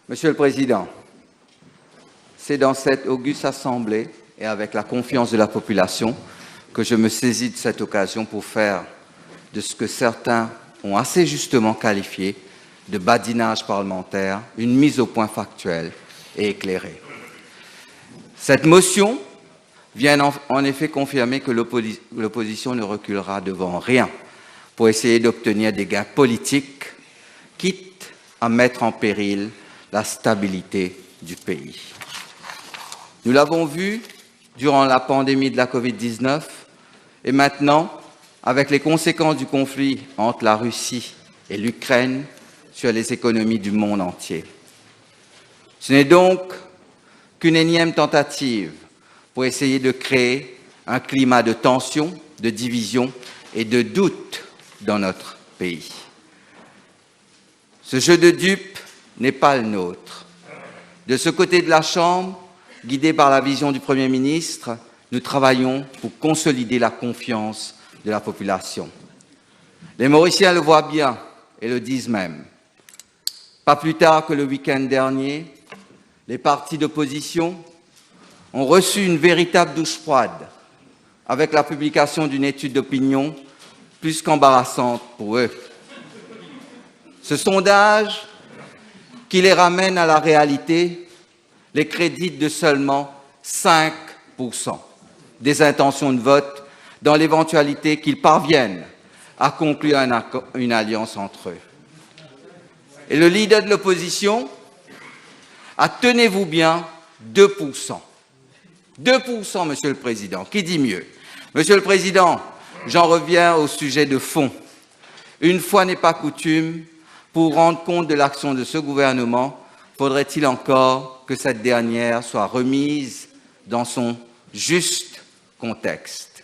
Monsieur le Président, c'est dans cette auguste Assemblée et avec la confiance de la population que je me saisis de cette occasion pour faire de ce que certains ont assez justement qualifié de badinage parlementaire une mise au point factuelle et éclairée. Cette motion vient en effet confirmer que l'opposition ne reculera devant rien pour essayer d'obtenir des gains politiques, quitte à mettre en péril la stabilité du pays. Nous l'avons vu durant la pandémie de la Covid-19 et maintenant avec les conséquences du conflit entre la Russie et l'Ukraine sur les économies du monde entier. Ce n'est donc qu'une énième tentative pour essayer de créer un climat de tension, de division et de doute dans notre pays. Ce jeu de dupes n'est pas le nôtre. De ce côté de la Chambre, guidés par la vision du Premier ministre, nous travaillons pour consolider la confiance de la population. Les Mauriciens le voient bien et le disent même. Pas plus tard que le week-end dernier, les partis d'opposition ont reçu une véritable douche froide avec la publication d'une étude d'opinion plus qu'embarrassante pour eux. Ce sondage qui les ramène à la réalité les crédite de seulement 5% des intentions de vote dans l'éventualité qu'ils parviennent à conclure une alliance entre eux. Et le leader de l'opposition a, tenez-vous bien, 2%. 2%, Monsieur le Président. Qui dit mieux? Monsieur le Président, j'en reviens au sujet de fond. Une fois n'est pas coutume, pour rendre compte de l'action de ce gouvernement, faudrait-il encore que cette dernière soit remise dans son juste contexte.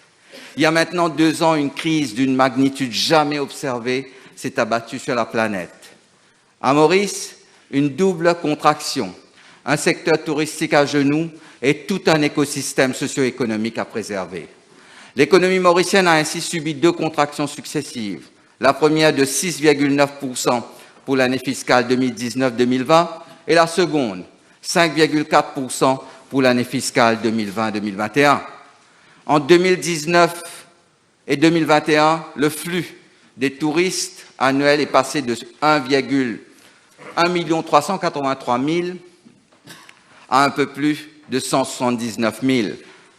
Il y a maintenant 2 ans, une crise d'une magnitude jamais observée s'est abattue sur la planète. À Maurice, une double contraction, un secteur touristique à genoux et tout un écosystème socio-économique à préserver. L'économie mauricienne a ainsi subi 2 contractions successives. La première de 6,9% pour l'année fiscale 2019-2020 et la seconde, 5,4% pour l'année fiscale 2020-2021. En 2019 et 2021, le flux des touristes annuels est passé de 1,1 383 000 à un peu plus de 179 000,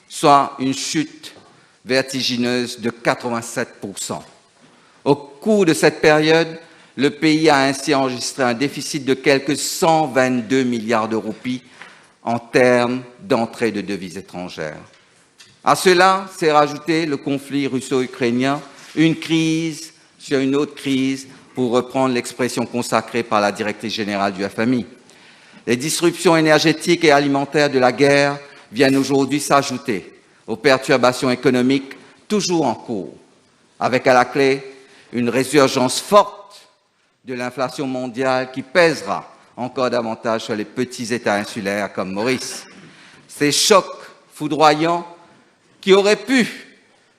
soit une chute vertigineuse de 87%. Au cours de cette période, le pays a ainsi enregistré un déficit de quelques 122 milliards de roupies en termes d'entrée de devises étrangères. À cela s'est rajouté le conflit russo-ukrainien, une crise sur une autre crise, pour reprendre l'expression consacrée par la directrice générale du FMI. Les disruptions énergétiques et alimentaires de la guerre viennent aujourd'hui s'ajouter aux perturbations économiques toujours en cours, avec à la clé une résurgence forte de l'inflation mondiale qui pèsera encore davantage sur les petits États insulaires comme Maurice. Ces chocs foudroyants qui auraient pu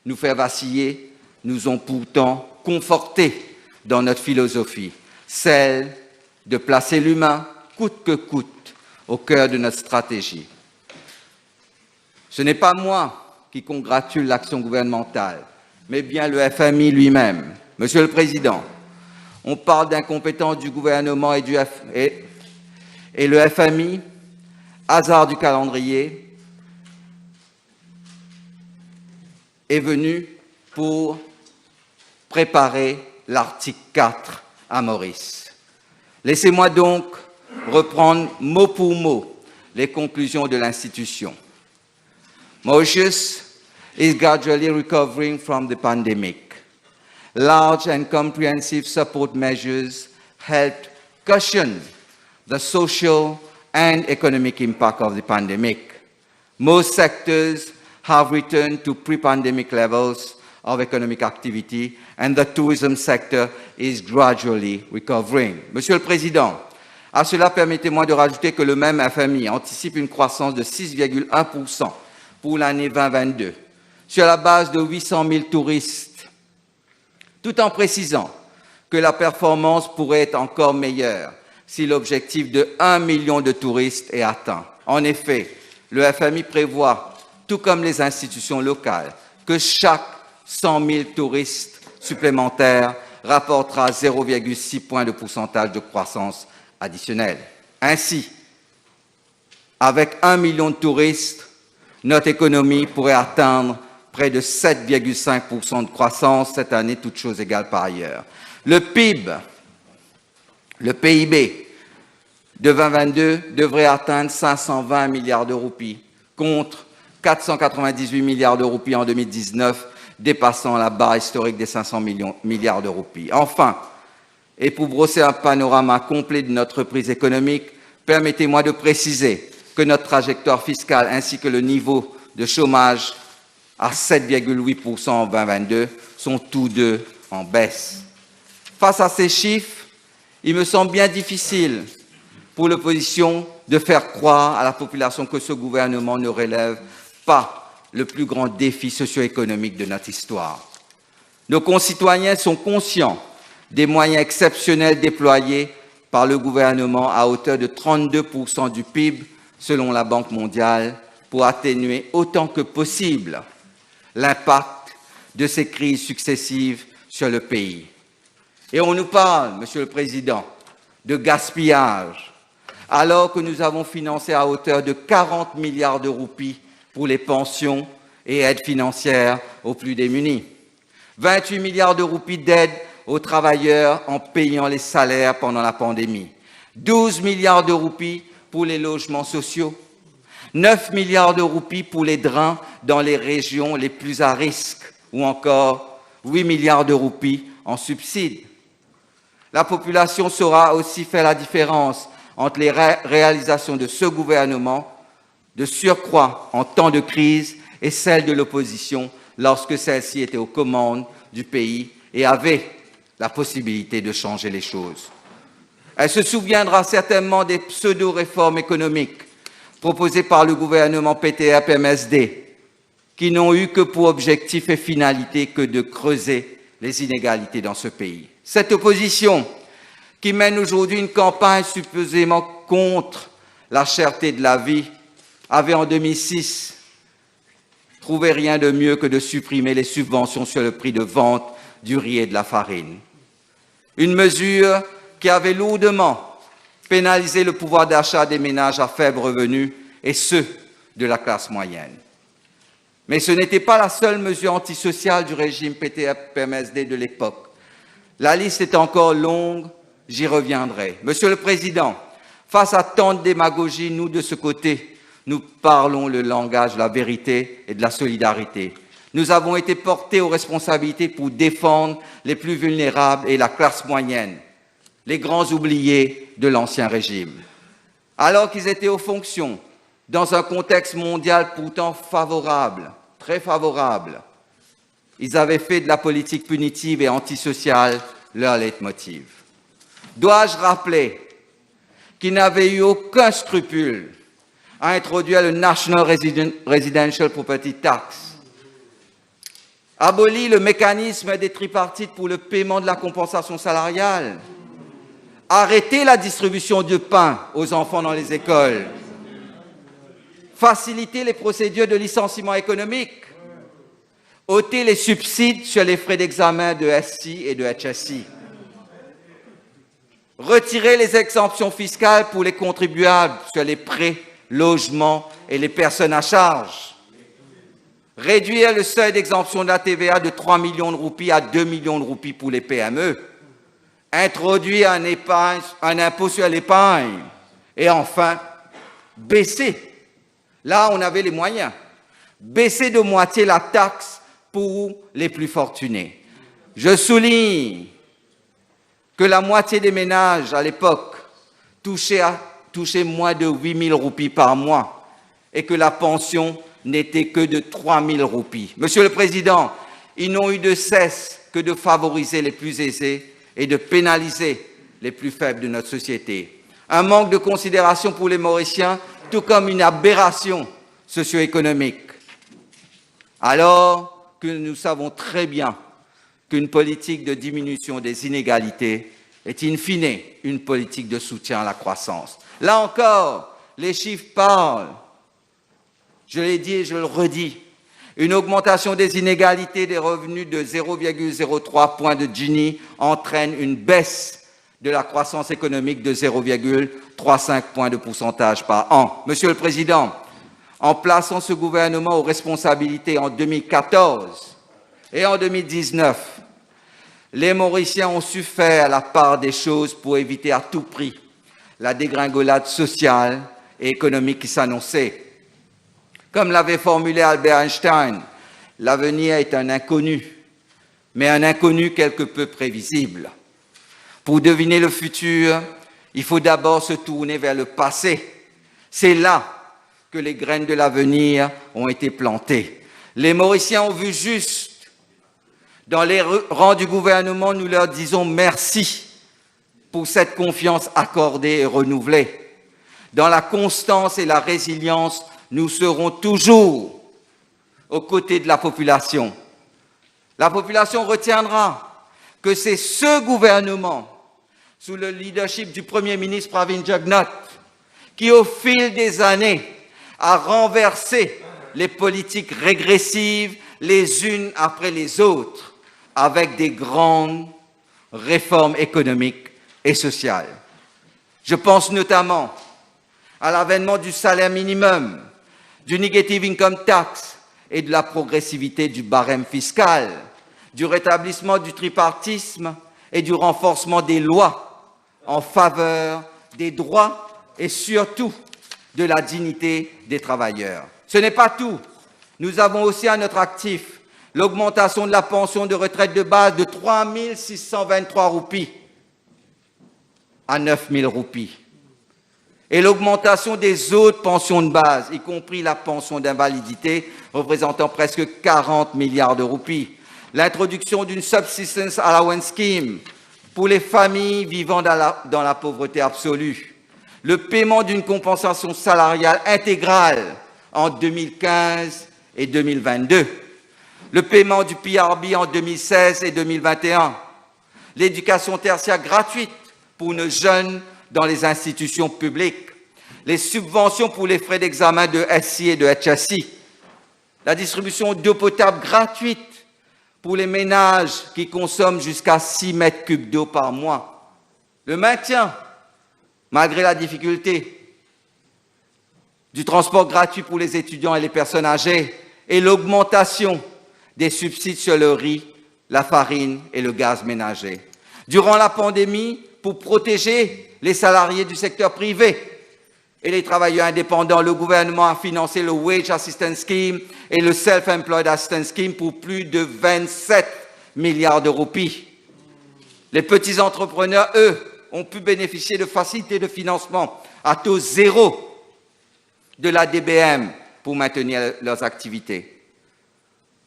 nous faire vaciller nous ont pourtant confortés dans notre philosophie, celle de placer l'humain coûte que coûte au cœur de notre stratégie. Ce n'est pas moi qui congratule l'action gouvernementale, mais bien le FMI lui-même. Monsieur le Président, on parle d'incompétence du gouvernement et le FMI, hasard du calendrier, est venu pour préparer l'article 4 à Maurice. Laissez-moi donc reprendre mot pour mot les conclusions de l'institution. Mauritius is gradually recovering from the pandemic. Large and comprehensive support measures helped cushion the social and economic impact of the pandemic. Most sectors have returned to pre-pandemic levels of economic activity, and the tourism sector is gradually recovering. Monsieur le Président, à cela, permettez-moi de rajouter que le même FMI anticipe une croissance de 6,1% pour l'année 2022, sur la base de 800 000 touristes, tout en précisant que la performance pourrait être encore meilleure si l'objectif de 1 million de touristes est atteint. En effet, le FMI prévoit, tout comme les institutions locales, que chaque 100 000 touristes supplémentaires rapportera 0,6 points de pourcentage de croissance additionnelle. Ainsi, avec 1 million de touristes, notre économie pourrait atteindre près de 7,5% de croissance cette année, toutes choses égales par ailleurs. Le PIB, le PIB de 2022 devrait atteindre 520 milliards de roupies, contre 498 milliards de roupies en 2019, dépassant la barre historique des 500 milliards de roupies. Enfin, et pour brosser un panorama complet de notre reprise économique, permettez-moi de préciser que notre trajectoire fiscale ainsi que le niveau de chômage à 7,8% en 2022 sont tous deux en baisse. Face à ces chiffres, il me semble bien difficile pour l'opposition de faire croire à la population que ce gouvernement ne relève pas le plus grand défi socio-économique de notre histoire. Nos concitoyens sont conscients des moyens exceptionnels déployés par le gouvernement à hauteur de 32% du PIB, selon la Banque mondiale, pour atténuer autant que possible l'impact de ces crises successives sur le pays. Et on nous parle, Monsieur le Président, de gaspillage, alors que nous avons financé à hauteur de 40 milliards de roupies pour les pensions et aides financières aux plus démunis, 28 milliards de roupies d'aide aux travailleurs en payant les salaires pendant la pandémie, 12 milliards de roupies pour les logements sociaux, 9 milliards de roupies pour les drains dans les régions les plus à risque, ou encore 8 milliards de roupies en subsides. La population saura aussi faire la différence entre les réalisations de ce gouvernement, de surcroît en temps de crise, et celles de l'opposition lorsque celle-ci était aux commandes du pays et avait la possibilité de changer les choses. Elle se souviendra certainement des pseudo-réformes économiques proposées par le gouvernement PTR-PMSD, qui n'ont eu que pour objectif et finalité que de creuser les inégalités dans ce pays. Cette opposition, qui mène aujourd'hui une campagne supposément contre la cherté de la vie, avait en 2006 trouvé rien de mieux que de supprimer les subventions sur le prix de vente du riz et de la farine. Une mesure qui avait lourdement pénalisé le pouvoir d'achat des ménages à faible revenu et ceux de la classe moyenne. Mais ce n'était pas la seule mesure antisociale du régime PTR-PMSD de l'époque. La liste est encore longue, j'y reviendrai. Monsieur le Président, face à tant de démagogie, nous, de ce côté, nous parlons le langage de la vérité et de la solidarité. Nous avons été portés aux responsabilités pour défendre les plus vulnérables et la classe moyenne, les grands oubliés de l'ancien régime. Alors qu'ils étaient aux fonctions, dans un contexte mondial pourtant favorable, très favorable, ils avaient fait de la politique punitive et antisociale leur leitmotiv. Dois-je rappeler qu'ils n'avaient eu aucun scrupule à introduire le National Residential Property Tax, aboli le mécanisme des tripartites pour le paiement de la compensation salariale, arrêté la distribution de pain aux enfants dans les écoles, faciliter les procédures de licenciement économique, ôter les subsides sur les frais d'examen de SI et de HSI, retirer les exemptions fiscales pour les contribuables sur les prêts, logements et les personnes à charge, réduire le seuil d'exemption de la TVA de 3 millions de roupies à 2 millions de roupies pour les PME, introduire un impôt sur l'épargne et enfin baisser, là on avait les moyens, baisser de moitié la taxe pour les plus fortunés. Je souligne que la moitié des ménages à l'époque touchaient moins de 8 000 roupies par mois et que la pension n'était que de 3 000 roupies. Monsieur le Président, ils n'ont eu de cesse que de favoriser les plus aisés et de pénaliser les plus faibles de notre société. Un manque de considération pour les Mauriciens, tout comme une aberration socio-économique. Alors que nous savons très bien qu'une politique de diminution des inégalités est in fine une politique de soutien à la croissance. Là encore, les chiffres parlent. Je l'ai dit et je le redis. Une augmentation des inégalités des revenus de 0,03 points de Gini entraîne une baisse de la croissance économique de 0,35 points de pourcentage par an. Monsieur le Président, en plaçant ce gouvernement aux responsabilités en 2014 et en 2019, les Mauriciens ont su faire la part des choses pour éviter à tout prix la dégringolade sociale et économique qui s'annonçait. Comme l'avait formulé Albert Einstein, l'avenir est un inconnu, mais un inconnu quelque peu prévisible. Pour deviner le futur, il faut d'abord se tourner vers le passé. C'est là que les graines de l'avenir ont été plantées. Les Mauriciens ont vu juste. Dans les rangs du gouvernement, nous leur disons merci pour cette confiance accordée et renouvelée. Dans la constance et la résilience, nous serons toujours aux côtés de la population. La population retiendra que c'est ce gouvernement, sous le leadership du Premier ministre Pravin Jugnauth, qui au fil des années a renversé les politiques régressives les unes après les autres, avec des grandes réformes économiques et sociales. Je pense notamment à l'avènement du salaire minimum, du negative income tax et de la progressivité du barème fiscal, du rétablissement du tripartisme et du renforcement des lois en faveur des droits et surtout de la dignité des travailleurs. Ce n'est pas tout. Nous avons aussi à notre actif l'augmentation de la pension de retraite de base de 3 623 roupies à 9 000 roupies. Et l'augmentation des autres pensions de base, y compris la pension d'invalidité, représentant presque 40 milliards de roupies. L'introduction d'une subsistence allowance scheme pour les familles vivant dans la pauvreté absolue. Le paiement d'une compensation salariale intégrale en 2015 et 2022. Le paiement du PRB en 2016 et 2021. L'éducation tertiaire gratuite pour nos jeunes dans les institutions publiques, les subventions pour les frais d'examen de SI et de HSI, la distribution d'eau potable gratuite pour les ménages qui consomment jusqu'à 6 mètres cubes d'eau par mois, le maintien, malgré la difficulté, du transport gratuit pour les étudiants et les personnes âgées et l'augmentation des subsides sur le riz, la farine et le gaz ménager. Durant la pandémie, pour protéger les salariés du secteur privé et les travailleurs indépendants, le gouvernement a financé le Wage Assistance Scheme et le Self-Employed Assistance Scheme pour plus de 27 milliards de roupies. Les petits entrepreneurs, eux, ont pu bénéficier de facilités de financement à taux zéro de la DBM pour maintenir leurs activités.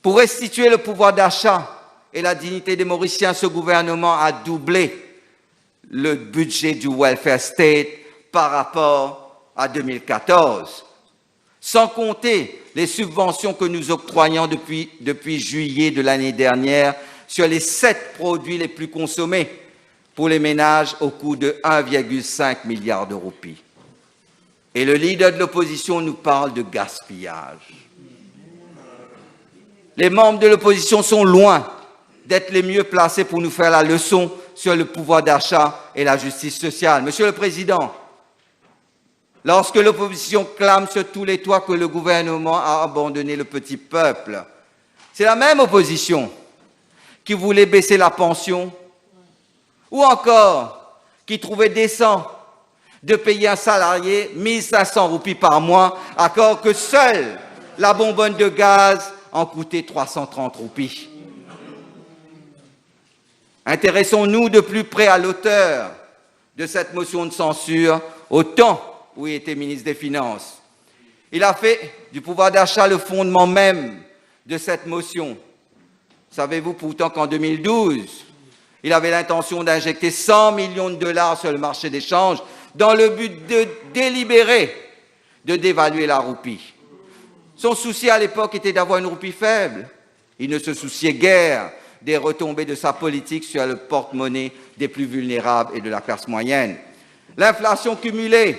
Pour restituer le pouvoir d'achat et la dignité des Mauriciens, ce gouvernement a doublé le budget du welfare state par rapport à 2014, sans compter les subventions que nous octroyons depuis juillet de l'année dernière sur les 7 produits les plus consommés pour les ménages au coût de 1,5 milliard de roupies. Et le leader de l'opposition nous parle de gaspillage. Les membres de l'opposition sont loin d'être les mieux placés pour nous faire la leçon sur le pouvoir d'achat et la justice sociale. Monsieur le Président, lorsque l'opposition clame sur tous les toits que le gouvernement a abandonné le petit peuple, c'est la même opposition qui voulait baisser la pension ou encore qui trouvait décent de payer un salarié 1 500 roupies par mois, alors que seule la bonbonne de gaz en coûtait 330 roupies. Intéressons-nous de plus près à l'auteur de cette motion de censure au temps où il était ministre des Finances. Il a fait du pouvoir d'achat le fondement même de cette motion. Savez-vous pourtant qu'en 2012, il avait l'intention d'injecter 100 millions de dollars sur le marché des changes dans le but de délibérer de dévaluer la roupie. Son souci à l'époque était d'avoir une roupie faible. Il ne se souciait guère des retombées de sa politique sur le porte-monnaie des plus vulnérables et de la classe moyenne. L'inflation cumulée,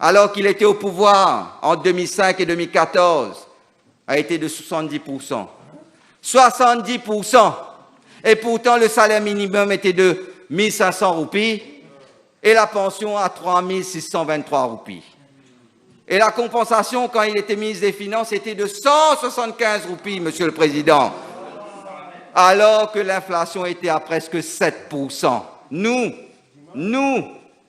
alors qu'il était au pouvoir en 2005 et 2014, a été de 70%. 70%. Et pourtant, le salaire minimum était de 1 500 roupies et la pension à 3 623 roupies. Et la compensation, quand il était ministre des Finances, était de 175 roupies, Monsieur le Président, alors que l'inflation était à presque 7%. Nous,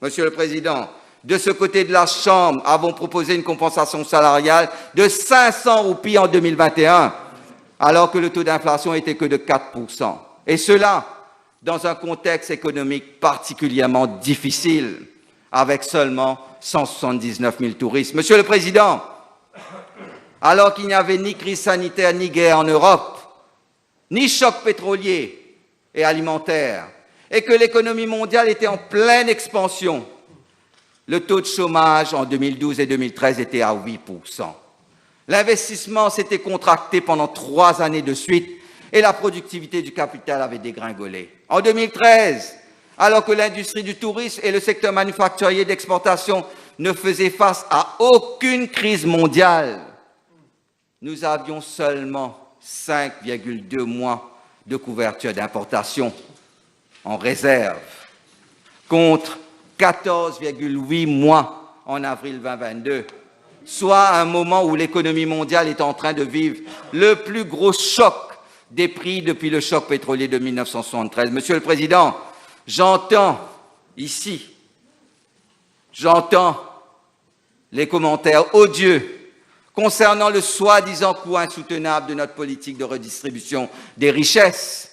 Monsieur le Président, de ce côté de la Chambre, avons proposé une compensation salariale de 500 roupies en 2021, alors que le taux d'inflation n'était que de 4%. Et cela dans un contexte économique particulièrement difficile, avec seulement 179 000 touristes. Monsieur le Président, alors qu'il n'y avait ni crise sanitaire ni guerre en Europe, ni choc pétrolier et alimentaire, et que l'économie mondiale était en pleine expansion, le taux de chômage en 2012 et 2013 était à 8%. L'investissement s'était contracté pendant 3 années de suite et la productivité du capital avait dégringolé. En 2013, alors que l'industrie du tourisme et le secteur manufacturier d'exportation ne faisaient face à aucune crise mondiale, nous avions seulement 5,2 mois de couverture d'importation en réserve, contre 14,8 mois en avril 2022, soit un moment où l'économie mondiale est en train de vivre le plus gros choc des prix depuis le choc pétrolier de 1973. Monsieur le Président, j'entends les commentaires odieux concernant le soi-disant coût insoutenable de notre politique de redistribution des richesses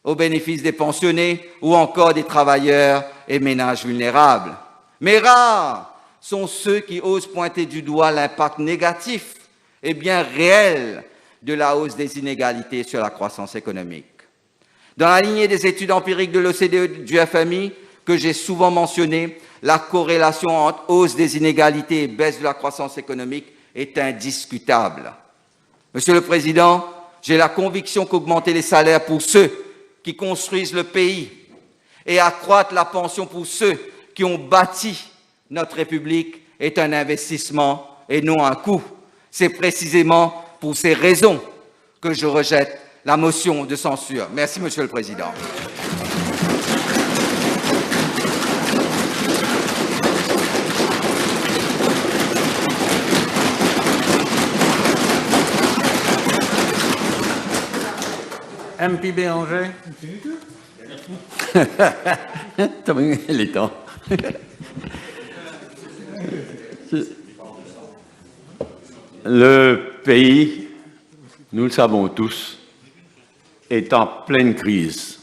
au bénéfice des pensionnés ou encore des travailleurs et ménages vulnérables. Mais rares sont ceux qui osent pointer du doigt l'impact négatif et bien réel de la hausse des inégalités sur la croissance économique. Dans la lignée des études empiriques de l'OCDE et du FMI, que j'ai souvent mentionnées, la corrélation entre hausse des inégalités et baisse de la croissance économique est indiscutable. Monsieur le Président, j'ai la conviction qu'augmenter les salaires pour ceux qui construisent le pays et accroître la pension pour ceux qui ont bâti notre République est un investissement et non un coût. C'est précisément pour ces raisons que je rejette la motion de censure. Merci, Monsieur le Président. MP Bélanger. Il est temps. Le pays, nous le savons tous, est en pleine crise.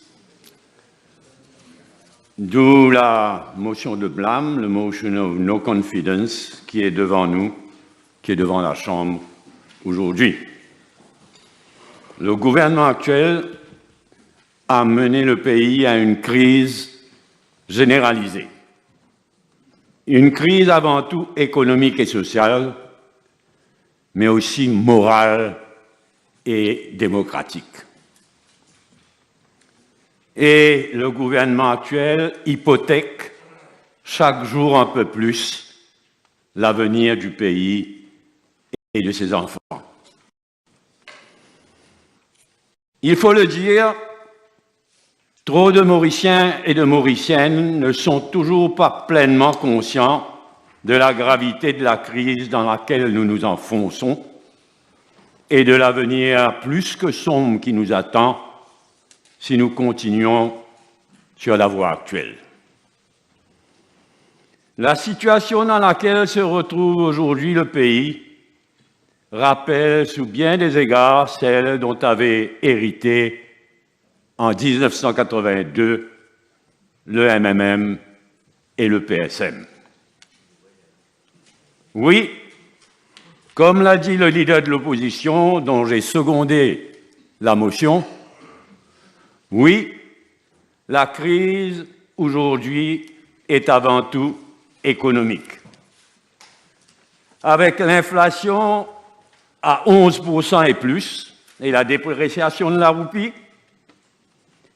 D'où la motion de blâme, le motion of no confidence, qui est devant nous, qui est devant la Chambre aujourd'hui. Le gouvernement actuel a mené le pays à une crise généralisée. Une crise avant tout économique et sociale, mais aussi morale et démocratique. Et le gouvernement actuel hypothèque chaque jour un peu plus l'avenir du pays et de ses enfants. Il faut le dire, trop de Mauriciens et de Mauriciennes ne sont toujours pas pleinement conscients de la gravité de la crise dans laquelle nous nous enfonçons et de l'avenir plus que sombre qui nous attend si nous continuons sur la voie actuelle. La situation dans laquelle se retrouve aujourd'hui le pays rappelle sous bien des égards celle dont avait hérité en 1982 le MMM et le PSM. Oui, comme l'a dit le leader de l'opposition, dont j'ai secondé la motion, oui, la crise aujourd'hui est avant tout économique. Avec l'inflation à 11% et plus, et la dépréciation de la roupie,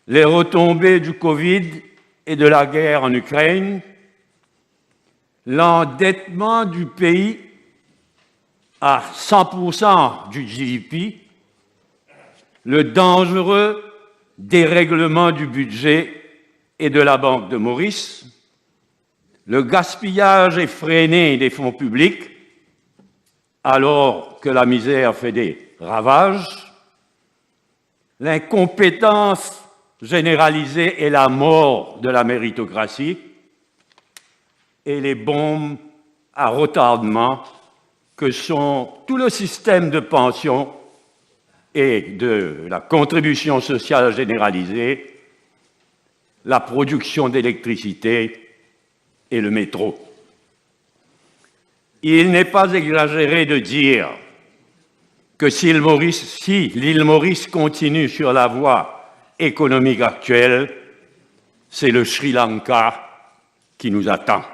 les retombées du Covid et de la guerre en Ukraine, l'endettement du pays à 100% du GDP, le dangereux dérèglement du budget et de la Banque de Maurice, le gaspillage effréné des fonds publics, alors que la misère fait des ravages, l'incompétence généralisée et la mort de la méritocratie, et les bombes à retardement que sont tout le système de pension et de la contribution sociale généralisée, la production d'électricité et le métro. Il n'est pas exagéré de dire que si l'île Maurice continue sur la voie économique actuelle, c'est le Sri Lanka qui nous attend.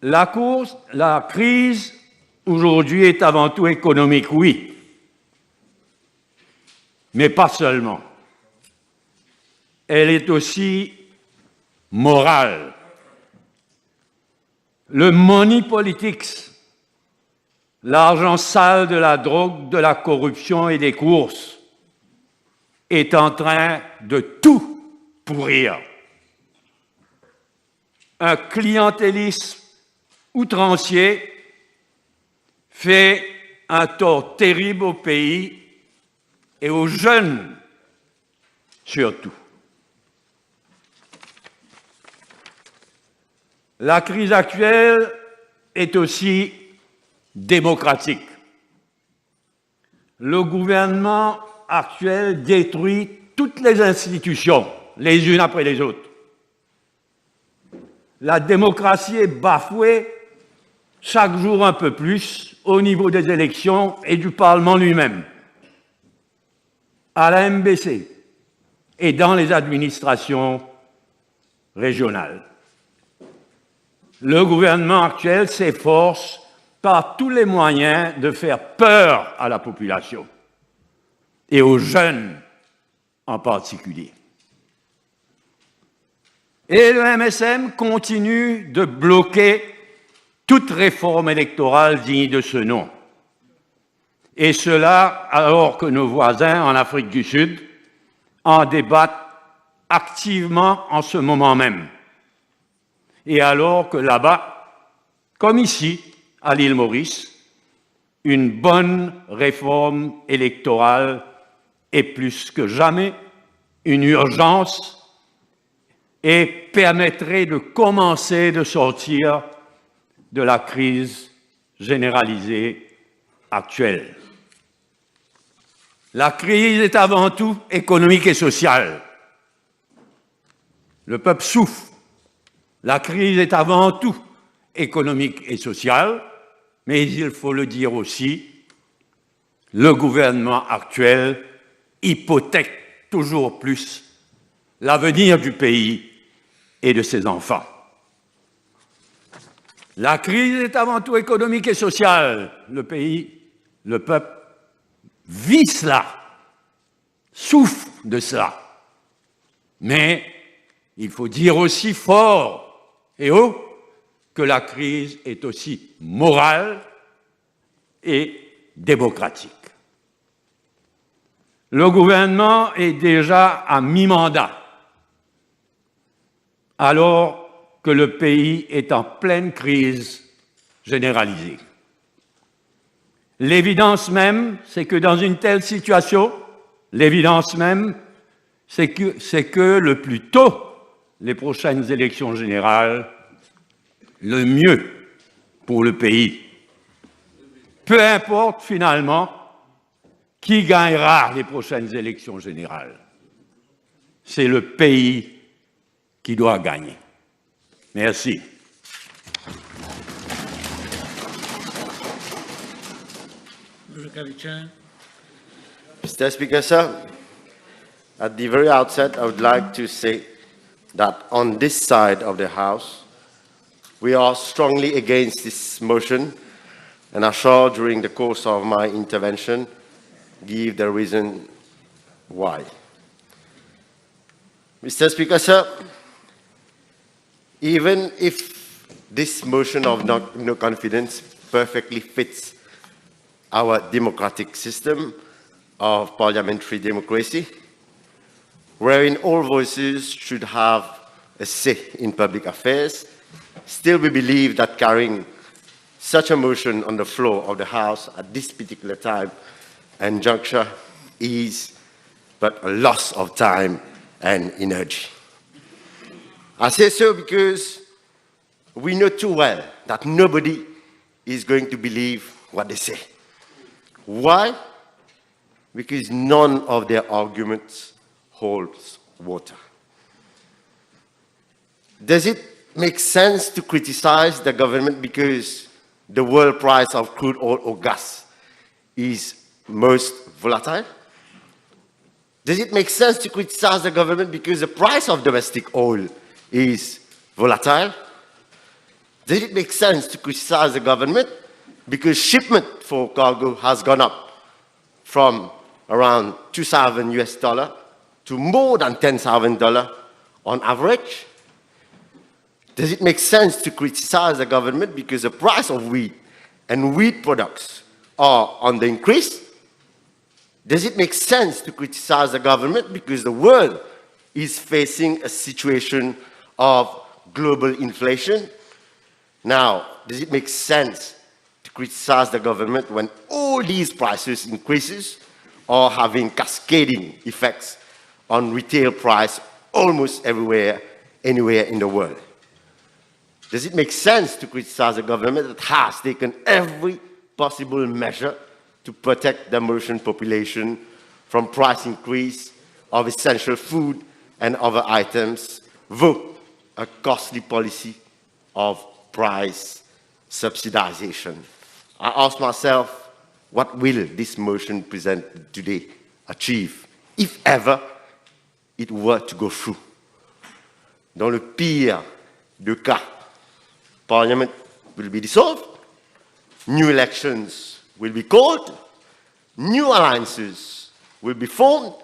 La crise aujourd'hui est avant tout économique, oui, mais pas seulement. Elle est aussi morale. Le money politics, l'argent sale de la drogue, de la corruption et des courses, est en train de tout pourrir. Un clientélisme outrancier fait un tort terrible au pays et aux jeunes surtout. La crise actuelle est aussi démocratique. Le gouvernement actuel détruit toutes les institutions, les unes après les autres. La démocratie est bafouée chaque jour un peu plus au niveau des élections et du Parlement lui-même, à la MBC et dans les administrations régionales. Le gouvernement actuel s'efforce par tous les moyens de faire peur à la population et aux jeunes en particulier. Et le MSM continue de bloquer toute réforme électorale digne de ce nom. Et cela alors que nos voisins en Afrique du Sud en débattent activement en ce moment même. Et alors que là-bas, comme ici, à l'île Maurice, une bonne réforme électorale est plus que jamais une urgence et permettrait de commencer de sortir de la crise généralisée actuelle. La crise est avant tout économique et sociale. Le peuple souffre. La crise est avant tout économique et sociale, mais il faut le dire aussi, le gouvernement actuel hypothèque toujours plus l'avenir du pays et de ses enfants. La crise est avant tout économique et sociale. Le pays, le peuple vit cela, souffre de cela. Mais il faut dire aussi fort et haut que la crise est aussi morale et démocratique. Le gouvernement est déjà à mi-mandat, alors que le pays est en pleine crise généralisée. L'évidence même, c'est que dans une telle situation, l'évidence même, c'est que le plus tôt les prochaines élections générales, le mieux pour le pays. Peu importe finalement qui gagnera les prochaines élections générales. C'est le pays qui doit gagner. Merci. Mr. Speaker, sir, at the very outset, I would like to say that on this side of the House, we are strongly against this motion and I shall, during the course of my intervention, give the reason why. Mr. Speaker, sir, even if this motion of no confidence perfectly fits our democratic system of parliamentary democracy, wherein all voices should have a say in public affairs, still we believe that carrying such a motion on the floor of the House at this particular time and juncture is but a loss of time and energy. I say so because we know too well that nobody is going to believe what they say. Why? Because none of their arguments holds water. Does it make sense to criticize the government because the world price of crude oil or gas is most volatile? Does it make sense to criticize the government because the price of domestic oil is volatile? Does it make sense to criticize the government because shipment for cargo has gone up from around $2,000 to more than $10,000 on average? Does it make sense to criticize the government because the price of wheat and wheat products are on the increase? Does it make sense to criticize the government because the world is facing a situation of global inflation? Now, does it make sense to criticize the government when all these prices increases are having cascading effects on retail price almost everywhere, anywhere in the world? Does it make sense to criticize a government that has taken every possible measure to protect the Mauritian population from price increase of essential food and other items, though a costly policy of price subsidization? I ask myself, what will this motion presented today achieve, if ever it were to go through? Dans le pire des cas, Parliament will be dissolved, new elections will be called, new alliances will be formed.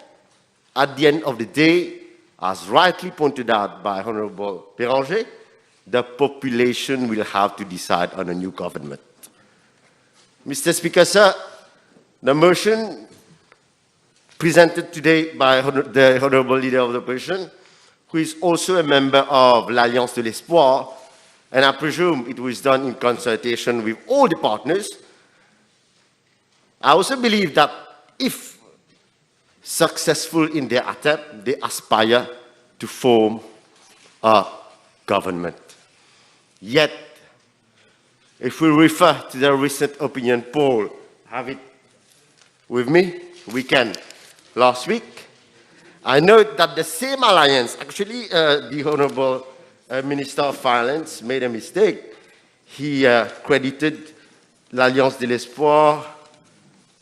At the end of the day, as rightly pointed out by Honorable Béranger, the population will have to decide on a new government. Mr. Speaker, sir, the motion presented today by the Honorable Leader of the Opposition, who is also a member of l'Alliance de l'Espoir, and I presume it was done in consultation with all the partners. I also believe that if successful in their attempt, they aspire to form a government. Yet, if we refer to the recent opinion poll, have it with me, weekend, last week, I note that the same alliance, actually the Honorable Minister of Finance made a mistake. He credited l'Alliance de l'Espoir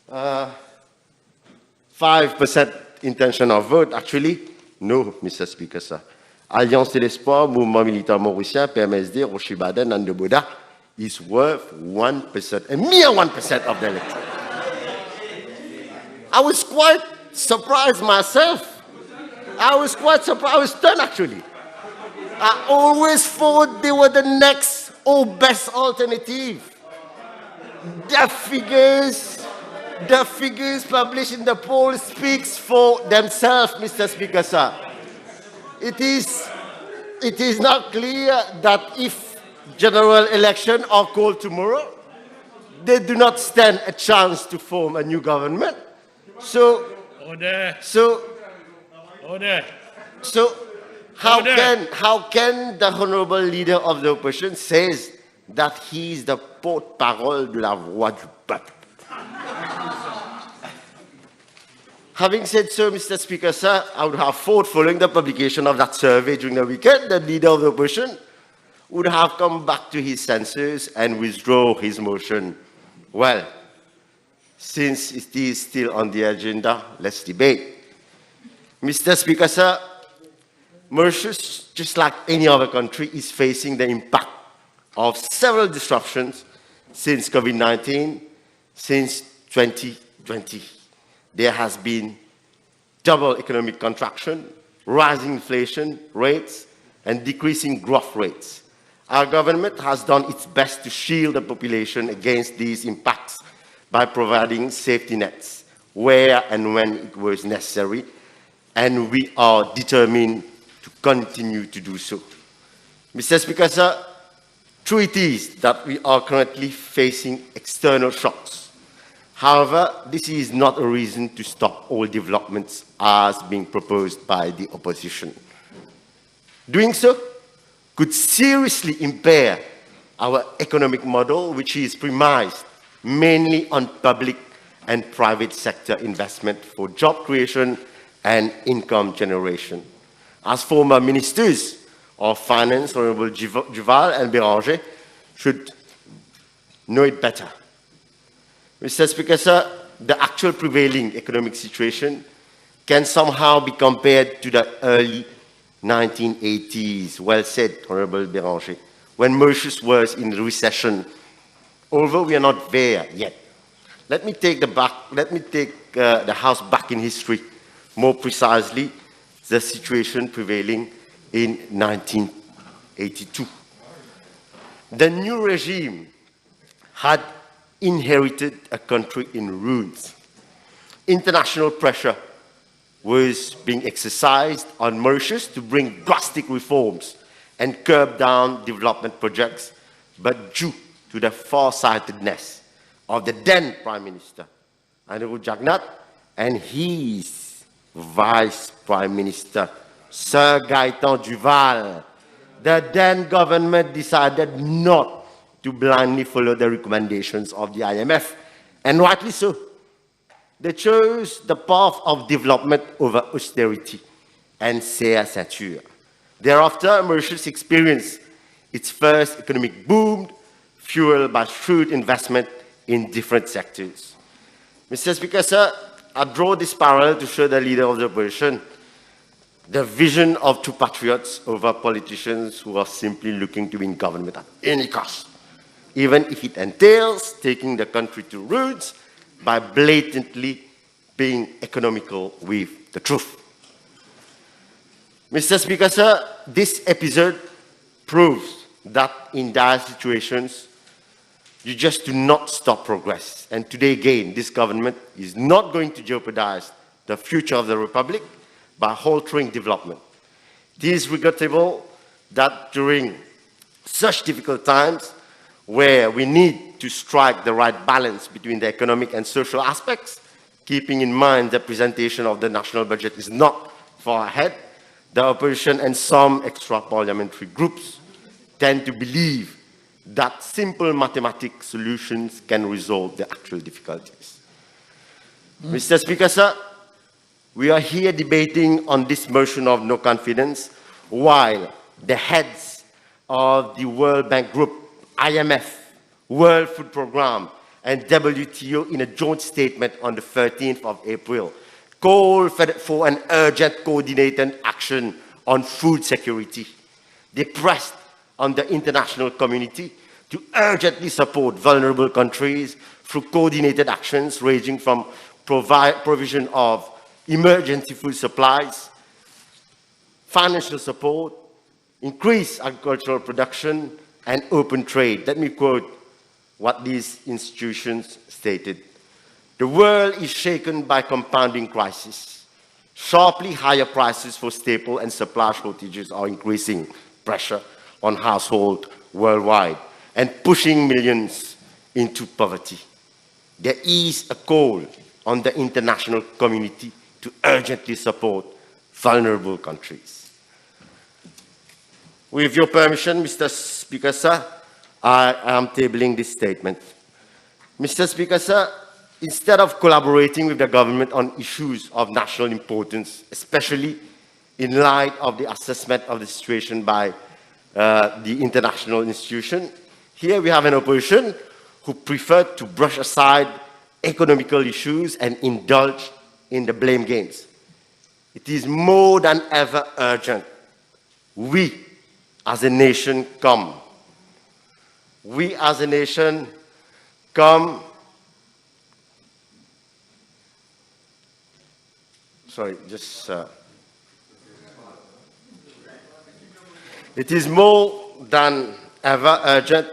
5% intention of vote. Actually, no, Mr. Speaker, sir. Alliance de l'Espoir, Mouvement Militant Mauricien, PMSD, Rocher-Baden, and Boda is worth 1%, a mere 1% of the electorate. I was quite surprised myself. I was quite surprised. I was stunned, actually. I always thought they were the next or best alternative. The figures published in the poll speaks for themselves, Mr. Speaker, sir. It is not clear that if general elections are called tomorrow, they do not stand a chance to form a new government. So how can the Honorable Leader of the Opposition says that he is the porte-parole de la voix du peuple? Having said so, Mr. Speaker, sir, I would have thought following the publication of that survey during the weekend, the Leader of the Opposition would have come back to his senses and withdraw his motion. Well, since it is still on the agenda, let's debate. Mr. Speaker, sir, Mauritius, just like any other country, is facing the impact of several disruptions since COVID-19, since 2020. There has been double economic contraction, rising inflation rates, and decreasing growth rates. Our government has done its best to shield the population against these impacts by providing safety nets where and when it was necessary, and we are determined to continue to do so. Mr. Speaker, sir, true it is that we are currently facing external shocks. However, this is not a reason to stop all developments as being proposed by the opposition. Doing so could seriously impair our economic model, which is premised mainly on public and private sector investment for job creation and income generation. As former ministers of finance, Honorable Duval and Béranger, should know it better. Mr. Speaker, sir, the actual prevailing economic situation can somehow be compared to the early 1980s, well said, Honorable Béranger, when Mauritius was in recession, although we are not there yet. Let me take the House back in history, more precisely, the situation prevailing in 1982. The new regime had inherited a country in ruins. International pressure was being exercised on Mauritius to bring drastic reforms and curb down development projects, but due to the farsightedness of the then Prime Minister, Anirudh Jagannath, and his Vice Prime Minister, Sir Gaëtan Duval, the then government decided not to blindly follow the recommendations of the IMF, and rightly so. They chose the path of development over austerity and censure. Thereafter, Mauritius experienced its first economic boom, fueled by shrewd investment in different sectors. Mr. Speaker, sir, I draw this parallel to show the leader of the opposition the vision of two patriots over politicians who are simply looking to win government at any cost, even if it entails taking the country to ruins by blatantly being economical with the truth. Mr. Speaker, sir, this episode proves that in dire situations, you just do not stop progress. And today again, this government is not going to jeopardize the future of the Republic by halting development. It is regrettable that during such difficult times, where we need to strike the right balance between the economic and social aspects, keeping in mind the presentation of the national budget is not far ahead, the opposition and some extra-parliamentary groups tend to believe that simple mathematical solutions can resolve the actual difficulties. Mr. Speaker, sir, we are here debating on this motion of no confidence while the heads of the World Bank Group, IMF, World Food Programme, and WTO in a joint statement on the 13th of April called for an urgent coordinated action on food security. They pressed on the international community to urgently support vulnerable countries through coordinated actions ranging from provision of emergency food supplies, financial support, increased agricultural production, and open trade. Let me quote what these institutions stated. The world is shaken by compounding crisis. Sharply higher prices for staple and supply shortages are increasing pressure on households worldwide and pushing millions into poverty. There is a call on the international community to urgently support vulnerable countries. With your permission, Mr. Speaker, sir, I am tabling this statement. Mr. Speaker, sir, instead of collaborating with the government on issues of national importance, especially in light of the assessment of the situation by the international institution, here we have an opposition who preferred to brush aside economical issues and indulge in the blame games. It is more than ever urgent. We as a nation come, sorry, just, it is more than ever urgent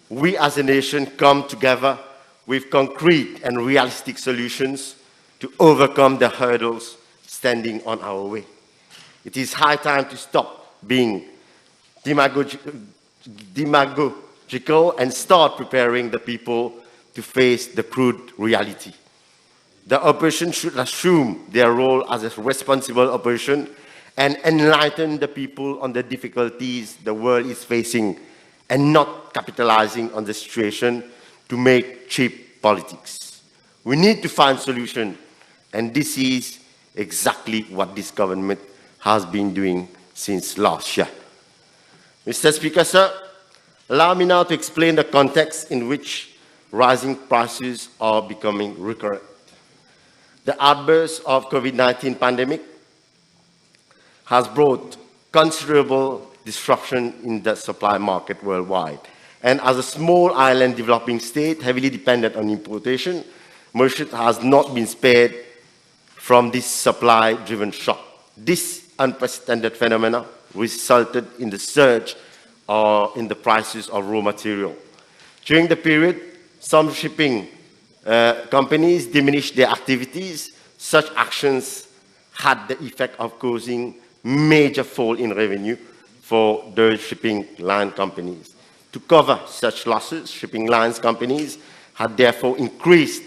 we as a nation come together with concrete and realistic solutions to overcome the hurdles standing on our way. It is high time to stop being demagogical and start preparing the people to face the crude reality. The opposition should assume their role as a responsible opposition and enlighten the people on the difficulties the world is facing and not capitalizing on the situation to make cheap politics. We need to find solutions, and this is exactly what this government has been doing since last year. Mr. Speaker, sir, allow me now to explain the context in which rising prices are becoming recurrent. The outburst of COVID-19 pandemic has brought considerable disruption in the supply market worldwide. And as a small island developing state heavily dependent on importation, Mauritius has not been spared from this supply-driven shock. This unprecedented phenomenon resulted in the surge in the prices of raw material. During the period, some shipping companies diminished their activities. Such actions had the effect of causing major fall in revenue for those shipping line companies. To cover such losses, shipping lines companies had therefore increased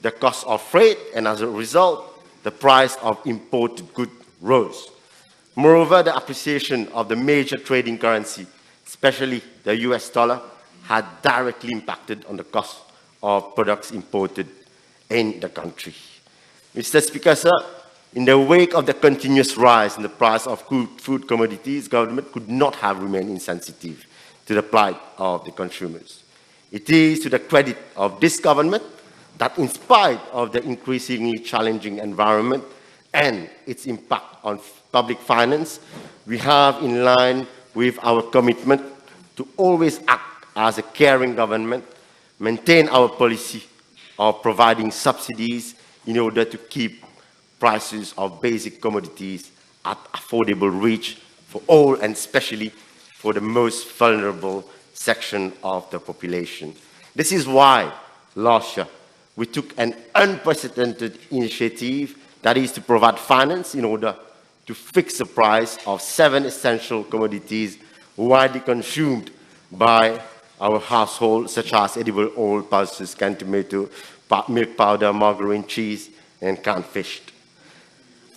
the cost of freight, and as a result, the price of imported goods rose. Moreover, the appreciation of the major trading currency, especially the US dollar, had directly impacted on the cost of products imported in the country. Mr. Speaker, sir, in the wake of the continuous rise in the price of food commodities, government could not have remained insensitive to the plight of the consumers. It is to the credit of this government that in spite of the increasingly challenging environment and its impact on public finance, we have, in line with our commitment to always act as a caring government, maintain our policy of providing subsidies in order to keep prices of basic commodities at affordable reach for all, and especially for the most vulnerable section of the population. This is why last year we took an unprecedented initiative, that is to provide finance in order to fix the price of 7 essential commodities widely consumed by our household, such as edible oil, pulses, canned tomato, milk powder, margarine, cheese, and canned fish.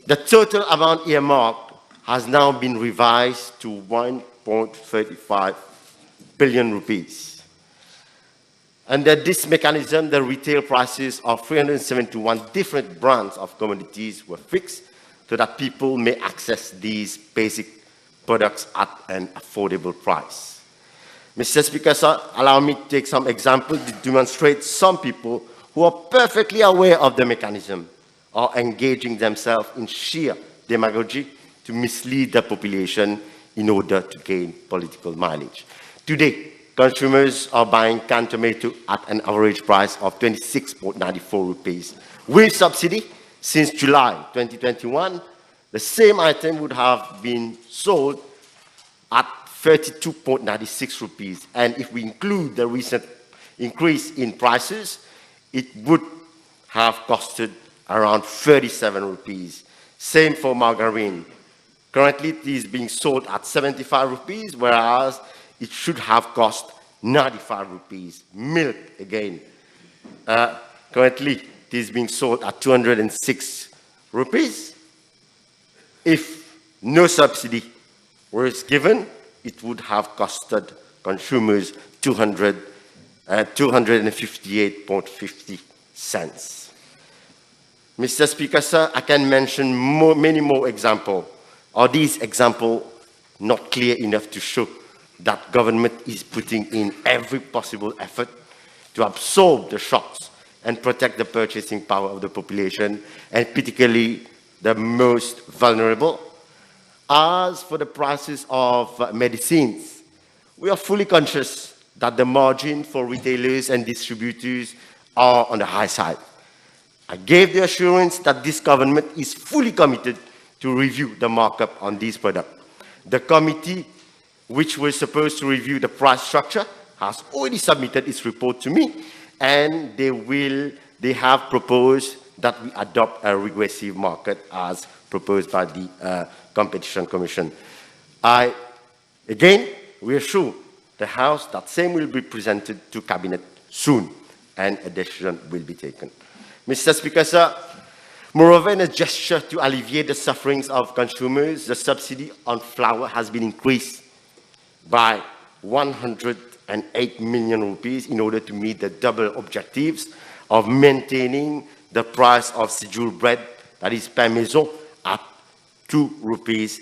The total amount earmarked has now been revised to 1.35 billion rupees. Under this mechanism, the retail prices of 371 different brands of commodities were fixed so that people may access these basic products at an affordable price. Mr. Speaker, sir, allow me to take some examples to demonstrate some people who are perfectly aware of the mechanism are engaging themselves in sheer demagogy to mislead the population in order to gain political mileage. Today, consumers are buying canned tomato at an average price of 26.94 rupees. With subsidy, since July 2021, the same item would have been sold at 32.96 rupees. And if we include the recent increase in prices, it would have costed around 37 rupees. Same for margarine. Currently, it is being sold at 75 rupees, whereas it should have cost 95 rupees. Milk, again. Currently, it is being sold at 206 rupees. If no subsidy was given, it would have costed consumers 258.50 cents. Mr. Speaker, sir, I can mention many more examples. Are these examples not clear enough to show that government is putting in every possible effort to absorb the shocks and protect the purchasing power of the population, and particularly the most vulnerable? As for the prices of medicines, we are fully conscious that the margin for retailers and distributors are on the high side. I gave the assurance that this government is fully committed to review the markup on these products. The committee, which was supposed to review the price structure, has already submitted its report to me, and they have proposed that we adopt a regressive market as proposed by the Competition Commission. I, again, reassure the House that same will be presented to Cabinet soon, and a decision will be taken. Mr. Speaker, sir, moreover, in a gesture to alleviate the sufferings of consumers, the subsidy on flour has been increased by 108 million rupees in order to meet the double objectives of maintaining the price of sijul bread, that is pain maison, at 2.60 rupees,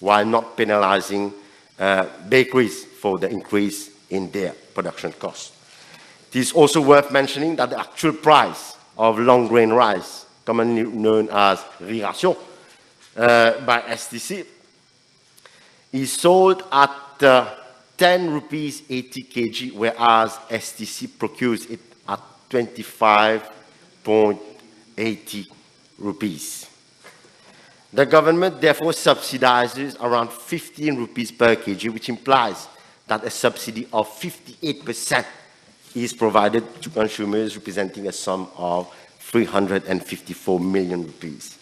while not penalizing bakeries for the increase in their production costs. It is also worth mentioning that the actual price of long grain rice, commonly known as riz ration, by STC, is sold at 10 rupees 80 kg, whereas STC procures it at 25.80 rupees. The government therefore subsidizes around 15 rupees per kg, which implies that a subsidy of 58% is provided to consumers, representing a sum of 354 million rupees.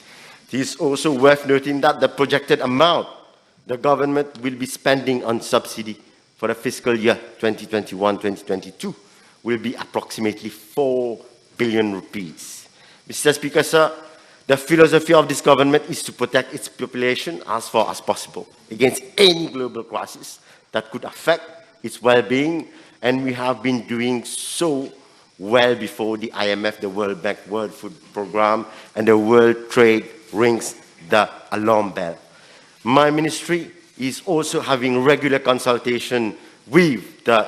It is also worth noting that the projected amount the government will be spending on subsidy for the fiscal year 2021-2022 will be approximately 4 billion rupees. Mr. Speaker, sir, the philosophy of this government is to protect its population as far as possible against any global crisis that could affect its well-being, and we have been doing so well before the IMF, the World Bank, World Food Programme, and the World Trade rings the alarm bell. My ministry is also having regular consultation with the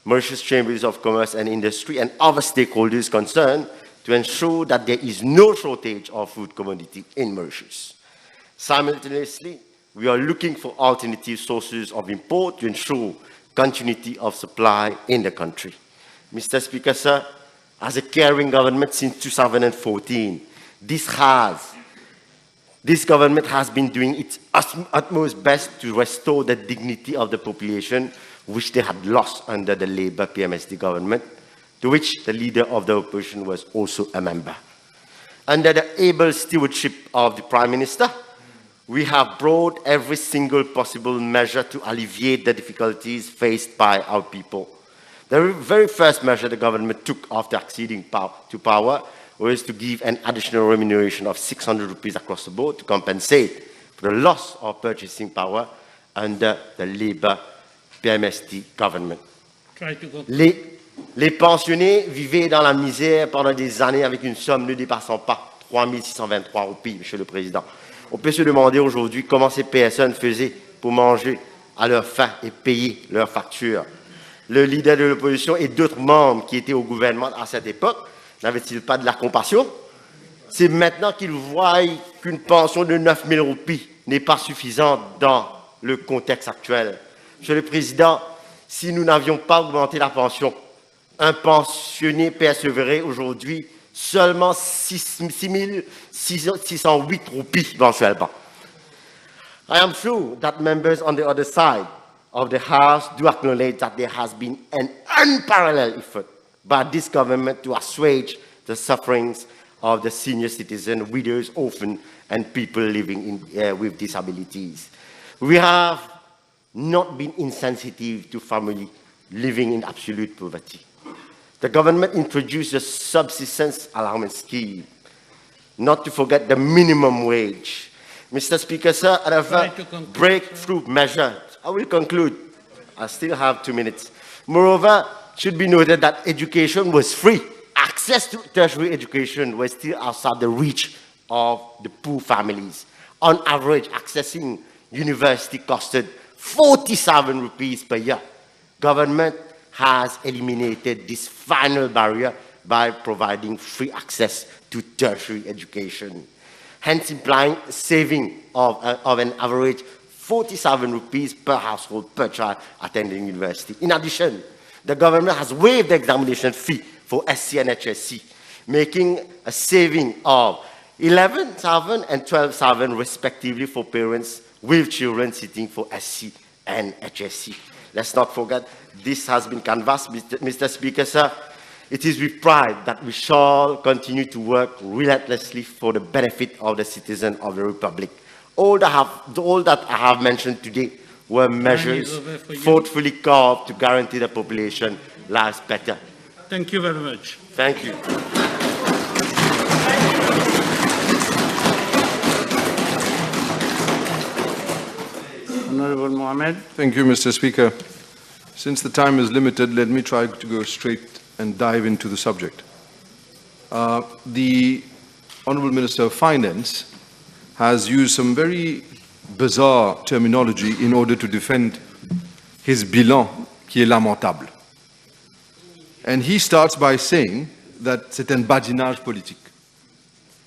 Mauritius Chambers of Commerce and Industry and other stakeholders concerned to ensure that there is no shortage of food commodity in Mauritius. Simultaneously, we are looking for alternative sources of import to ensure continuity of supply in the country. Mr. Speaker, sir, as a caring government since 2014, this government has been doing its utmost best to restore the dignity of the population, which they had lost under the Labour PMSD government, to which the leader of the opposition was also a member. Under the able stewardship of the Prime Minister, we have brought every single possible measure to alleviate the difficulties faced by our people. The very first measure the government took after acceding to power was to give an additional remuneration of 600 rupees across the board to compensate for the loss of purchasing power under the Labour PMSD government. Les pensionnés vivaient dans la misère pendant des années avec une somme ne dépassant pas 3 623 roupies, Monsieur le Président. On peut se demander aujourd'hui comment ces personnes faisaient pour manger à leur faim et payer leurs factures. Le leader de l'opposition et d'autres membres qui étaient au gouvernement à cette époque n'avaient-ils pas de la compassion? C'est maintenant qu'ils voient qu'une pension de 9 000 roupies n'est pas suffisante dans le contexte actuel. Monsieur le Président, si nous n'avions pas augmenté la pension, un pensionné percevrait aujourd'hui seulement 6 608 roupies mensuellement. I am sure that members on the other side of the House do acknowledge that there has been an unparalleled effort by this government to assuage the sufferings of the senior citizens, widows, orphans, and people living with disabilities. We have not been insensitive to families living in absolute poverty. The government introduced a subsistence allowance scheme, not to forget the minimum wage. Mr. Speaker, sir, another breakthrough measure. I will conclude. I still have 2 minutes. Moreover, it should be noted that education was free. Access to tertiary education was still outside the reach of the poor families. On average, accessing university costed 47 rupees per year. Government has eliminated this final barrier by providing free access to tertiary education, hence implying a saving of an average 47 rupees per household per child attending university. In addition, the government has waived the examination fee for SC and HSC, making a saving of 11,000 and 12,000 respectively for parents with children sitting for SC and HSC. Let's not forget, this has been canvassed, Mr. Speaker, sir. It is with pride that we shall continue to work relentlessly for the benefit of the citizens of the Republic. All that I have mentioned today were measures thoughtfully carved to guarantee the population lives better. Thank you very much. Thank you. Honorable Mohammed. Thank you, Mr. Speaker. Since the time is limited, let me try to go straight and dive into the subject. The Honourable Minister of Finance has used some very bizarre terminology in order to defend his bilan, qui est lamentable. And he starts by saying that c'est un badinage politique.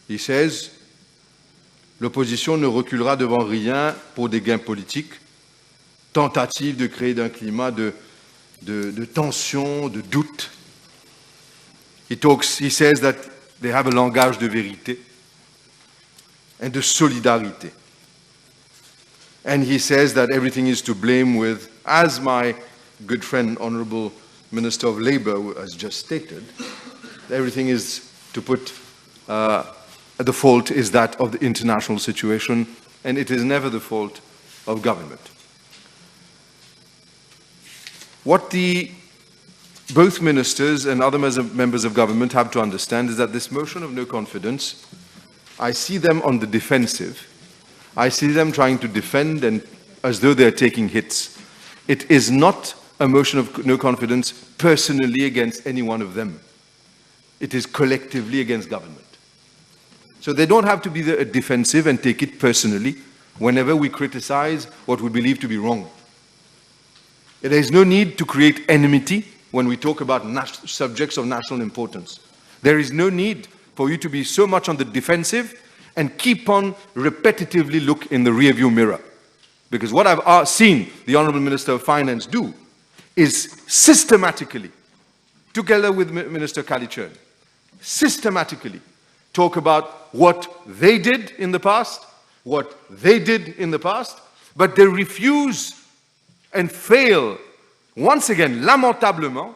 He says, l'opposition ne reculera devant rien pour des gains politiques, tentative de créer un climat de tension, de doute. He says that they have a langage de vérité and de solidarité. And he says that everything is to blame with, as my good friend, Honourable Minister of Labour has just stated, everything is to put, the fault is that of the international situation, and it is never the fault of government. What both ministers and other members of government have to understand is that this motion of no confidence, I see them on the defensive. I see them trying to defend and as though they're taking hits. It is not a motion of no confidence personally against any one of them. It is collectively against government. So they don't have to be defensive and take it personally whenever we criticize what we believe to be wrong. There is no need to create enmity when we talk about subjects of national importance. There is no need for you to be so much on the defensive and keep on repetitively look in the rearview mirror. Because what I've seen the Honourable Minister of Finance do is systematically, together with Minister Kalichern, systematically talk about what they did in the past, but they refuse and fail, once again, lamentablement,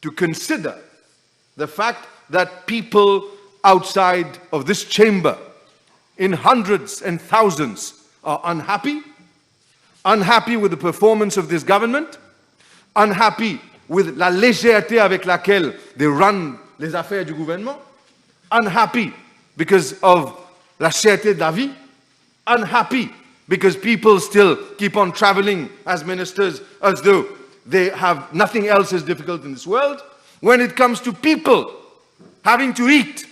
to consider the fact that people outside of this chamber, in hundreds and thousands, are unhappy with the performance of this government, unhappy with la légèreté avec laquelle they run les affaires du gouvernement, unhappy because of la cherté de la vie, unhappy because people still keep on traveling as ministers as though they have nothing else as difficult in this world. When it comes to people having to eat,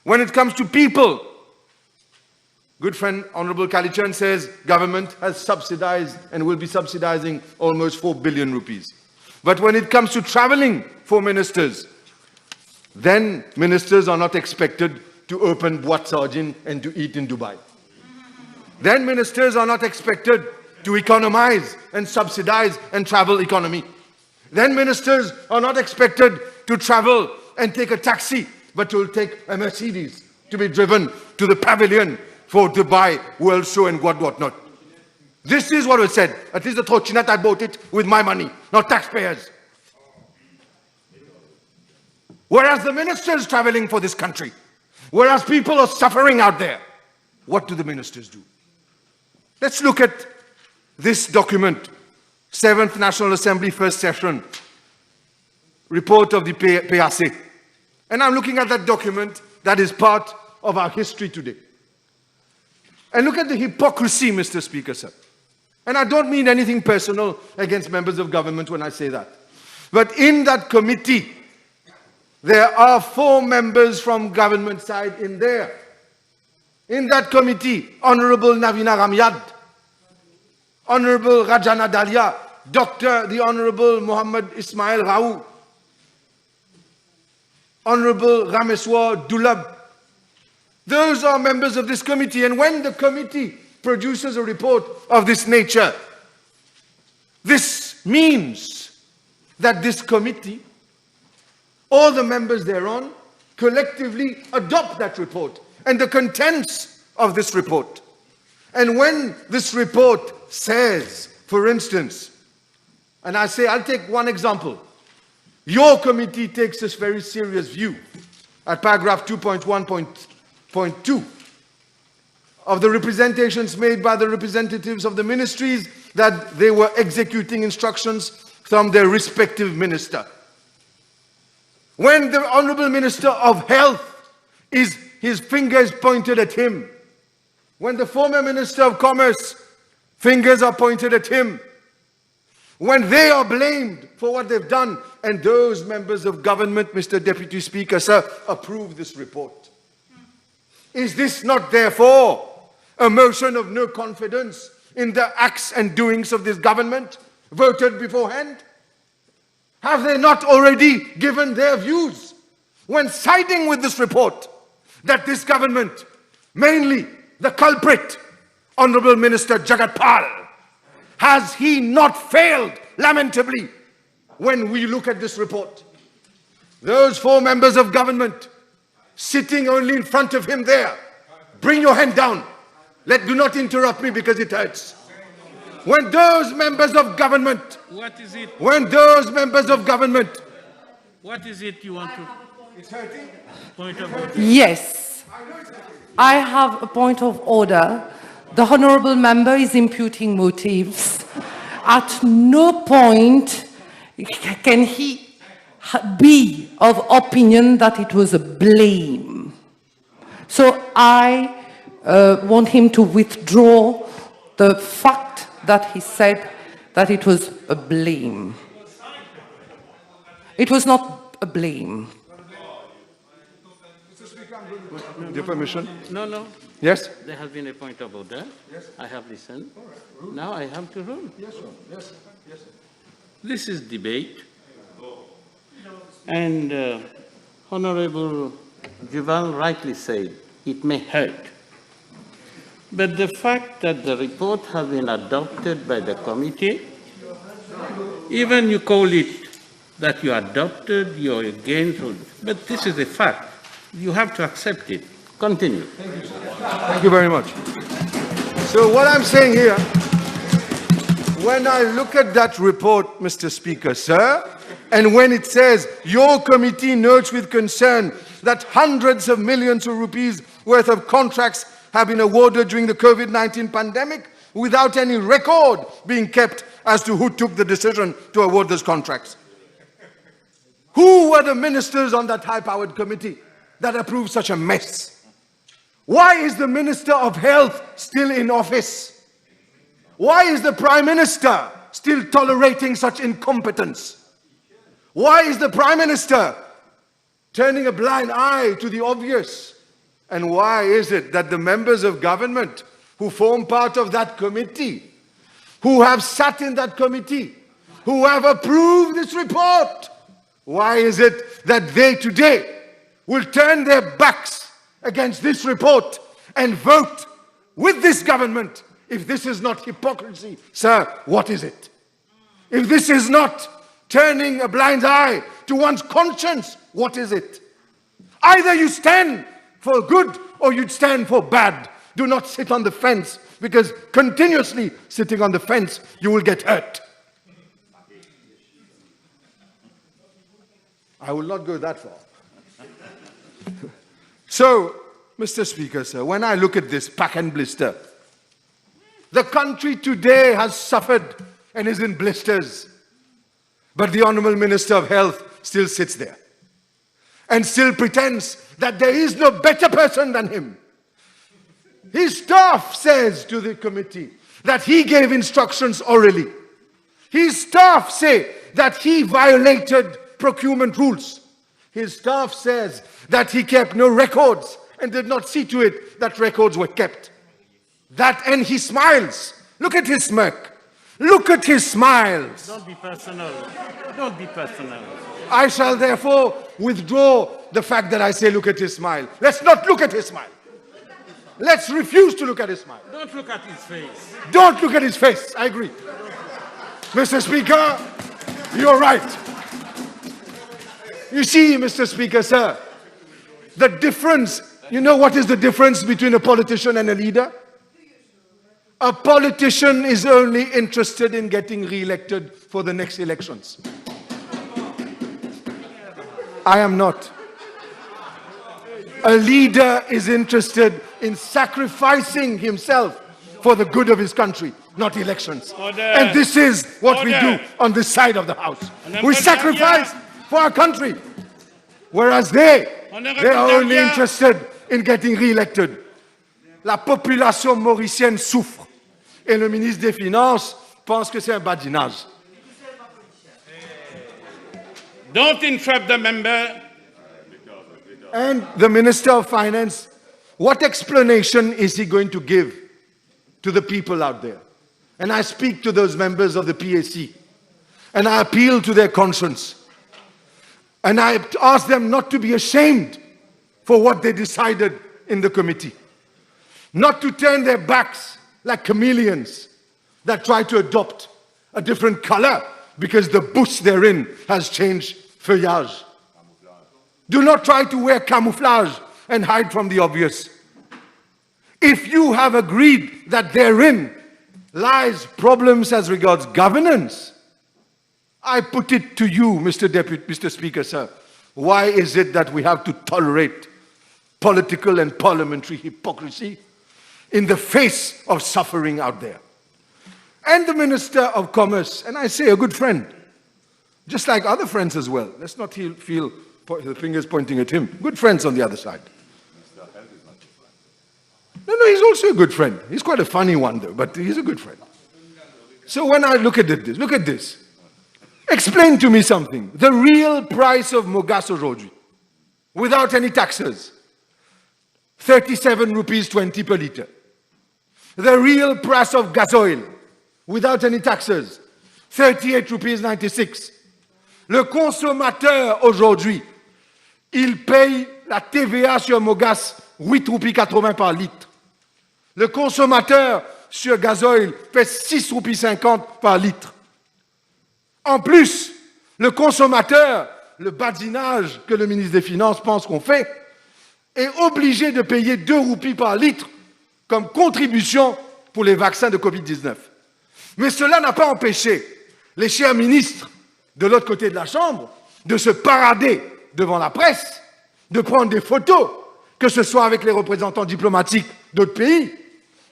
when it comes to people, good friend Honourable Kalichern says government has subsidized and will be subsidizing almost 4 billion rupees. But when it comes to traveling for ministers, then ministers are not expected to open boîte sardine and to eat in Dubai. Then ministers are not expected to economize and subsidize and travel economy. Then ministers are not expected to travel and take a taxi, but to take a Mercedes to be driven to the pavilion for Dubai World Show and whatnot. This is what was said. At least the Trottinette, I bought it with my money, not taxpayers. Whereas the ministers traveling for this country, whereas people are suffering out there, what do the ministers do? Let's look at this document, 7th National Assembly First Session, report of the PAC. And I'm looking at that document that is part of our history today. And look at the hypocrisy, Mr. Speaker, sir. And I don't mean anything personal against members of government when I say that. But in that committee, there are 4 members from government side in there. In that committee, Honourable Navina Ramyad, Honourable Rajana Dalia, the Honourable Muhammad Ismail Rao, Honourable Rameswar Dulab. Those are members of this committee. And when the committee produces a report of this nature, this means that this committee, all the members thereon, collectively adopt that report and the contents of this report. And when this report says, for instance, and I'll take one example. Your committee takes this very serious view at paragraph 2.1.2 of the representations made by the representatives of the ministries that they were executing instructions from their respective minister. When the Honorable Minister of Health his finger is pointed at him, when the former Minister of Commerce, fingers are pointed at him, when they are blamed for what they've done, and those members of government, Mr. Deputy Speaker, sir, approve this report. Is this not therefore a motion of no confidence in the acts and doings of this government, voted beforehand? Have they not already given their views when siding with this report that this government, mainly the culprit, Honorable Minister Jagat Pal, has he not failed lamentably when we look at this report? Those 4 members of government sitting only in front of him there, bring your hand down. Do not interrupt me because it hurts. When those members of government, What is it? when those members of government, What is it you want to? it's hurting. Point of order. Yes. I have a point of order. The honourable member is imputing motives. At no point can he be of opinion that it was a blame. So I want him to withdraw the fact that he said that it was a blame. It was not a blame. With your permission? No. Yes? There has been a point of order. Yes. I have listened. Now I have to rule. Yes, sir. Yes. This is debate. And Honorable Juval rightly said, it may hurt. But the fact that the report has been adopted by the committee, even you call it that you adopted, you're against, but this is a fact. You have to accept it. Continue. Thank you very much. So what I'm saying here, when I look at that report, Mr. Speaker, sir, and when it says, your committee notes with concern that hundreds of millions of rupees worth of contracts have been awarded during the COVID-19 pandemic without any record being kept as to who took the decision to award those contracts. Who were the ministers on that high-powered committee that approved such a mess? Why is the Minister of Health still in office? Why is the Prime Minister still tolerating such incompetence? Why is the Prime Minister turning a blind eye to the obvious? And why is it that the members of government who form part of that committee, who have sat in that committee, who have approved this report, why is it that they today will turn their backs against this report and vote with this government? If this is not hypocrisy, sir, what is it? If this is not turning a blind eye to one's conscience, what is it? Either you stand for good or you stand for bad. Do not sit on the fence, because continuously sitting on the fence, you will get hurt. I will not go that far. So, Mr. Speaker, sir, when I look at this pack and blister, the country today has suffered and is in blisters. But the Honourable Minister of Health still sits there and still pretends that there is no better person than him. His staff says to the committee that he gave instructions orally. His staff say that he violated procurement rules. His staff says that he kept no records and did not see to it that records were kept. And he smiles. Look at his smirk. Look at his smiles. Don't be personal. Don't be personal. I shall therefore withdraw the fact that I say look at his smile. Let's not look at his smile. Let's refuse to look at his smile. Don't look at his face. Don't look at his face. I agree. Mr. Speaker, you're right. You see, Mr. Speaker, sir, the difference, you know what is the difference between a politician and a leader? A politician is only interested in getting re-elected for the next elections. I am not. A leader is interested in sacrificing himself for the good of his country, not elections. And this is what we do on this side of the House. We sacrifice for our country, whereas they are only interested in getting re-elected. La population mauricienne souffre et le ministre des Finances pense que c'est un badinage. Don't interrupt the member. And the Minister of Finance, what explanation is he going to give to the people out there? And I speak to those members of the PAC, and I appeal to their conscience. And I ask them not to be ashamed for what they decided in the committee. Not to turn their backs like chameleons that try to adopt a different color because the bush they're in has changed feuillage. Do not try to wear camouflage and hide from the obvious. If you have agreed that therein lies problems as regards governance, I put it to you, Mr. Speaker, sir. Why is it that we have to tolerate political and parliamentary hypocrisy in the face of suffering out there? And the Minister of Commerce, and I say a good friend, just like other friends as well. Let's not feel the fingers pointing at him. Good friends on the other side. No, he's also a good friend. He's quite a funny one, though, but he's a good friend. So when I look at this. Explain to me something. The real price of mogas aujourd'hui, without any taxes, 37 rupees 20 per litre. The real price of gasoil, without any taxes, 38 rupees 96. Le consommateur aujourd'hui, il paye la TVA sur mogas 8 roupies 80 par litre. Le consommateur sur gasoil paie 6 roupies 50 par litre. En plus, le consommateur, le badinage que le ministre des Finances pense qu'on fait, est obligé de payer 2 roupies par litre comme contribution pour les vaccins de Covid-19. Mais cela n'a pas empêché les chers ministres de l'autre côté de la Chambre de se parader devant la presse, de prendre des photos, que ce soit avec les représentants diplomatiques d'autres pays,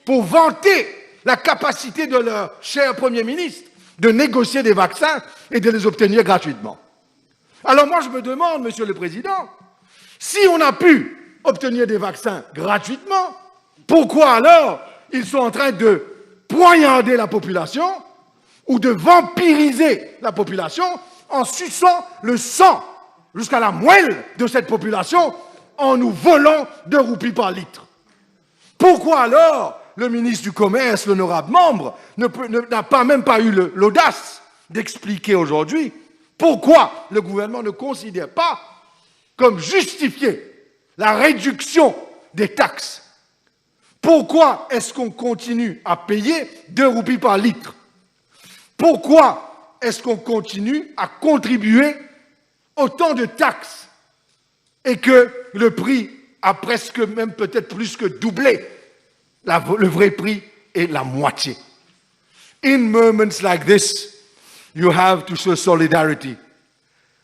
pour vanter la capacité de leur cher Premier ministre de négocier des vaccins et de les obtenir gratuitement. Alors moi je me demande, Monsieur le Président, si on a pu obtenir des vaccins gratuitement, pourquoi alors ils sont en train de poignarder la population ou de vampiriser la population en suçant le sang jusqu'à la moelle de cette population en nous volant 2 roupies par litre? Pourquoi alors le ministre du Commerce, l'honorable membre, n'a même pas eu l'audace d'expliquer aujourd'hui pourquoi le gouvernement ne considère pas comme justifié la réduction des taxes? Pourquoi est-ce qu'on continue à payer 2 roupies par litre? Pourquoi est-ce qu'on continue à contribuer autant de taxes et que le prix a presque même peut-être plus que doublé? Le vrai prix est la moitié. In moments like this, you have to show solidarity.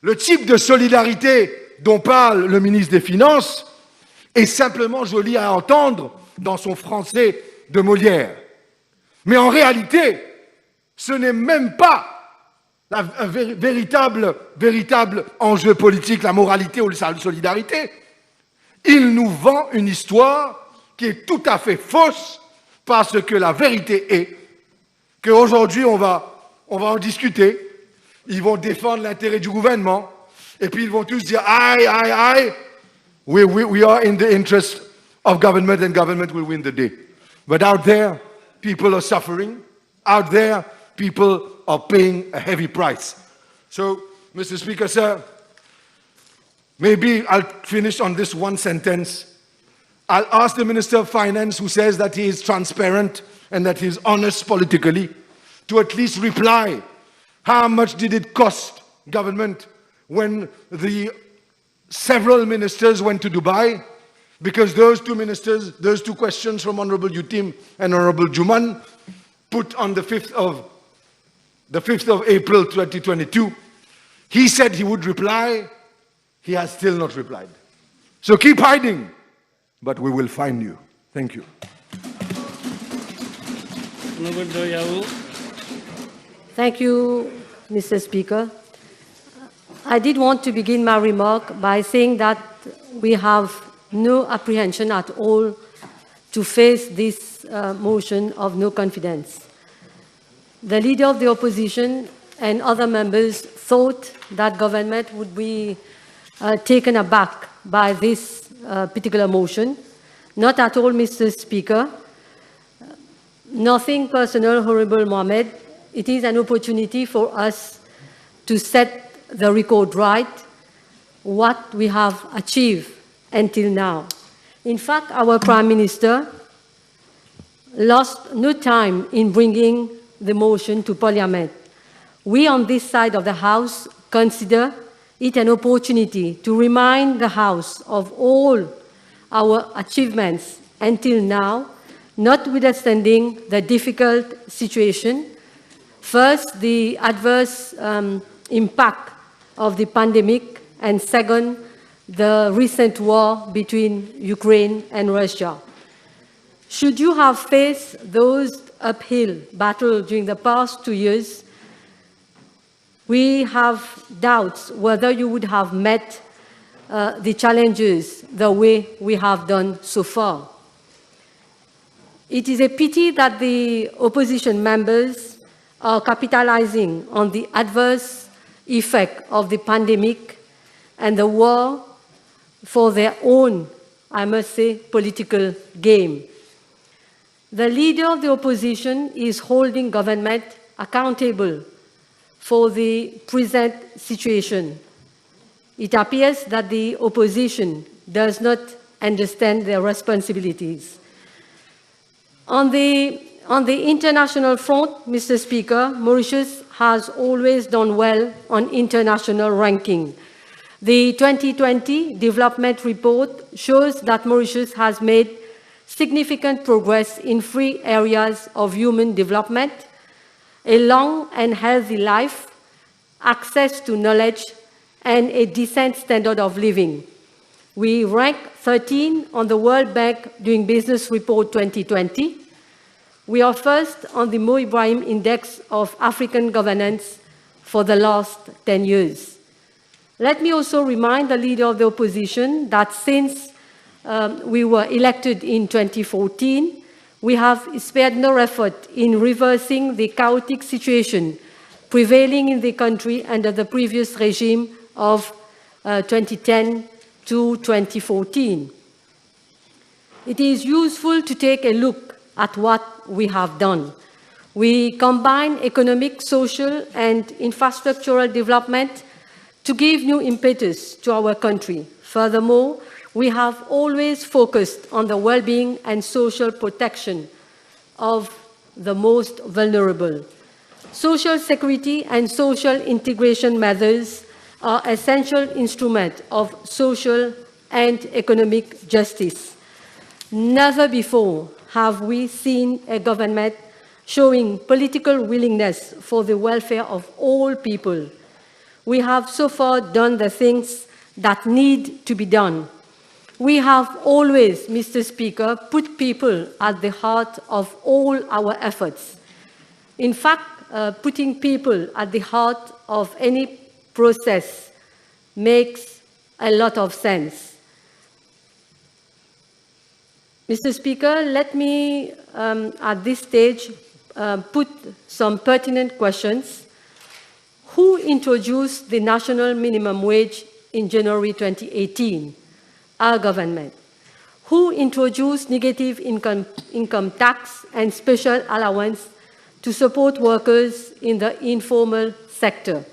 Le type de solidarité dont parle le ministre des Finances est simplement joli à entendre dans son français de Molière. Mais en réalité, ce n'est même pas un véritable enjeu politique, la moralité ou la solidarité. Il nous vend une histoire qui est tout à fait fausse, parce que la vérité est qu'aujourd'hui, on va en discuter, ils vont défendre l'intérêt du gouvernement, et puis ils vont tous dire « Aye, we are in the interest of government and government will win the day ». But out there, people are suffering. Out there, people are paying a heavy price. So, Mr. Speaker, sir, maybe I'll finish on this one sentence. I'll ask the Minister of Finance, who says that he is transparent and that he is honest politically, to at least reply. How much did it cost government when the several ministers went to Dubai? Because those two ministers, those two questions from Honorable Yutim and Honorable Juman, put on the 5th of April 2022, he said he would reply. He has still not replied. So keep hiding, but we will find you. Thank you. Thank you, Mr. Speaker. I did want to begin my remark by saying that we have no apprehension at all to face this motion of no confidence. The leader of the opposition and other members thought that government would be taken aback by this particular motion. Not at all, Mr. Speaker. Nothing personal, Honorable Mohammed. It is an opportunity for us to set the record right, what we have achieved until now. In fact, our Prime Minister lost no time in bringing the motion to Parliament. We on this side of the House consider it an opportunity to remind the House of all our achievements until now, notwithstanding the difficult situation. First, the adverse impact of the pandemic, and second, the recent war between Ukraine and Russia. Should you have faced those uphill battles during the past 2 years, we have doubts whether you would have met the challenges the way we have done so far. It is a pity that the opposition members are capitalizing on the adverse effect of the pandemic and the war for their own, I must say, political game. The leader of the opposition is holding government accountable for the present situation. It appears that the opposition does not understand their responsibilities. On the international front, Mr. Speaker, Mauritius has always done well on international ranking. The 2020 development report shows that Mauritius has made significant progress in 3 areas of human development: a long and healthy life, access to knowledge, and a decent standard of living. We rank 13 on the World Bank Doing Business Report 2020. We are first on the Mo Ibrahim Index of African Governance for the last 10 years. Let me also remind the leader of the opposition that since we were elected in 2014, we have spared no effort in reversing the chaotic situation prevailing in the country under the previous regime of 2010 to 2014. It is useful to take a look at what we have done. We combine economic, social, and infrastructural development to give new impetus to our country. Furthermore, we have always focused on the well-being and social protection of the most vulnerable. Social security and social integration measures are essential instruments of social and economic justice. Never before have we seen a government showing political willingness for the welfare of all people. We have so far done the things that need to be done. We have always, Mr. Speaker, put people at the heart of all our efforts. In fact, putting people at the heart of any process makes a lot of sense. Mr. Speaker, let me, at this stage, put some pertinent questions. Who introduced the national minimum wage in January 2018? Our government. Who introduced negative income tax and special allowance to support workers in the informal sector?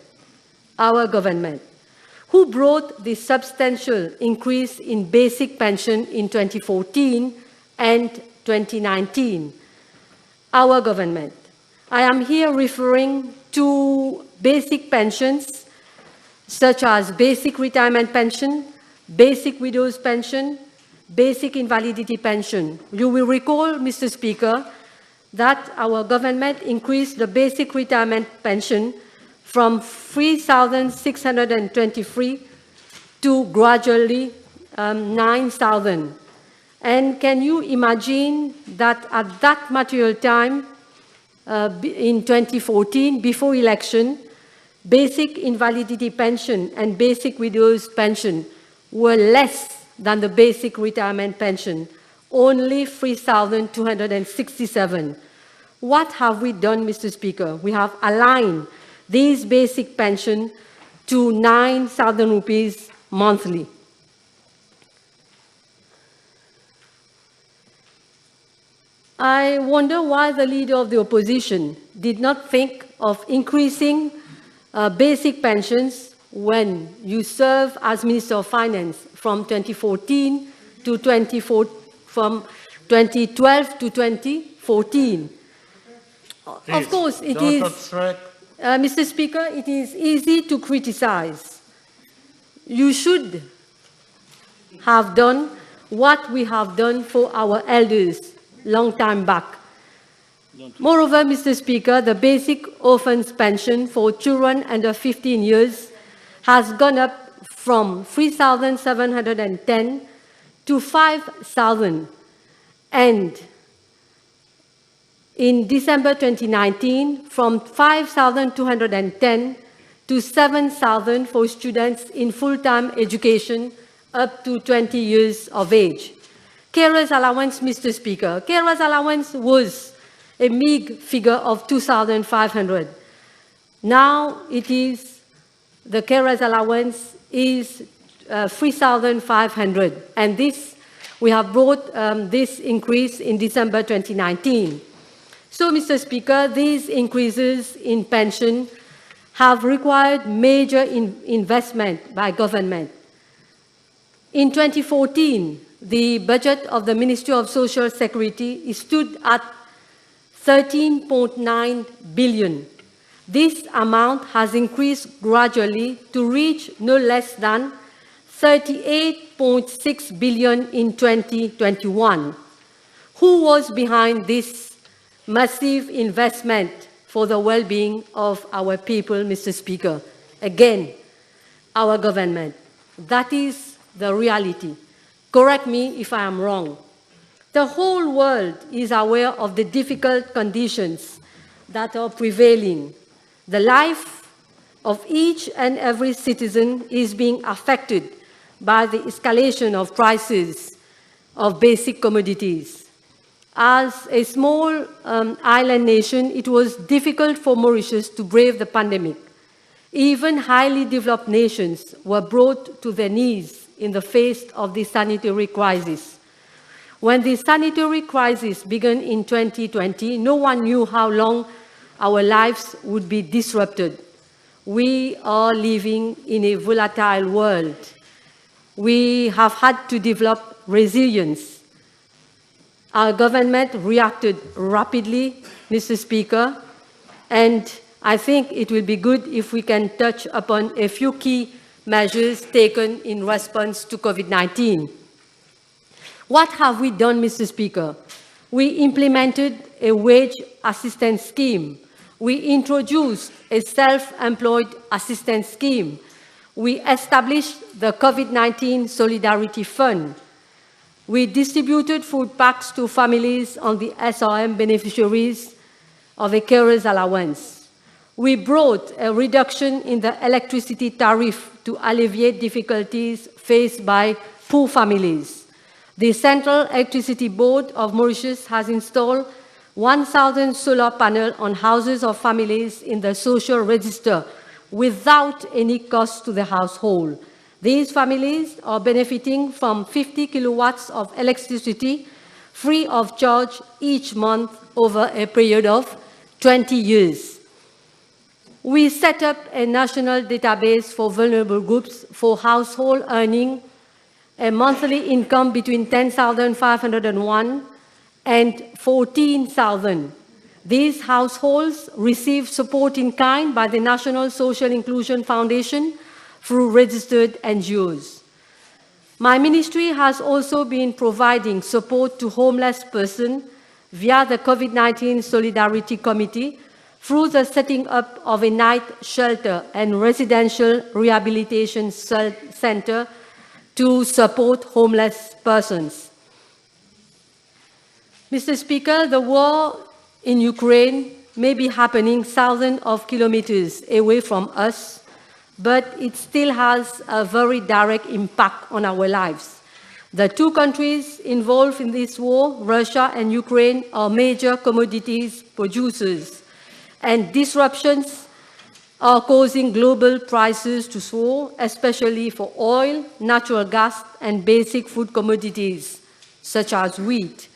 Our government. who brought the substantial increase in basic pension in 2014 and 2019? Our government. I am here referring to basic pensions, such as basic retirement pension, basic widow's pension, basic invalidity pension. You will recall, Mr. Speaker, that our government increased the basic retirement pension from 3,623 to gradually 9,000. And can you imagine that at that material time, in 2014, before election, basic invalidity pension and basic widow's pension were less than the basic retirement pension, only 3,267. What have we done, Mr. Speaker? We have aligned these basic pension to 9,000 rupees monthly. I wonder why the leader of the opposition did not think of increasing basic pensions when you serve as Minister of Finance from 2014 to from 2012 to 2014. Of course, it is, Mr. Speaker, it is easy to criticize. You should have done what we have done for our elders long time back. Moreover, Mr. Speaker, the basic orphans pension for children under 15 years has gone up from 3,710 to 5,000. And in December 2019, from 5,210 to 7,000 for students in full-time education up to 20 years of age. Carers allowance, Mr. Speaker. Carers allowance was a meager figure of 2,500. Now it is, the carers allowance is 3,500. And this, we have brought this increase in December 2019. So, Mr. Speaker, these increases in pension have required major investment by government. In 2014, the budget of the Ministry of Social Security stood at 13.9 billion. This amount has increased gradually to reach no less than 38.6 billion in 2021. Who was behind this massive investment for the well-being of our people, Mr. Speaker? Again, our government. That is the reality. Correct me if I am wrong. The whole world is aware of the difficult conditions that are prevailing. The life of each and every citizen is being affected by the escalation of prices of basic commodities. As a small island nation, it was difficult for Mauritius to brave the pandemic. Even highly developed nations were brought to their knees in the face of the sanitary crisis. When the sanitary crisis began in 2020, no one knew how long our lives would be disrupted. We are living in a volatile world. We have had to develop resilience. Our government reacted rapidly, Mr. Speaker, and I think it will be good if we can touch upon a few key measures taken in response to COVID-19. What have we done, Mr. Speaker? We implemented a wage assistance scheme. We introduced a self-employed assistance scheme. We established the COVID-19 Solidarity Fund. We distributed food packs to families on the SRM beneficiaries of a carer's allowance. We brought a reduction in the electricity tariff to alleviate difficulties faced by poor families. The Central Electricity Board of Mauritius has installed 1,000 solar panels on houses of families in the social register without any cost to the household. These families are benefiting from 50 kilowatts of electricity free of charge each month over a period of 20 years. We set up a national database for vulnerable groups for households earning a monthly income between 10,501 and 14,000. These households receive support in kind by the National Social Inclusion Foundation through registered NGOs. My ministry has also been providing support to homeless persons via the COVID-19 Solidarity Committee through the setting up of a night shelter and residential rehabilitation center to support homeless persons. Mr. Speaker, the war in Ukraine may be happening thousands of kilometers away from us, but it still has a very direct impact on our lives. The two countries involved in this war, Russia and Ukraine, are major commodities producers, and disruptions are causing global prices to soar, especially for oil, natural gas, and basic food commodities, such as wheat.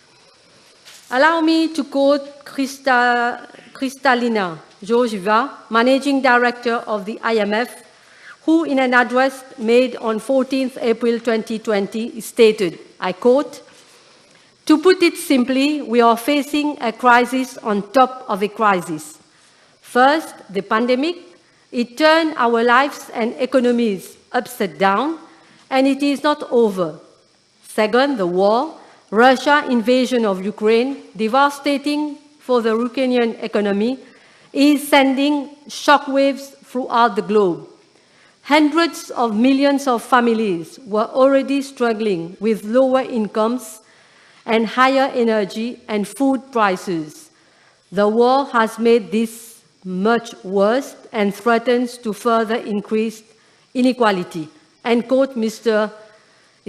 Allow me to quote Kristalina Georgieva, Managing Director of the IMF, who in an address made on 14th April 2020 stated, I quote, "To put it simply, we are facing a crisis on top of a crisis. First, the pandemic, it turned our lives and economies upside down, and it is not over. Second, the war, Russia invasion of Ukraine, devastating for the Ukrainian economy, is sending shockwaves throughout the globe. Hundreds of millions of families were already struggling with lower incomes and higher energy and food prices. The war has made this much worse and threatens to further increase inequality." End quote, Mr.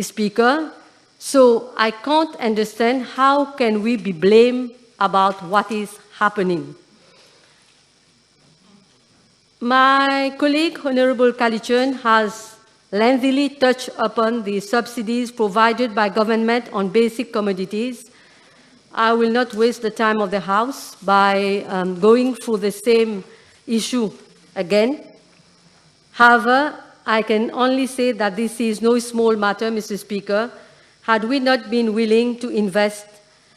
Speaker. So I can't understand how can we be blamed about what is happening. My colleague, Honorable Kalichern, has lengthily touched upon the subsidies provided by government on basic commodities. I will not waste the time of the House by going through the same issue again. However, I can only say that this is no small matter, Mr. Speaker. Had we not been willing to invest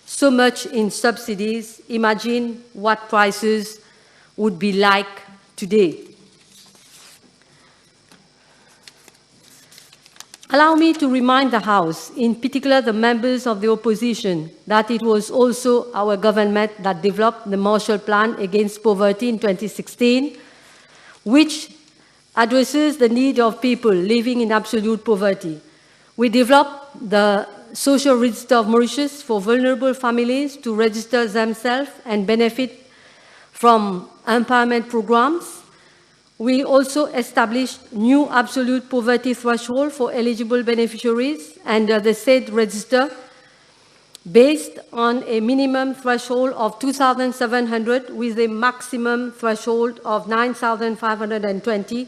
so much in subsidies, imagine what prices would be like today. Allow me to remind the House, in particular the members of the opposition, that it was also our government that developed the Marshall Plan Against Poverty in 2016, which addresses the need of people living in absolute poverty. We developed the Social Register of Mauritius for vulnerable families to register themselves and benefit from empowerment programs. We also established new absolute poverty threshold for eligible beneficiaries under the said register based on a minimum threshold of 2,700 with a maximum threshold of 9,520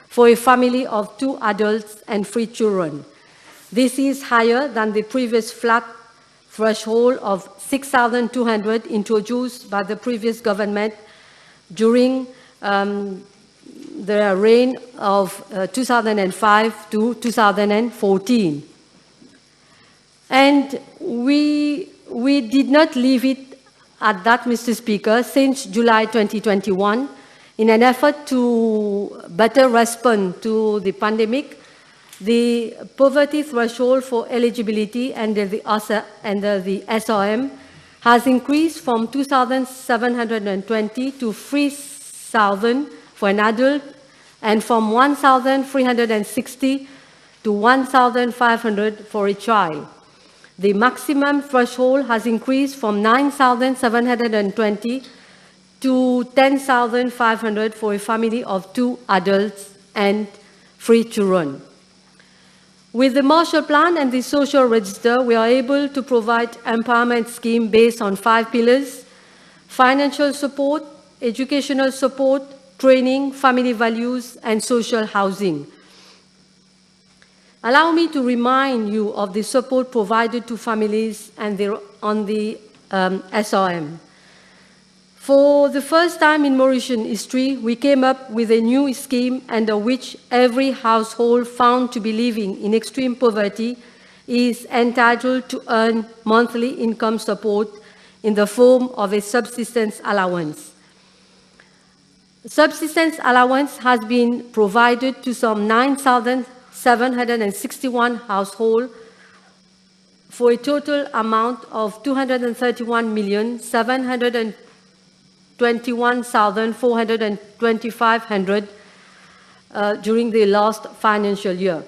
for a family of 2 adults and 3 children. This is higher than the previous flat threshold of 6,200 introduced by the previous government during the reign of 2005 to 2014. And we did not leave it at that, Mr. Speaker. Since July 2021, in an effort to better respond to the pandemic, the poverty threshold for eligibility under the SRM has increased from 2,720 to 3,000 for an adult and from 1,360 to 1,500 for a child. The maximum threshold has increased from 9,720 to 10,500 for a family of 2 adults and 3 children. With the Marshall Plan and the Social Register, we are able to provide empowerment scheme based on 5 pillars: financial support, educational support, training, family values, and social housing. Allow me to remind you of the support provided to families and on the SRM. For the first time in Mauritian history, we came up with a new scheme under which every household found to be living in extreme poverty is entitled to earn monthly income support in the form of a subsistence allowance. Subsistence allowance has been provided to some 9,761 households for a total amount of 231,721,425 during the last financial year.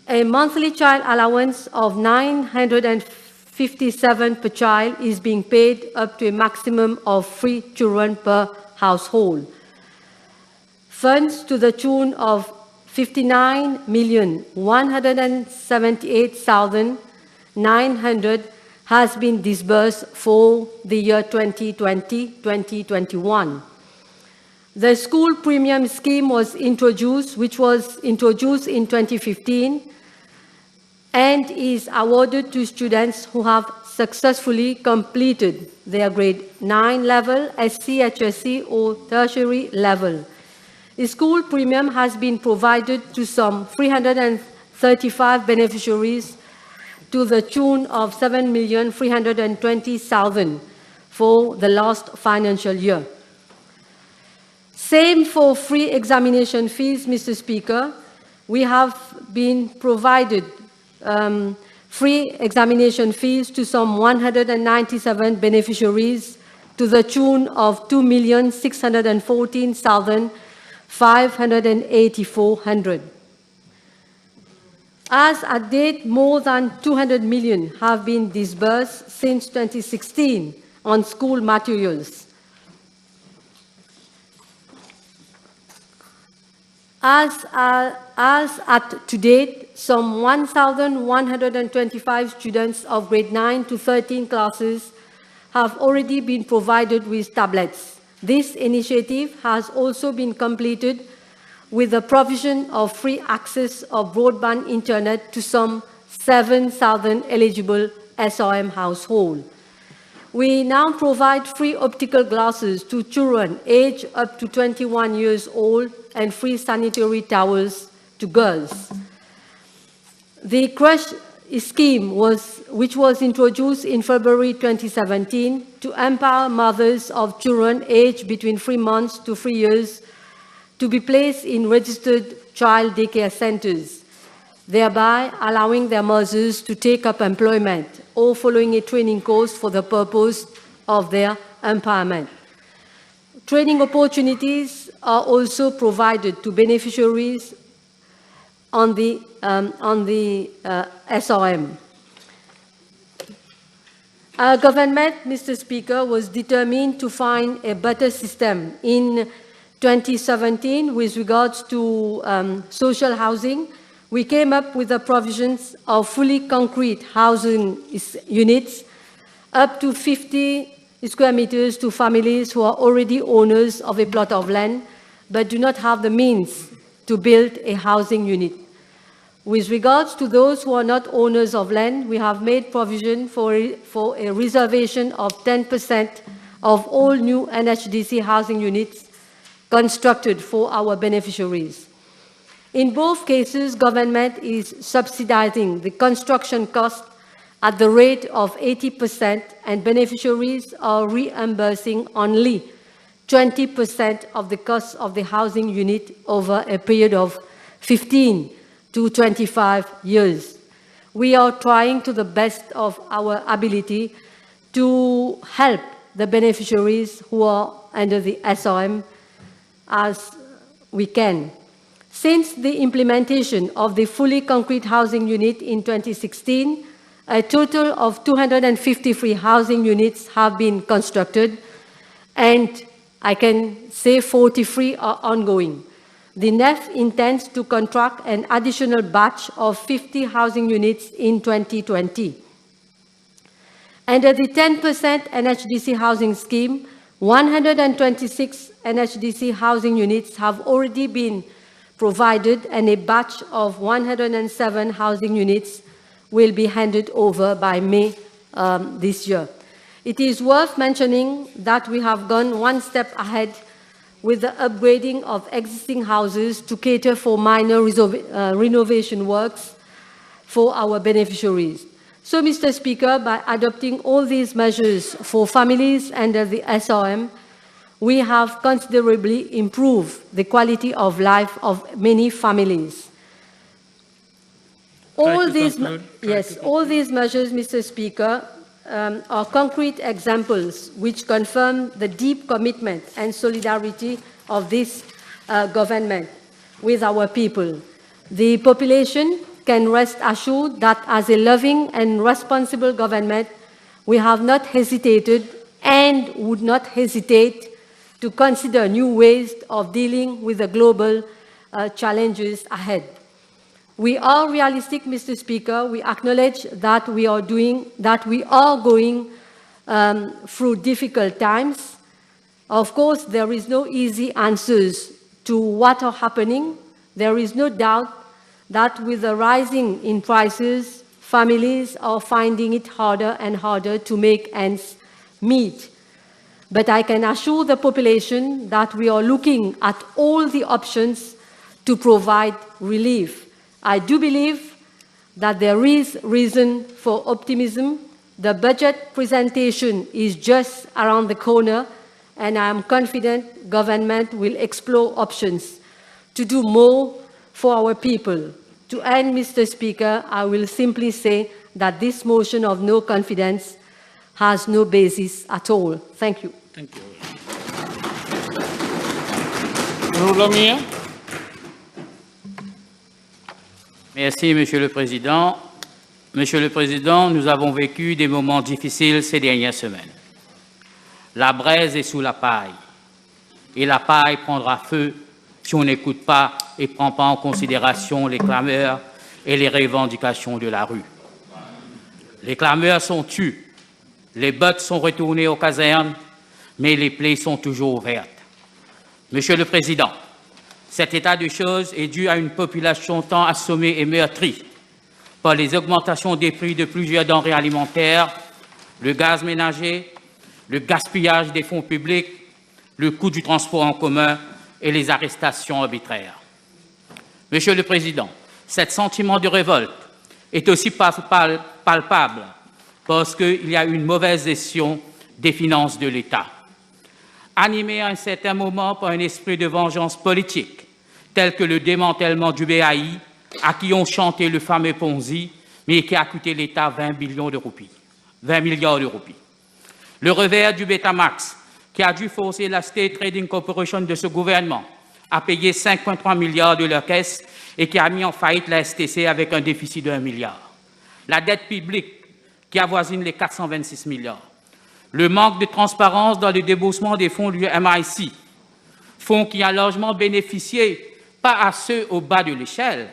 A monthly child allowance of 957 per child is being paid up to a maximum of 3 children per household. Funds to the tune of 59,178,900 has been disbursed for the year 2020-2021. The school premium scheme was introduced, which was introduced in 2015, and is awarded to students who have successfully completed their grade 9 level, SC, HSC, or tertiary level. The school premium has been provided to some 335 beneficiaries to the tune of 7,320,000 for the last financial year. Same for free examination fees, Mr. Speaker. We have been provided free examination fees to some 197 beneficiaries to the tune of 2,614,584. As at date, more than 200 million have been disbursed since 2016 on school materials. As at to date, some 1,125 students of grade 9 to 13 classes have already been provided with tablets. This initiative has also been completed with the provision of free access of broadband internet to some 7,000 eligible SRM households. We now provide free optical glasses to children aged up to 21 years old and free sanitary towels to girls. The crash scheme, which was introduced in February 2017 to empower mothers of children aged between 3 months to 3 years to be placed in registered child daycare centers, thereby allowing their mothers to take up employment or following a training course for the purpose of their empowerment. Training opportunities are also provided to beneficiaries on the SRM. Our government, Mr. Speaker, was determined to find a better system in 2017 with regards to social housing. We came up with the provisions of fully concrete housing units up to 50 square meters to families who are already owners of a plot of land but do not have the means to build a housing unit. With regards to those who are not owners of land, we have made provision for a reservation of 10% of all new NHDC housing units constructed for our beneficiaries. In both cases, government is subsidizing the construction cost at the rate of 80%, and beneficiaries are reimbursing only 20% of the cost of the housing unit over a period of 15 to 25 years. We are trying to the best of our ability to help the beneficiaries who are under the SRM as we can. Since the implementation of the fully concrete housing unit in 2016, a total of 253 housing units have been constructed, and I can say 43 are ongoing. The NEF intends to contract an additional batch of 50 housing units in 2020. Under the 10% NHDC housing scheme, 126 NHDC housing units have already been provided, and a batch of 107 housing units will be handed over by May this year. It is worth mentioning that we have gone one step ahead with the upgrading of existing houses to cater for minor renovation works for our beneficiaries. So, Mr. Speaker, by adopting all these measures for families under the SRM, we have considerably improved the quality of life of many families. All these measures, Mr. Speaker, are concrete examples which confirm the deep commitment and solidarity of this government with our people. The population can rest assured that as a loving and responsible government, we have not hesitated and would not hesitate to consider new ways of dealing with the global challenges ahead. We are realistic, Mr. Speaker. We acknowledge that we are going through difficult times. Of course, there is no easy answers to what are happening. There is no doubt that with the rising in prices, families are finding it harder and harder to make ends meet. But I can assure the population that we are looking at all the options to provide relief. I do believe that there is reason for optimism. The budget presentation is just around the corner, and I am confident government will explore options to do more for our people. To end, Mr. Speaker, I will simply say that this motion of no confidence has no basis at all. Thank you. Thank you. Roulamia. Merci, Monsieur le Président. Monsieur le Président, nous avons vécu des moments difficiles ces dernières semaines. La braise est sous la paille, et la paille prendra feu si on n'écoute pas et ne prend pas en considération les clameurs et les revendications de la rue. Les clameurs sont tues, les bottes sont retournées aux casernes, mais les plaies sont toujours ouvertes. Monsieur le Président, cet état de choses est dû à une population tant assommée et meurtrie par les augmentations des prix de plusieurs denrées alimentaires, le gaz ménager, le gaspillage des fonds publics, le coût du transport en commun et les arrestations arbitraires. Monsieur le Président, ce sentiment de révolte est aussi palpable parce qu'il y a une mauvaise gestion des finances de l'État. Animé à un certain moment par un esprit de vengeance politique, tel que le démantèlement du BAI, à qui ont chanté le fameux Ponzi, mais qui a coûté l'État 20 milliards de roupies. Le revers du Betamax, qui a dû forcer la State Trading Corporation de ce gouvernement à payer 5,3 milliards de leur caisse et qui a mis en faillite la STC avec un déficit de 1 milliard. La dette publique qui avoisine les 426 milliards. Le manque de transparence dans le déboursement des fonds du MIC, fonds qui a largement bénéficié, pas à ceux au bas de l'échelle,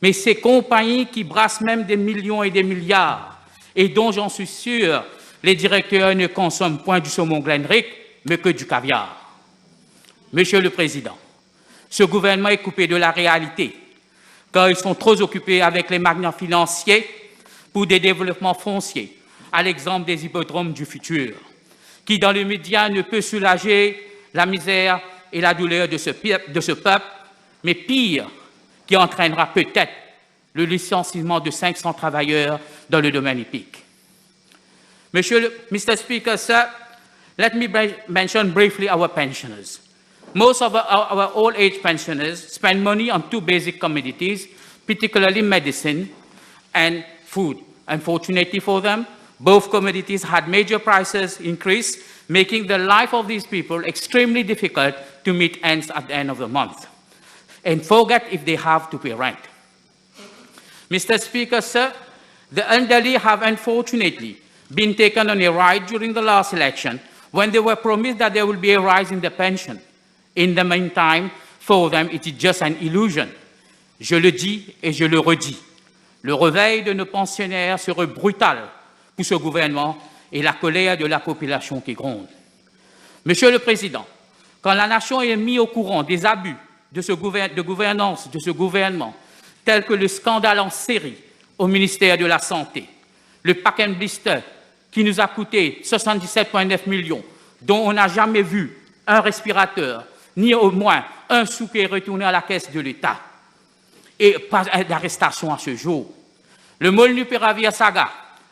mais ces compagnies qui brassent même des millions et des milliards et dont, j'en suis sûr, les directeurs ne consomment point du saumon Glenrick, mais que du caviar. Monsieur le Président, ce gouvernement est coupé de la réalité, car ils sont trop occupés avec les magnats financiers pour des développements fonciers, à l'exemple des hippodromes du futur, qui dans le média ne peut soulager la misère et la douleur de ce peuple, mais pire, qui entraînera peut-être le licenciement de 500 travailleurs dans le domaine hippique. Mr. Speaker, sir, let me mention briefly our pensioners. Most of our old-age pensioners spend money on two basic commodities, particularly medicine and food. Unfortunately for them, both commodities had major prices increase, making the life of these people extremely difficult to meet ends at the end of the month, and forget if they have to pay rent. Mr. Speaker, sir, the elderly have unfortunately been taken on a ride during the last election when they were promised that there will be a rise in the pension. In the meantime, for them, it is just an illusion. Je le dis et je le redis. Le réveil de nos pensionnaires serait brutal pour ce gouvernement et la colère de la population qui gronde. Monsieur le Président, quand la nation est mise au courant des abus de gouvernance de ce gouvernement, tels que le scandale en série au ministère de la Santé, le pack and blister qui nous a coûté 77,9 millions, dont on n'a jamais vu un respirateur, ni au moins un sou qui est retourné à la caisse de l'État, et pas d'arrestation à ce jour. Le Molnupiravir Saga,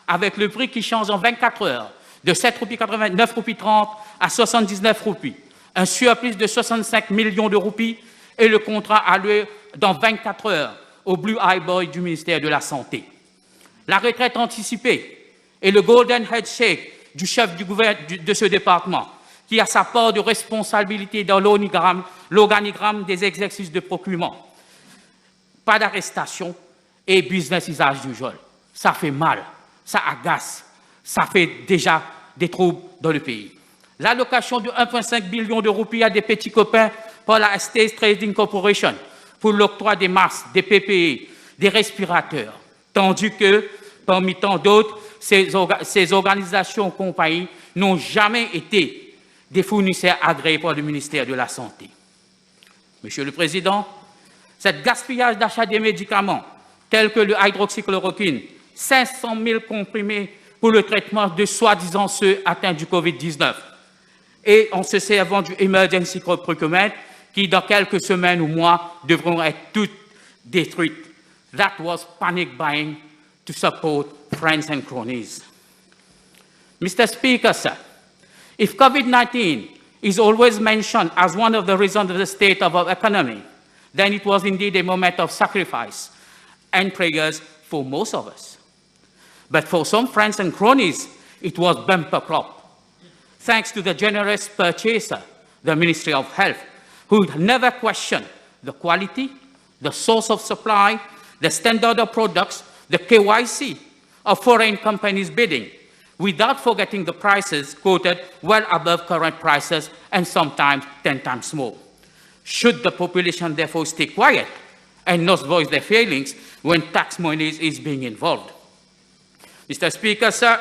avec le prix qui change en 24 heures, de 7,89 roupies 30 à 79 roupies, un surplus de 65 millions de roupies, et le contrat a lieu dans 24 heures au Blue Eye Boy du ministère de la Santé. La retraite anticipée et le Golden Handshake du chef du gouvernement de ce département, qui a sa part de responsabilité dans l'organigramme des exercices de procurement. Pas d'arrestation et business usage du jol. Ça fait mal, ça agace, ça fait déjà des troubles dans le pays. L'allocation de 1,5 billion de roupies à des petits copains par la State Trading Corporation pour l'octroi des masques, des PPE, des respirateurs, tandis que, parmi tant d'autres, ces organisations compagnies n'ont jamais été des fournisseurs agréés par le ministère de la Santé. Monsieur le Président, ce gaspillage d'achat des médicaments, tels que le hydroxychloroquine, 500 000 comprimés pour le traitement de soi-disant ceux atteints du Covid-19, et en se servant du Emergency Procurement, qui dans quelques semaines ou mois devront être toutes détruites. That was panic buying to support friends and cronies. Mr. Speaker, sir, if COVID-19 is always mentioned as one of the reasons of the state of our economy, then it was indeed a moment of sacrifice and prayers for most of us. But for some friends and cronies, it was bumper crop. Thanks to the generous purchaser, the Ministry of Health, who never questioned the quality, the source of supply, the standard of products, the KYC of foreign companies bidding, without forgetting the prices quoted well above current prices and sometimes 10 times more. Should the population therefore stay quiet and not voice their feelings when tax money is being involved? Mr. Speaker, sir,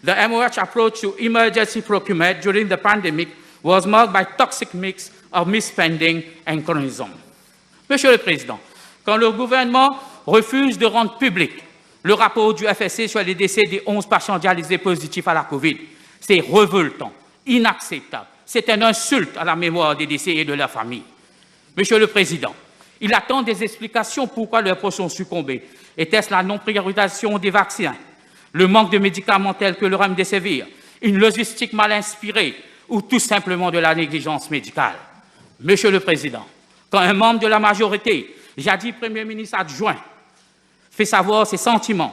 the MOH approach to emergency procurement during the pandemic was marked by a toxic mix of misspending and cronyism. Monsieur le Président, quand le gouvernement refuse de rendre public le rapport du FSC sur les décès des 11 patients dialysés positifs à la COVID, c'est révoltant, inacceptable. C'est une insulte à la mémoire des décès et de leurs familles. Monsieur le Président, il attend des explications pourquoi leurs proches ont succombé. Était-ce la non-priorisation des vaccins, le manque de médicaments tels que le remdesivir, une logistique mal inspirée ou tout simplement de la négligence médicale? Monsieur le Président, quand un membre de la majorité, jadis Premier ministre adjoint, fait savoir ses sentiments,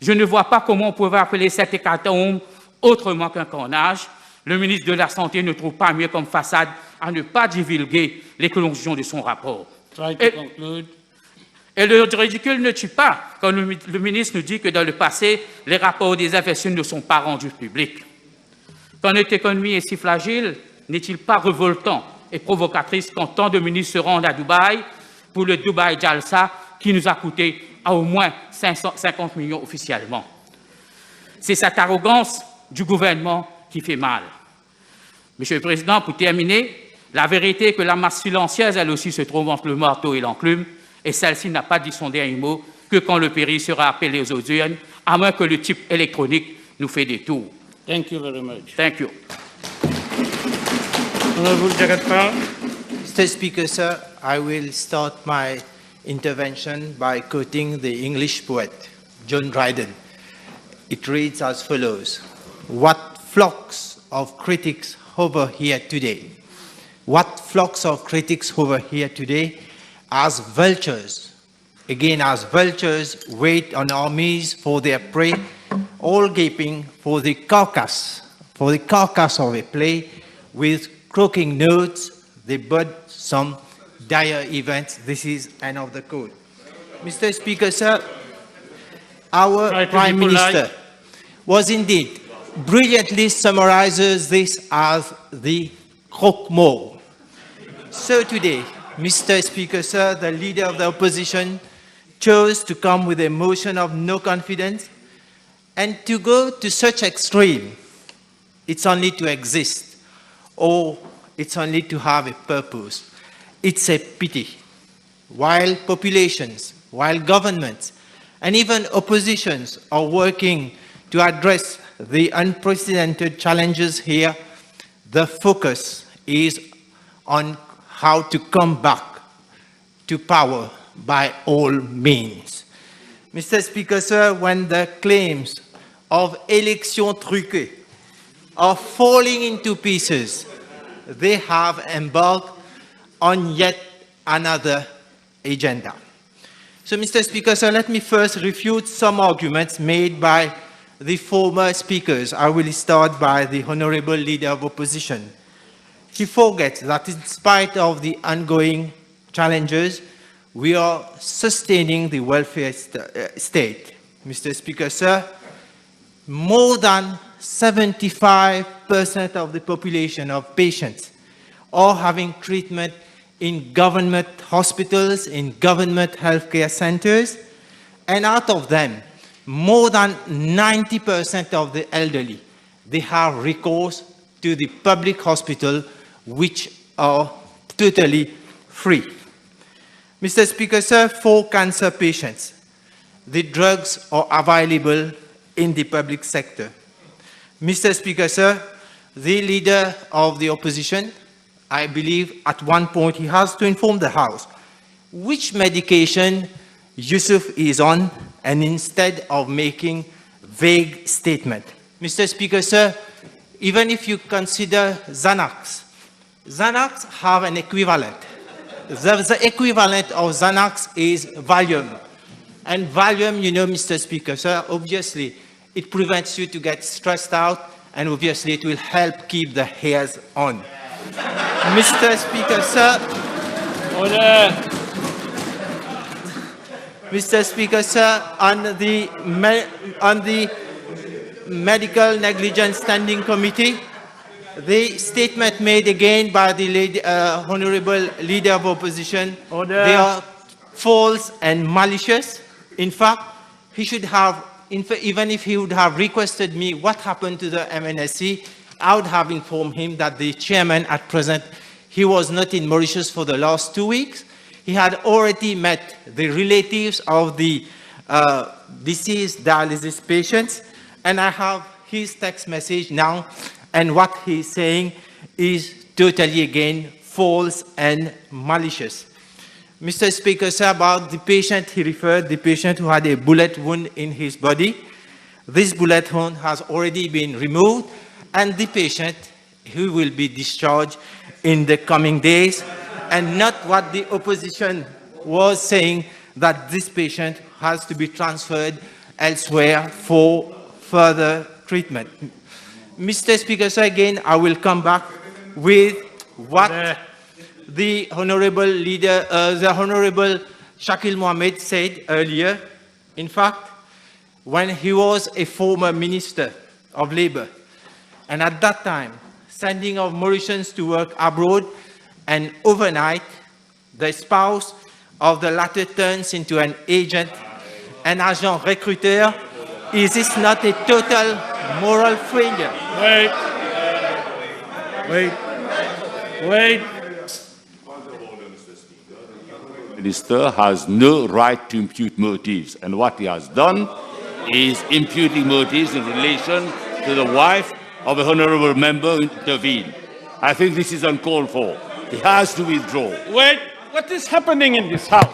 je ne vois pas comment on pouvait appeler cette hécatombe autrement qu'un carnage. Le ministre de la Santé ne trouve pas mieux comme façade à ne pas divulguer les conclusions de son rapport. Et le ridicule ne tue pas quand le ministre nous dit que dans le passé, les rapports des FSU ne sont pas rendus publics. Quand notre économie est si fragile, n'est-il pas révoltant et provocatrice quand tant de ministres se rendent à Dubaï pour le Dubaï Jalsa qui nous a coûté à au moins 550 millions officiellement? C'est cette arrogance du gouvernement qui fait mal. Monsieur le Président, pour terminer, la vérité est que la masse silencieuse, elle aussi, se trouve entre le marteau et l'enclume, et celle-ci n'a pas dit son dernier mot que quand le péril sera appelé aux urnes, à moins que le type électronique nous fait des tours. Thank you very much. Thank you. Mr. Speaker, sir, I will start my intervention by quoting the English poet, John Dryden. It reads as follows: "What flocks of critics hover here today? What flocks of critics hover here today as vultures? Again, as vultures wait on armies for their prey, all gaping for the carcass of a play. With croaking notes, they bud some dire events." This is end of the quote. Mr. Speaker, sir, our Prime Minister was indeed brilliantly summarizes this as the croque-mort. So today, Mr. Speaker, sir, the leader of the opposition chose to come with a motion of no confidence, and to go to such extreme, it's only to exist, or it's only to have a purpose. It's a pity. While populations, while governments, and even oppositions are working to address the unprecedented challenges here, the focus is on how to come back to power by all means. Mr. Speaker, sir, when the claims of election truquée are falling into pieces, they have embarked on yet another agenda. So, Mr. Speaker, sir, let me first refute some arguments made by the former speakers. I will start by the Honorable Leader of Opposition. He forgets that in spite of the ongoing challenges, we are sustaining the welfare state. Mr. Speaker, sir, more than 75% of the population of patients are having treatment in government hospitals, in government healthcare centers, and out of them, more than 90% of the elderly, they have recourse to the public hospital, which are totally free. Mr. Speaker, sir, for cancer patients, the drugs are available in the public sector. Mr. Speaker, sir, the leader of the opposition, I believe at one point he has to inform the House which medication Yusuf is on, and instead of making vague statement. Mr. Speaker, sir, even if you consider Xanax have an equivalent. The equivalent of Xanax is Valium. And Valium, you know, Mr. Speaker, sir, obviously it prevents you to get stressed out, and obviously it will help keep the hairs on. Mr. Speaker, sir. Order. Mr. Speaker, sir, on the Medical Negligence Standing Committee, the statement made again by the Honorable Leader of Opposition, Order. They are false and malicious. In fact, he should have, even if he would have requested me what happened to the MNSC, I would have informed him that the chairman at present, he was not in Mauritius for the last 2 weeks. He had already met the relatives of the deceased dialysis patients, and I have his text message now, and what he's saying is totally again false and malicious. Mr. Speaker, sir, about the patient he referred, the patient who had a bullet wound in his body. This bullet wound has already been removed, and the patient who will be discharged in the coming days, and not what the opposition was saying, that this patient has to be transferred elsewhere for further treatment. Mr. Speaker, sir, again, I will come back with what the Honorable Leader, the Honorable Shakil Mohammed said earlier. In fact, when he was a former Minister of Labour, and at that time, sending of Mauritians to work abroad, and overnight, the spouse of the latter turns into an agent, an agent recruiter. Is this not a total moral failure? Wait. The minister has no right to impute motives, and what he has done is imputing motives in relation to the wife of a honourable member who intervened. I think this is uncalled for. He has to withdraw. Wait, what is happening in this House?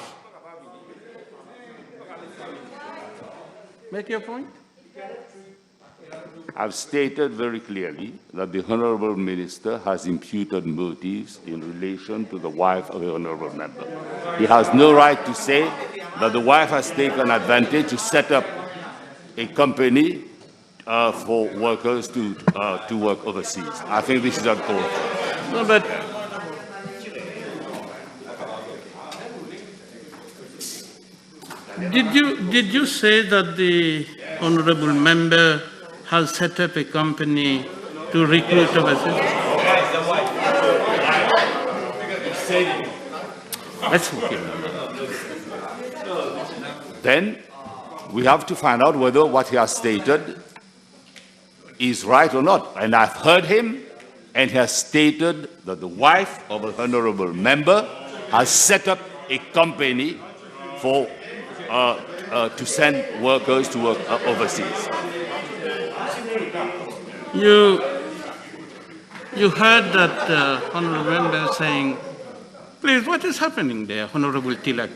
Make your point. I've stated very clearly that the honourable minister has imputed motives in relation to the wife of the honourable member. He has no right to say that the wife has taken advantage to set up a company for workers to work overseas. I think this is uncalled for. No, but did you say that the honourable member has set up a company to recruit overseas? That's okay. Then we have to find out whether what he has stated is right or not. And I've heard him, and he has stated that the wife of an honourable member has set up a company for to send workers to work overseas. You heard that honorable member saying, please, what is happening there, Honorable Tilak?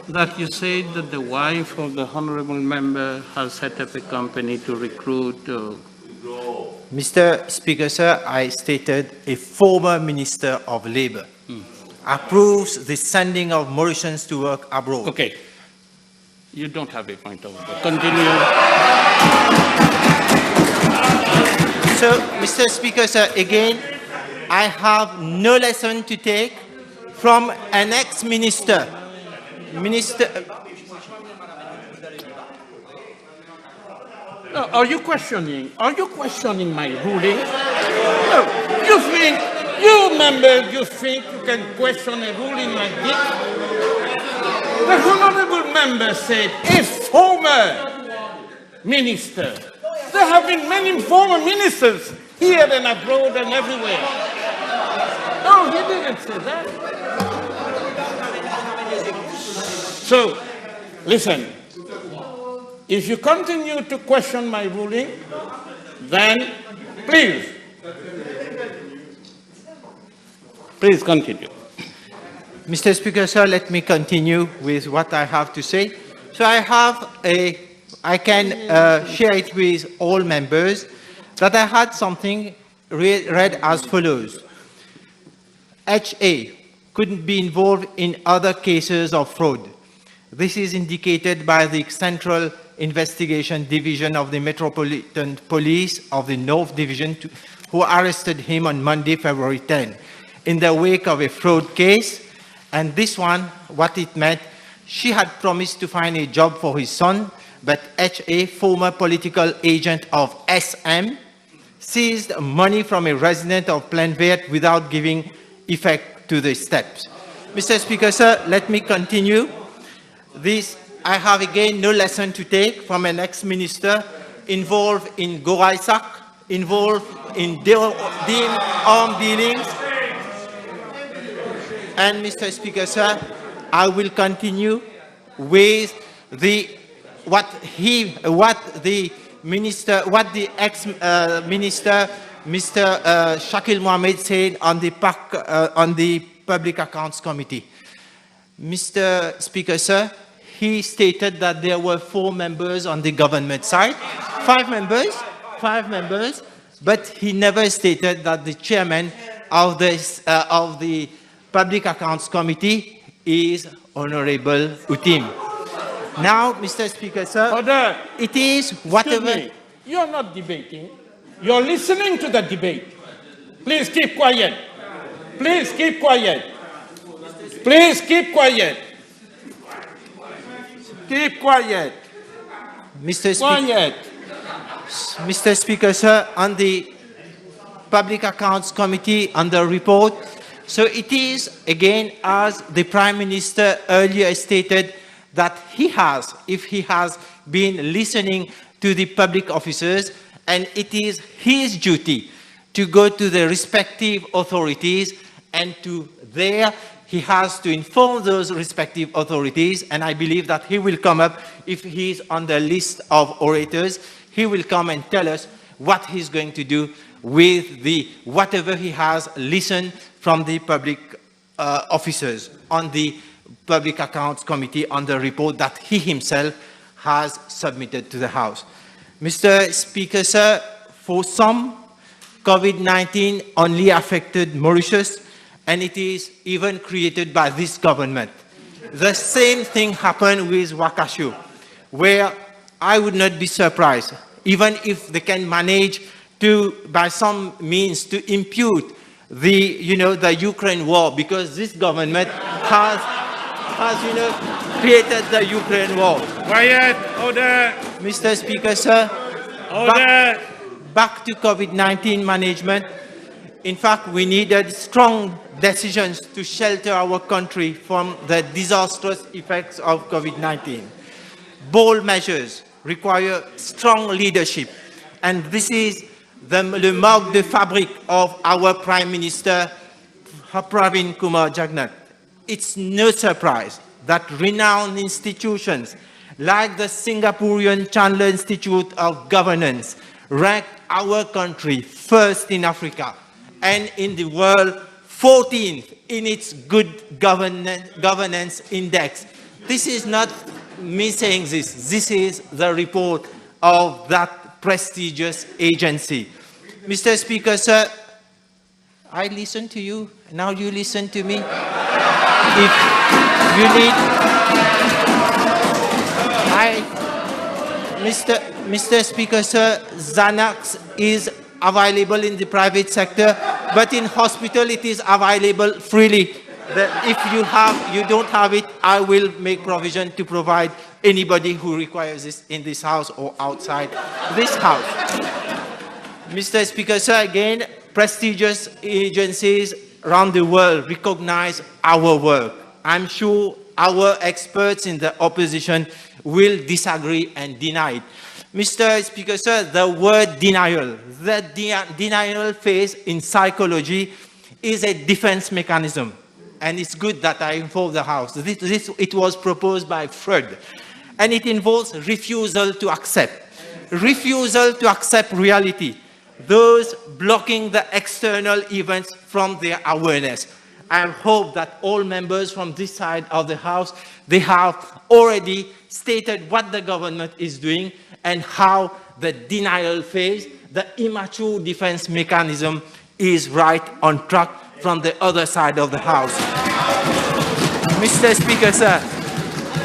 That you said that the wife of the honorable member has set up a company to recruit. Mr. Speaker, sir, I stated a former Minister of Labour approves the sending of Mauritians to work abroad. Okay. You don't have a point of order. Continue. So, Mr. Speaker, sir, again, I have no lesson to take from an ex-minister. Are you questioning my ruling? No. You members, you think you can question a ruling like this? The honorable member said a former minister. There have been many former ministers here and abroad and everywhere. No, he didn't say that. So, listen, if you continue to question my ruling, then please continue. Mr. Speaker, sir, let me continue with what I have to say. So I can share it with all members that I had something read as follows. HA couldn't be involved in other cases of fraud. This is indicated by the Central Investigation Division of the Metropolitan Police of the North Division, who arrested him on Monday, February 10, in the wake of a fraud case. And this one, what it meant, she had promised to find a job for his son, but HA, former political agent of SM, seized money from a resident of Plainvert without giving effect to the steps. Mr. Speaker, sir, let me continue. I have again no lesson to take from an ex-minister involved in Goraisak, involved in armed dealings. And Mr. Speaker, sir, I will continue with what the ex-minister, Mr. Shakil Mohammed, said on the Public Accounts Committee. Mr. Speaker, sir, he stated that there were 4 members on the government side, 5 members, but he never stated that the chairman of the Public Accounts Committee is Honorable Utim. Now, Mr. Speaker, sir, Order. It is whatever... You're not debating. You're listening to the debate. Please keep quiet. Please keep quiet. Please keep quiet. Keep quiet. Mr. Speaker, sir, on the Public Accounts Committee, on the report, so it is, again, as the Prime Minister earlier stated, that if he has been listening to the public officers, and it is his duty to go to the respective authorities, and he has to inform those respective authorities, and I believe that he will come up, if he's on the list of orators, he will come and tell us what he's going to do with whatever he has listened from the public officers on the Public Accounts Committee on the report that he himself has submitted to the House. Mr. Speaker, sir, for some, COVID-19 only affected Mauritius, and it is even created by this government. The same thing happened with Wakashu, where I would not be surprised, even if they can manage to, by some means, to impute the Ukraine war, because this government has created the Ukraine war. Quiet, order. Mr. Speaker, sir, Order. Back to COVID-19 management. In fact, we needed strong decisions to shelter our country from the disastrous effects of COVID-19. Bold measures require strong leadership, and this is the marque de fabrique of our Prime Minister, Pravin Kumar Jagnnath. It's no surprise that renowned institutions like the Singaporean Chandler Institute of Governance, ranked our country first in Africa and in the world 14th in its good governance index. This is not me saying this. This is the report of that prestigious agency. Mr. Speaker, sir, I listen to you. Now you listen to me. If you need, Mr. Speaker, sir, Xanax is available in the private sector, but in hospital it is available freely. If you don't have it, I will make provision to provide anybody who requires this in this house or outside this house. Mr. Speaker, sir, again, prestigious agencies around the world recognize our work. I'm sure our experts in the opposition will disagree and deny it. Mr. Speaker, sir, the word denial, the denial phase in psychology is a defense mechanism. And it's good that I inform the House. It was proposed by Freud. And it involves refusal to accept reality, those blocking the external events from their awareness. I hope that all members from this side of the House, they have already stated what the government is doing and how the denial phase, the immature defense mechanism is right on track from the other side of the House. Mr. Speaker, sir,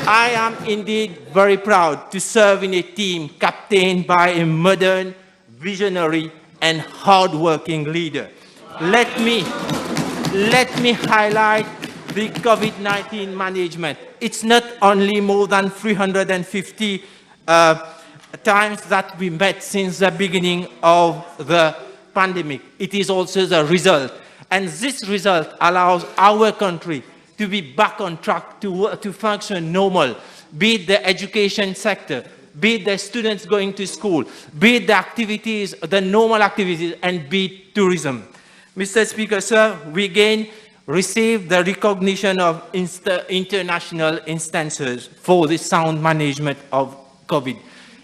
I am indeed very proud to serve in a team captained by a modern, visionary, and hard-working leader. Let me highlight the COVID-19 management. It's not only more than 350 times that we met since the beginning of the pandemic. It is also the result. And this result allows our country to be back on track to function normal, be it the education sector, be it the students going to school, be it the activities, the normal activities, and be it tourism. Mr. Speaker, sir, we again received the recognition of international instances for the sound management of COVID.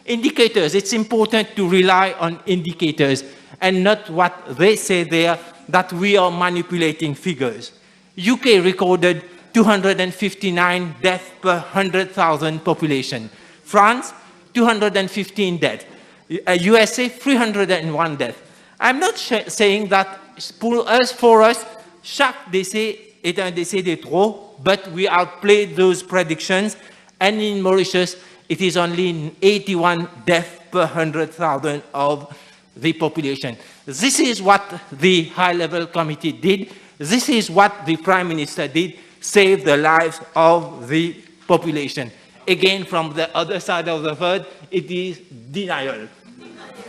Indicators, it's important to rely on indicators and not what they say there, that we are manipulating figures. UK recorded 259 deaths per 100,000 population. France, 215 deaths. USA, 301 deaths. I'm not saying that pour for us, chaque décès est un décès de trop, but we outplayed those predictions, and in Mauritius, it is only 81 deaths per 100,000 of the population. This is what the high-level committee did. This is what the Prime Minister did, save the lives of the population. Again, from the other side of the world, it is denial.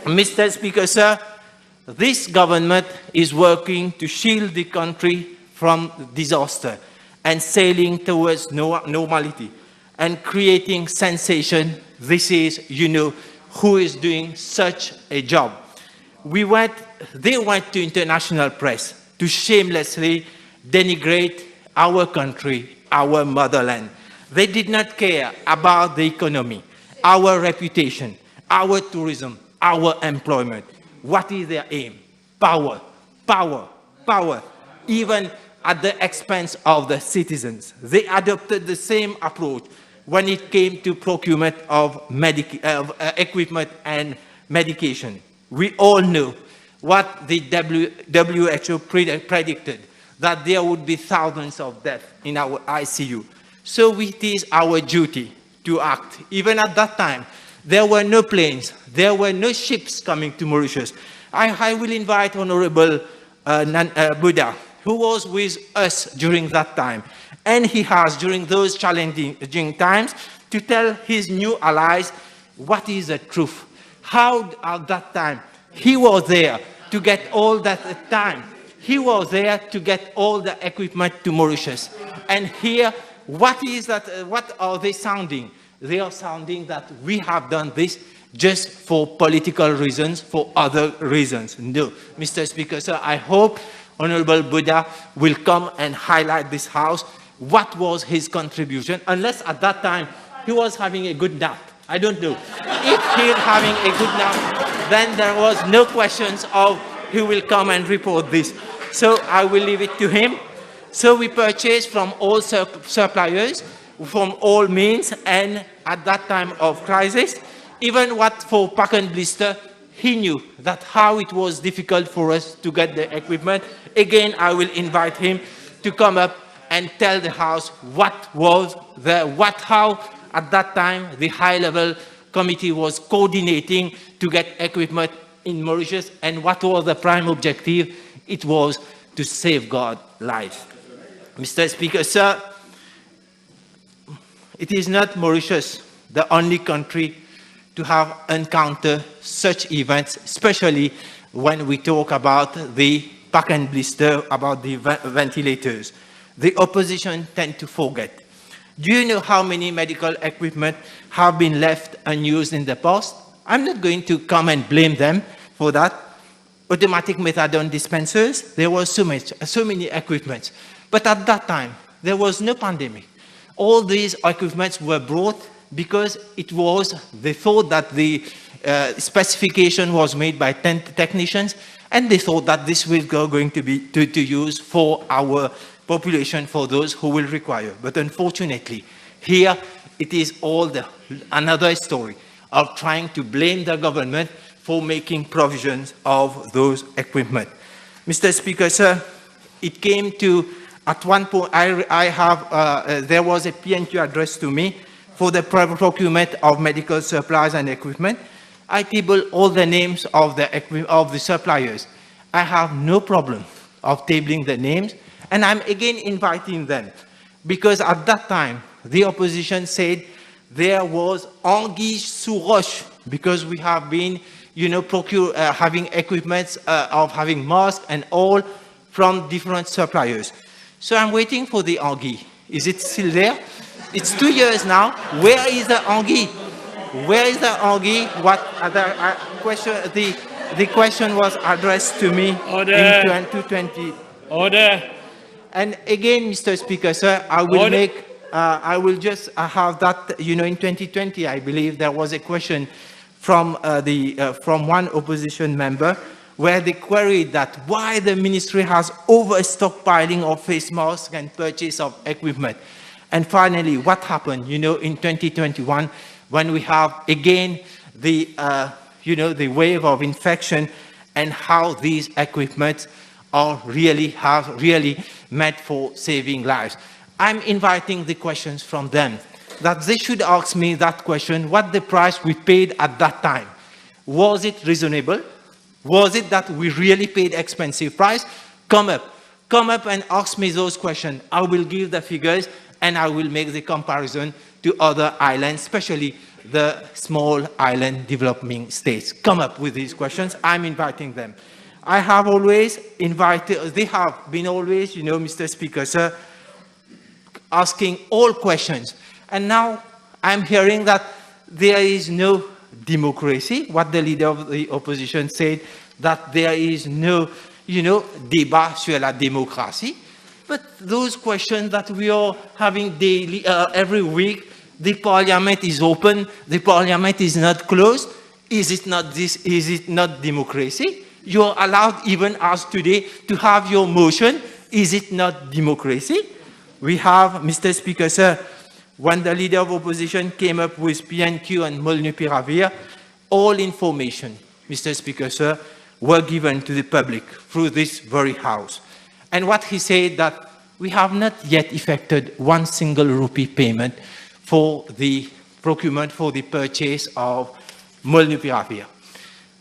Mr. Speaker, sir, this government is working to shield the country from disaster and sailing towards normality and creating sensation. This is, you know, who is doing such a job. They went to international press to shamelessly denigrate our country, our motherland. They did not care about the economy, our reputation, our tourism, our employment. What is their aim? Power, power, power, even at the expense of the citizens. They adopted the same approach when it came to procurement of equipment and medication. We all know what the WHO predicted, that there would be thousands of deaths in our ICU. So it is our duty to act. Even at that time, there were no planes, there were no ships coming to Mauritius. I will invite Honorable Buddha, who was with us during that time, and he has, during those challenging times, to tell his new allies what is the truth. How at that time, he was there to get all that time. He was there to get all the equipment to Mauritius. And here, what are they sounding? They are sounding that we have done this just for political reasons, for other reasons. No, Mr. Speaker, sir, I hope Honorable Buddha will come and highlight this House what was his contribution, unless at that time he was having a good nap. I don't know. If he's having a good nap, then there was no questions of who will come and report this. So I will leave it to him. So we purchased from all suppliers, from all means, and at that time of crisis, even what for pack and blister, he knew that how it was difficult for us to get the equipment. Again, I will invite him to come up and tell the House how at that time the high-level committee was coordinating to get equipment in Mauritius, and what was the prime objective? It was to safeguard life. Mr. Speaker, sir, it is not Mauritius the only country to have encountered such events, especially when we talk about the pack and blister, about the ventilators. The opposition tend to forget. Do you know how many medical equipment have been left unused in the past? I'm not going to come and blame them for that. Automatic methadone dispensers, there was so many equipments. But at that time, there was no pandemic. All these equipments were brought because they thought that the specification was made by 10 technicians, and they thought that this was going to be to use for our population, for those who will require. But unfortunately, here it is another story of trying to blame the government for making provisions of those equipment. Mr. Speaker, sir, it came to, at one point, there was a PNQ address to me for the procurement of medical supplies and equipment. I tabled all the names of the suppliers. I have no problem of tabling the names, and I'm again inviting them, because at that time, the opposition said there was anguille sous roche, because we have been, having equipment of having masks and all from different suppliers. So I'm waiting for the anguille. Is it still there? It's 2 years now. Where is the anguille? Where is the anguille? What other question? The question was addressed to me in 2020. Order. And again, Mr. Speaker, sir, I will just have that. In 2020, I believe there was a question from one opposition member where they queried that why the ministry has over-stockpiling of face masks and purchase of equipment. And finally, what happened, in 2021, when we have again the wave of infection, and how these equipments are really meant for saving lives. I'm inviting the questions from them, that they should ask me that question, what the price we paid at that time. Was it reasonable? Was it that we really paid expensive price? Come up and ask me those questions. I will give the figures, and I will make the comparison to other islands, especially the small island developing states. Come up with these questions. I'm inviting them. I have always invited, they have been always, Mr. Speaker, sir, asking all questions. And now I'm hearing that there is no democracy, what the leader of the opposition said, that there is no, débat sur la démocratie. But those questions that we are having daily, every week, the parliament is open, the parliament is not closed. Is it not democracy? You are allowed, even as today, to have your motion. Is it not democracy? We have, Mr. Speaker, sir, when the leader of opposition came up with PNQ and molnupiravir, all information, Mr. Speaker, sir, were given to the public through this very house. And what he said that we have not yet effected 1 single rupee payment for the procurement, for the purchase of molnupiravir.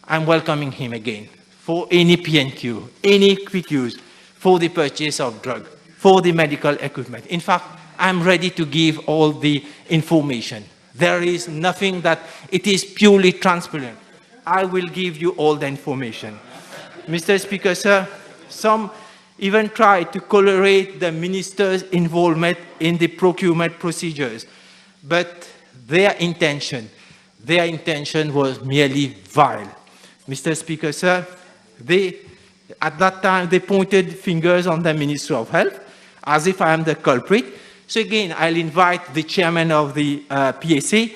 I'm welcoming him again for any PNQ, any quick use, for the purchase of drug, for the medical equipment. In fact, I'm ready to give all the information. There is nothing that it is purely transparent. I will give you all the information. Mr. Speaker, sir, some even tried to colorate the minister's involvement in the procurement procedures, but their intention was merely vile. Mr. Speaker, sir, at that time, they pointed fingers on the Minister of Health, as if I am the culprit. So again, I'll invite the chairman of the PSA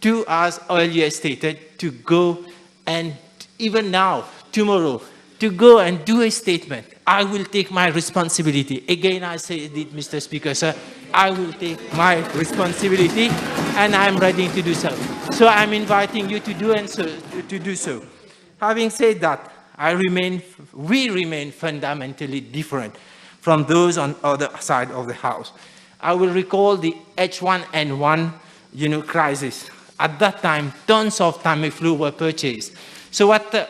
to, as earlier stated, to go and even now, tomorrow, to go and do a statement. I will take my responsibility. Again, I say it, Mr. Speaker, sir, I will take my responsibility and I'm ready to do so. So I'm inviting you to do so. Having said that, we remain fundamentally different from those on the other side of the house. I will recall the H1N1 crisis. At that time, tons of Tamiflu were purchased. So what the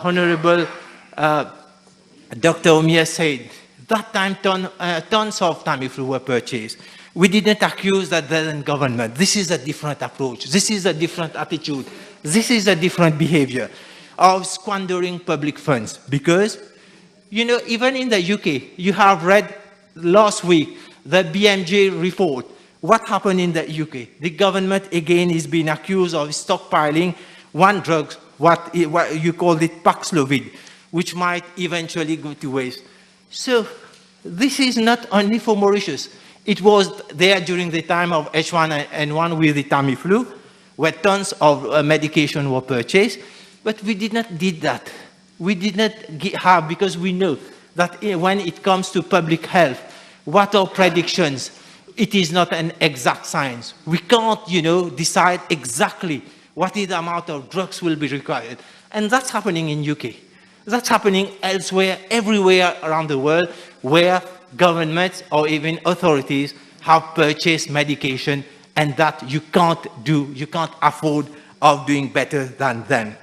Honorable Dr. Omia said, that time tons of Tamiflu were purchased. We didn't accuse that the government. This is a different approach. This is a different attitude. This is a different behavior of squandering public funds. Because, even in the UK, you have read last week the BMJ report. What happened in the UK? The government, again, is being accused of stockpiling one drug, what you called it Paxlovid, which might eventually go to waste. So this is not only for Mauritius. It was there during the time of H1N1 with the Tamiflu, where tons of medication were purchased, but we did not do that. We did not have, because we know that when it comes to public health, what are predictions? It is not an exact science. We can't, decide exactly what is the amount of drugs will be required. And that's happening in UK. That's happening elsewhere, everywhere around the world, where governments or even authorities have purchased medication and that you can't afford of doing better than them.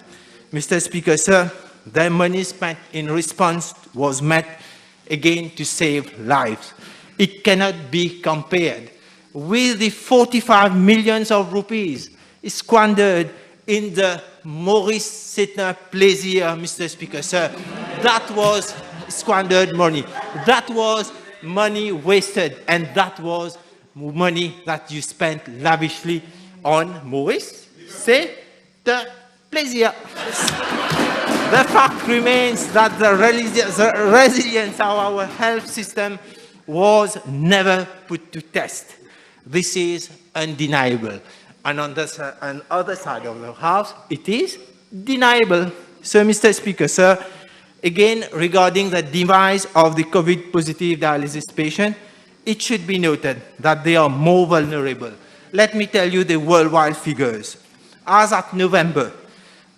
Mr. Speaker, sir, the money spent in response was meant, again, to save lives. It cannot be compared with the 45 millions of rupees squandered in the Maurice Setner Plaisir, Mr. Speaker, sir. That was squandered money. That was money wasted, and that was money that you spent lavishly on Maurice Setner Plaisir. The fact remains that the resilience of our health system was never put to test. This is undeniable. And on the other side of the house, it is deniable. So, Mr. Speaker, sir, again, regarding the demise of the COVID-positive dialysis patient, it should be noted that they are more vulnerable. Let me tell you the worldwide figures. As at November,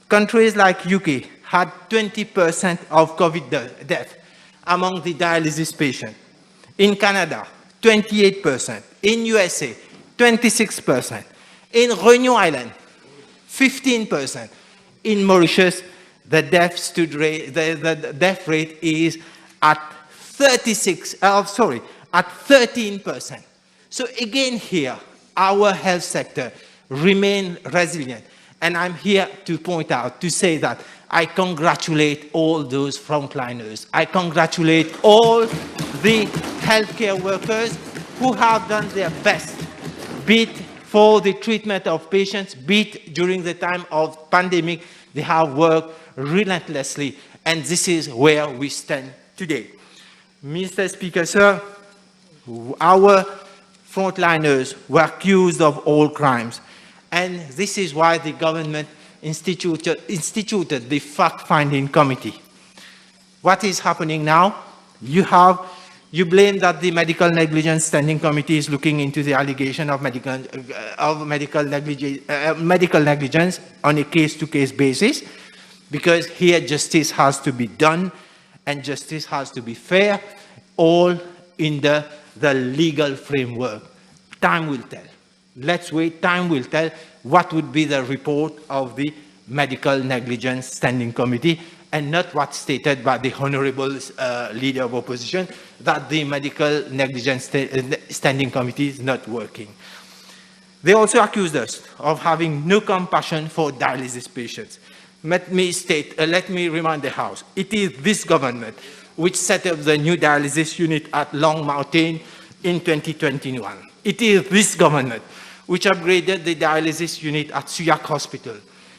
countries like UK had 20% of COVID death among the dialysis patients. In Canada, 28%. In USA, 26%. In Reunion Island, 15%. In Mauritius, the death rate is at 13%. So again here, our health sector remains resilient. And I'm here to point out, to say that I congratulate all those frontliners. I congratulate all the healthcare workers who have done their best, be it for the treatment of patients, be it during the time of pandemic. They have worked relentlessly, and this is where we stand today. Mr. Speaker, sir, our frontliners were accused of all crimes, and this is why the government instituted the fact-finding committee. What is happening now? You blame that the medical negligence standing committee is looking into the allegation of medical negligence on a case-to-case basis, because here justice has to be done and justice has to be fair, all in the legal framework. Time will tell. Let's wait, time will tell what would be the report of the Medical Negligence Standing Committee, and not what's stated by the Honorable Leader of Opposition, that the Medical Negligence Standing Committee is not working. They also accused us of having no compassion for dialysis patients. Let me remind the House, it is this government which set up the new dialysis unit at Long Mountain in 2021. It is this government which upgraded the dialysis unit at Suyak Hospital.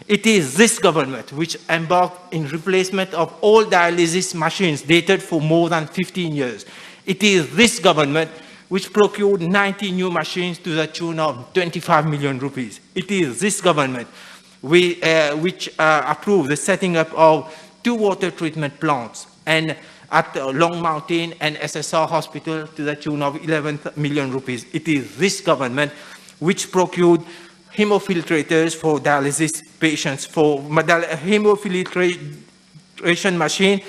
It is this government which embarked in replacement of all dialysis machines dated for more than 15 years. It is this government which procured 90 new machines to the tune of 25 million rupees. It is this government which approved the setting up of 2 water treatment plants and at Long Mountain and SSR Hospital to the tune of 11 million rupees. It is this government which procured hemofiltrators for dialysis patients, for hemofiltration machine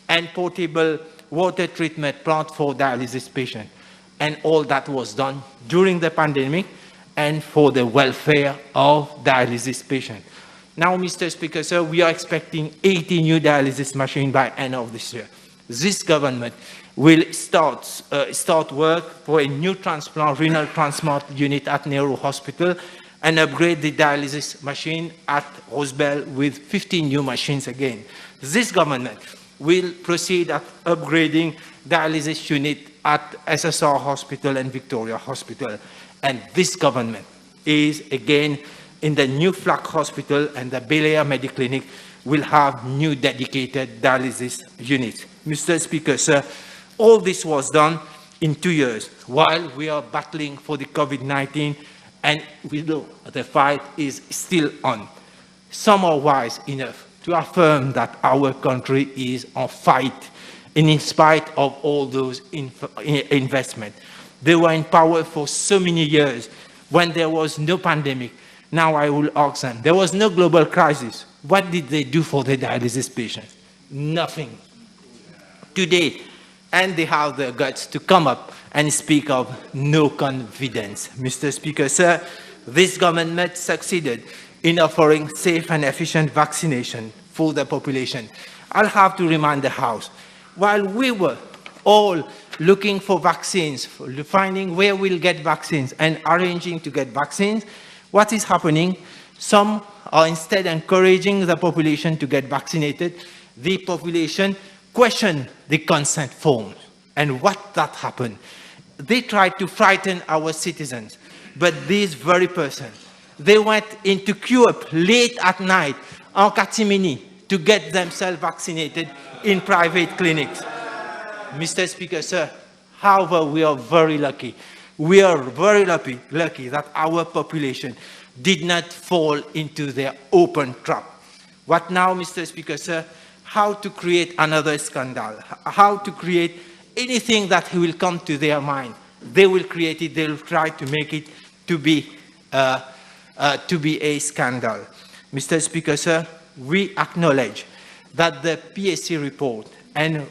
and portable water treatment plant for dialysis patients. And all that was done during the pandemic and for the welfare of dialysis patients. Now, Mr. Speaker, sir, we are expecting 80 new dialysis machines by end of this year. This government will start work for a new renal transplant unit at Nehru Hospital and upgrade the dialysis machine at Rosebell with 15 new machines again. This government will proceed at upgrading dialysis unit at SSR Hospital and Victoria Hospital. And this government is again in the new Flack Hospital and the Belair Mediclinic will have new dedicated dialysis units. Mr. Speaker, sir, all this was done in 2 years while we are battling for the COVID-19 and we know the fight is still on. Some are wise enough to affirm that our country is on fight in spite of all those investments. They were in power for so many years when there was no pandemic. Now I will ask them, there was no global crisis. What did they do for the dialysis patients? Nothing. Today, and they have the guts to come up and speak of no confidence. Mr. Speaker, sir, this government succeeded in offering safe and efficient vaccination for the population. I'll have to remind the House, while we were all looking for vaccines, finding where we'll get vaccines and arranging to get vaccines, what is happening? Some are instead encouraging the population to get vaccinated. The population questioned the consent forms. And what that happened? They tried to frighten our citizens. But these very persons, they went into queue up late at night en catimini to get themselves vaccinated in private clinics. Mr. Speaker, sir, however, we are very lucky. We are very lucky that our population did not fall into their open trap. What now, Mr. Speaker, sir? How to create another scandal, how to create anything that will come to their mind. They will create it, they will try to make it to be a scandal. Mr. Speaker, sir, we acknowledge that the PSC report and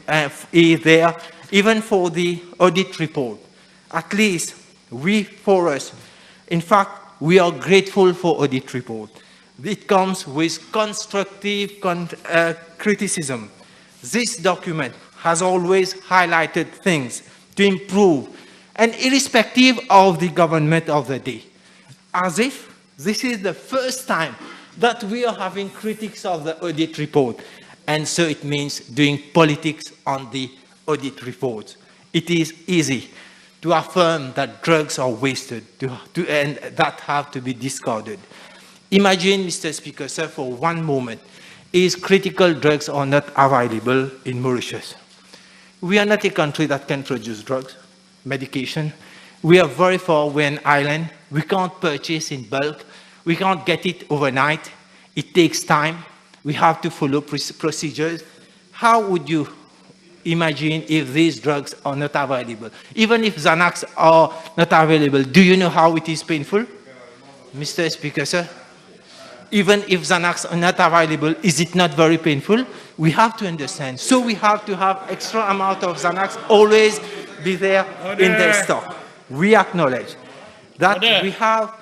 is there even for the audit report. At least for us, in fact, we are grateful for audit report. It comes with constructive criticism. This document has always highlighted things to improve, and irrespective of the government of the day. As if this is the first time that we are having critics of the audit report, and so it means doing politics on the audit reports. It is easy to affirm that drugs are wasted and that have to be discarded. Imagine, Mr. Speaker, sir, for one moment, is critical drugs are not available in Mauritius. We are not a country that can produce drugs, medication. We are very far away an island. We can't purchase in bulk. We can't get it overnight. It takes time. We have to follow procedures. How would you imagine if these drugs are not available? Even if Xanax are not available, do you know how it is painful? Mr. Speaker, sir, even if Xanax are not available, is it not very painful? We have to understand. So we have to have extra amount of Xanax always be there in the stock. We acknowledge that we have,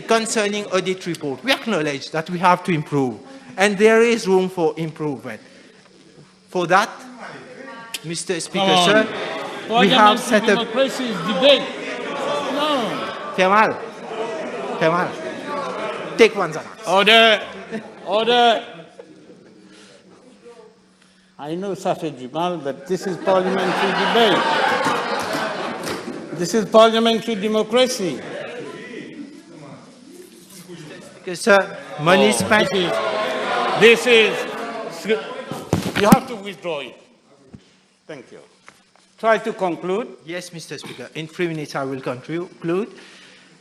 concerning audit report, we acknowledge that we have to improve, and there is room for improvement. For that, Mr. Speaker, sir, we have set up... Debate. No. Kemal, take one Xanax. Order. I know Safed Jumal, but this is parliamentary debate. This is parliamentary democracy. Because, sir, money spent... This is... You have to withdraw it. Thank you. try to conclude. Yes, Mr. Speaker. In 3 minutes, I will conclude.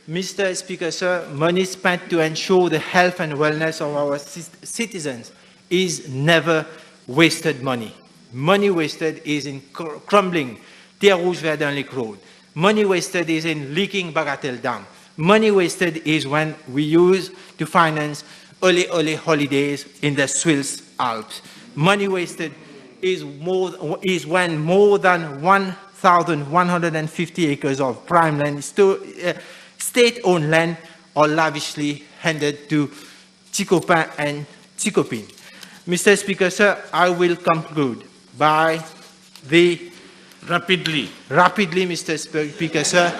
Mr. Speaker, sir, money spent to ensure the health and wellness of our citizens is never wasted money. Money wasted is in crumbling Terre Rouge-Verdun-Lake Road. Money wasted is in leaking Bagatelle Dam. Money wasted is when we use to finance ole holidays in the Swiss Alps. Money wasted is when more than 1,150 acres of prime land, state-owned land, are lavishly handed to Tikopin and Tikopine. Mr. Speaker, sir, I will conclude by the... Rapidly, Mr. Speaker, sir.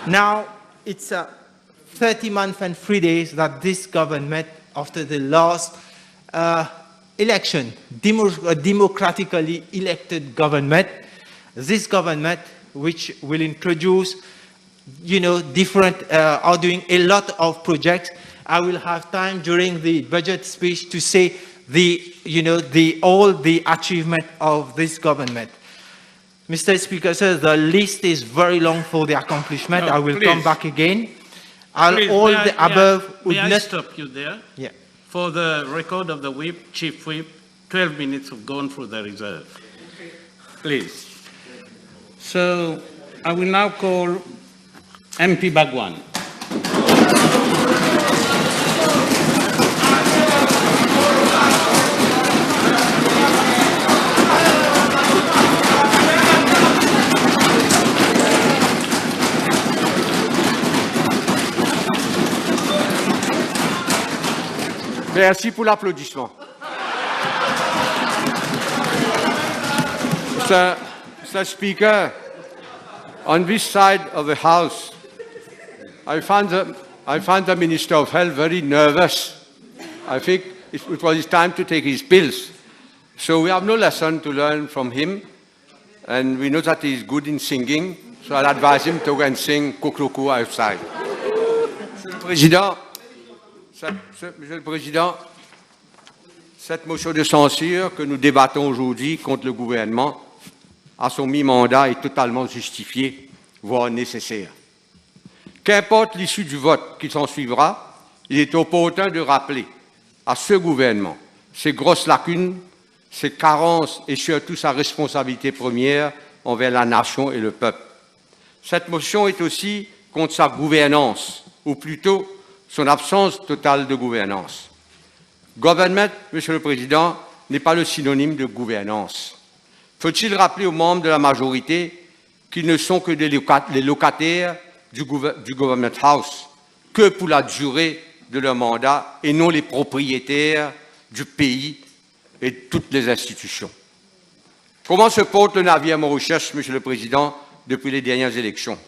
Now, it's 30 months and 3 days that this government, after the last election, democratically elected government, this government, which will introduce, different, are doing a lot of projects. I will have time during the budget speech to say all the achievement of this government. Mr. Speaker, sir, the list is very long for the accomplishment. No, I will please. come back again. May I stop you there? Yeah. For the record of the whip, Chief Whip, 12 minutes have gone through the reserve. Please. So I will now call MP Bagwan. Merci pour l'applaudissement. Mr. Speaker, on this side of the House, I found the Minister of Health very nervous. I think it was his time to take his pills. So we have no lesson to learn from him, and we know that he's good in singing, so I'll advise him to go and sing Kokroko outside. Monsieur le Président, cette motion de censure que nous débattons aujourd'hui contre le gouvernement à son mi-mandat est totalement justifiée, voire nécessaire. Qu'importe l'issue du vote qui s'en suivra, il est opportun de rappeler à ce gouvernement ses grosses lacunes, ses carences et surtout sa responsabilité première envers la nation et le peuple. Cette motion est aussi contre sa gouvernance, ou plutôt son absence totale de gouvernance. Government, Monsieur le Président, n'est pas le synonyme de gouvernance. Faut-il rappeler aux membres de la majorité qu'ils ne sont que les locataires du Government House, que pour la durée de leur mandat et non les propriétaires du pays et de toutes les institutions. Comment se porte le navire Mauritius, Monsieur le Président, depuis les dernières élections?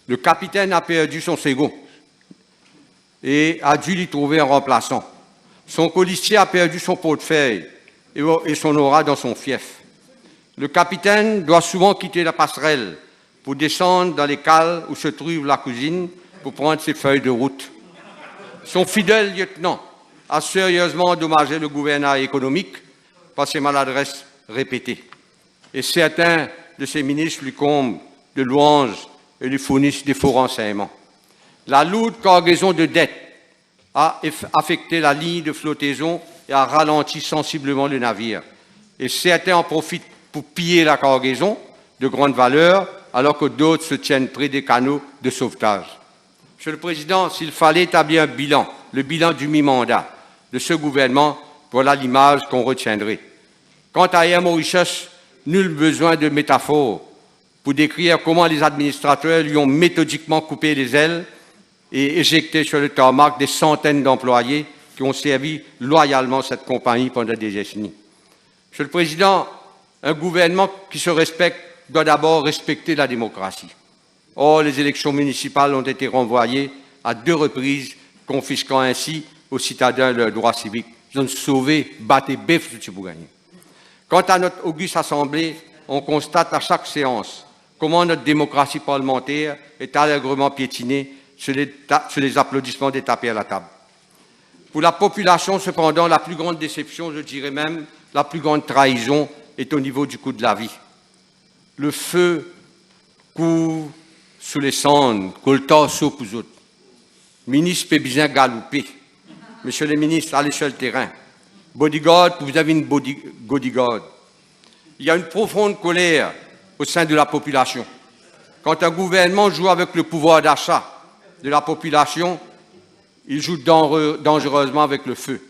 Le capitaine a perdu son second et a dû lui trouver un remplaçant. Son colistier a perdu son portefeuille et son aura dans son fief. Le capitaine doit souvent quitter la passerelle pour descendre dans les cales où se trouve la cuisine pour prendre ses feuilles de route. Son fidèle lieutenant a sérieusement endommagé le gouvernement économique par ses maladresses répétées. Et certains de ses ministres lui comblent de louanges et lui fournissent des faux renseignements. La lourde cargaison de dettes a affecté la ligne de flottaison et a ralenti sensiblement le navire. Et certains en profitent pour piller la cargaison de grande valeur, alors que d'autres se tiennent près des canaux de sauvetage. Monsieur le Président, s'il fallait établir un bilan, le bilan du mi-mandat de ce gouvernement, voilà l'image qu'on retiendrait. Quant à Air Mauritius, nul besoin de métaphore pour décrire comment les administrateurs lui ont méthodiquement coupé les ailes et éjecté sur le tarmac des centaines d'employés qui ont servi loyalement cette compagnie pendant des décennies. Monsieur le Président, un gouvernement qui se respecte doit d'abord respecter la démocratie. Or, les élections municipales ont été renvoyées à 2 reprises, confisquant ainsi aux citadins leurs droits civiques. Ils ont sauvé, battu, bif, pour gagner. Quant à notre auguste Assemblée, on constate à chaque séance comment notre démocratie parlementaire est allègrement piétinée sur les applaudissements des tapés à la table. Pour la population, cependant, la plus grande déception, je dirais même, la plus grande trahison est au niveau du coût de la vie. le feu court sous les cendres, que le temps saut pour autres. Ministre peut bien galouper. Monsieur le ministre, allez sur le terrain. Bodyguard, vous avez une bodyguard. Il y a une profonde colère au sein de la population. Quand un gouvernement joue avec le pouvoir d'achat de la population, il joue dangereusement avec le feu.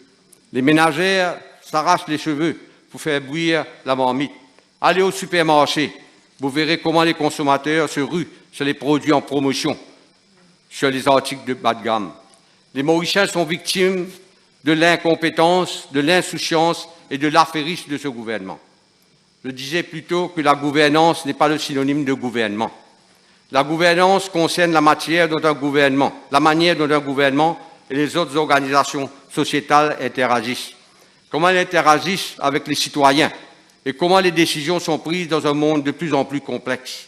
Les ménagères s'arrachent les cheveux pour faire bouillir la marmite. Allez au supermarché, vous verrez comment les consommateurs se ruent sur les produits en promotion, sur les articles de bas de gamme. Les Mauriciens sont victimes de l'incompétence, de l'insouciance et de l'affairisme de ce gouvernement. Je disais plutôt que la gouvernance n'est pas le synonyme de gouvernement. La gouvernance concerne la manière dont un gouvernement et les autres organisations sociétales interagissent. Comment elles interagissent avec les citoyens et comment les décisions sont prises dans un monde de plus en plus complexe.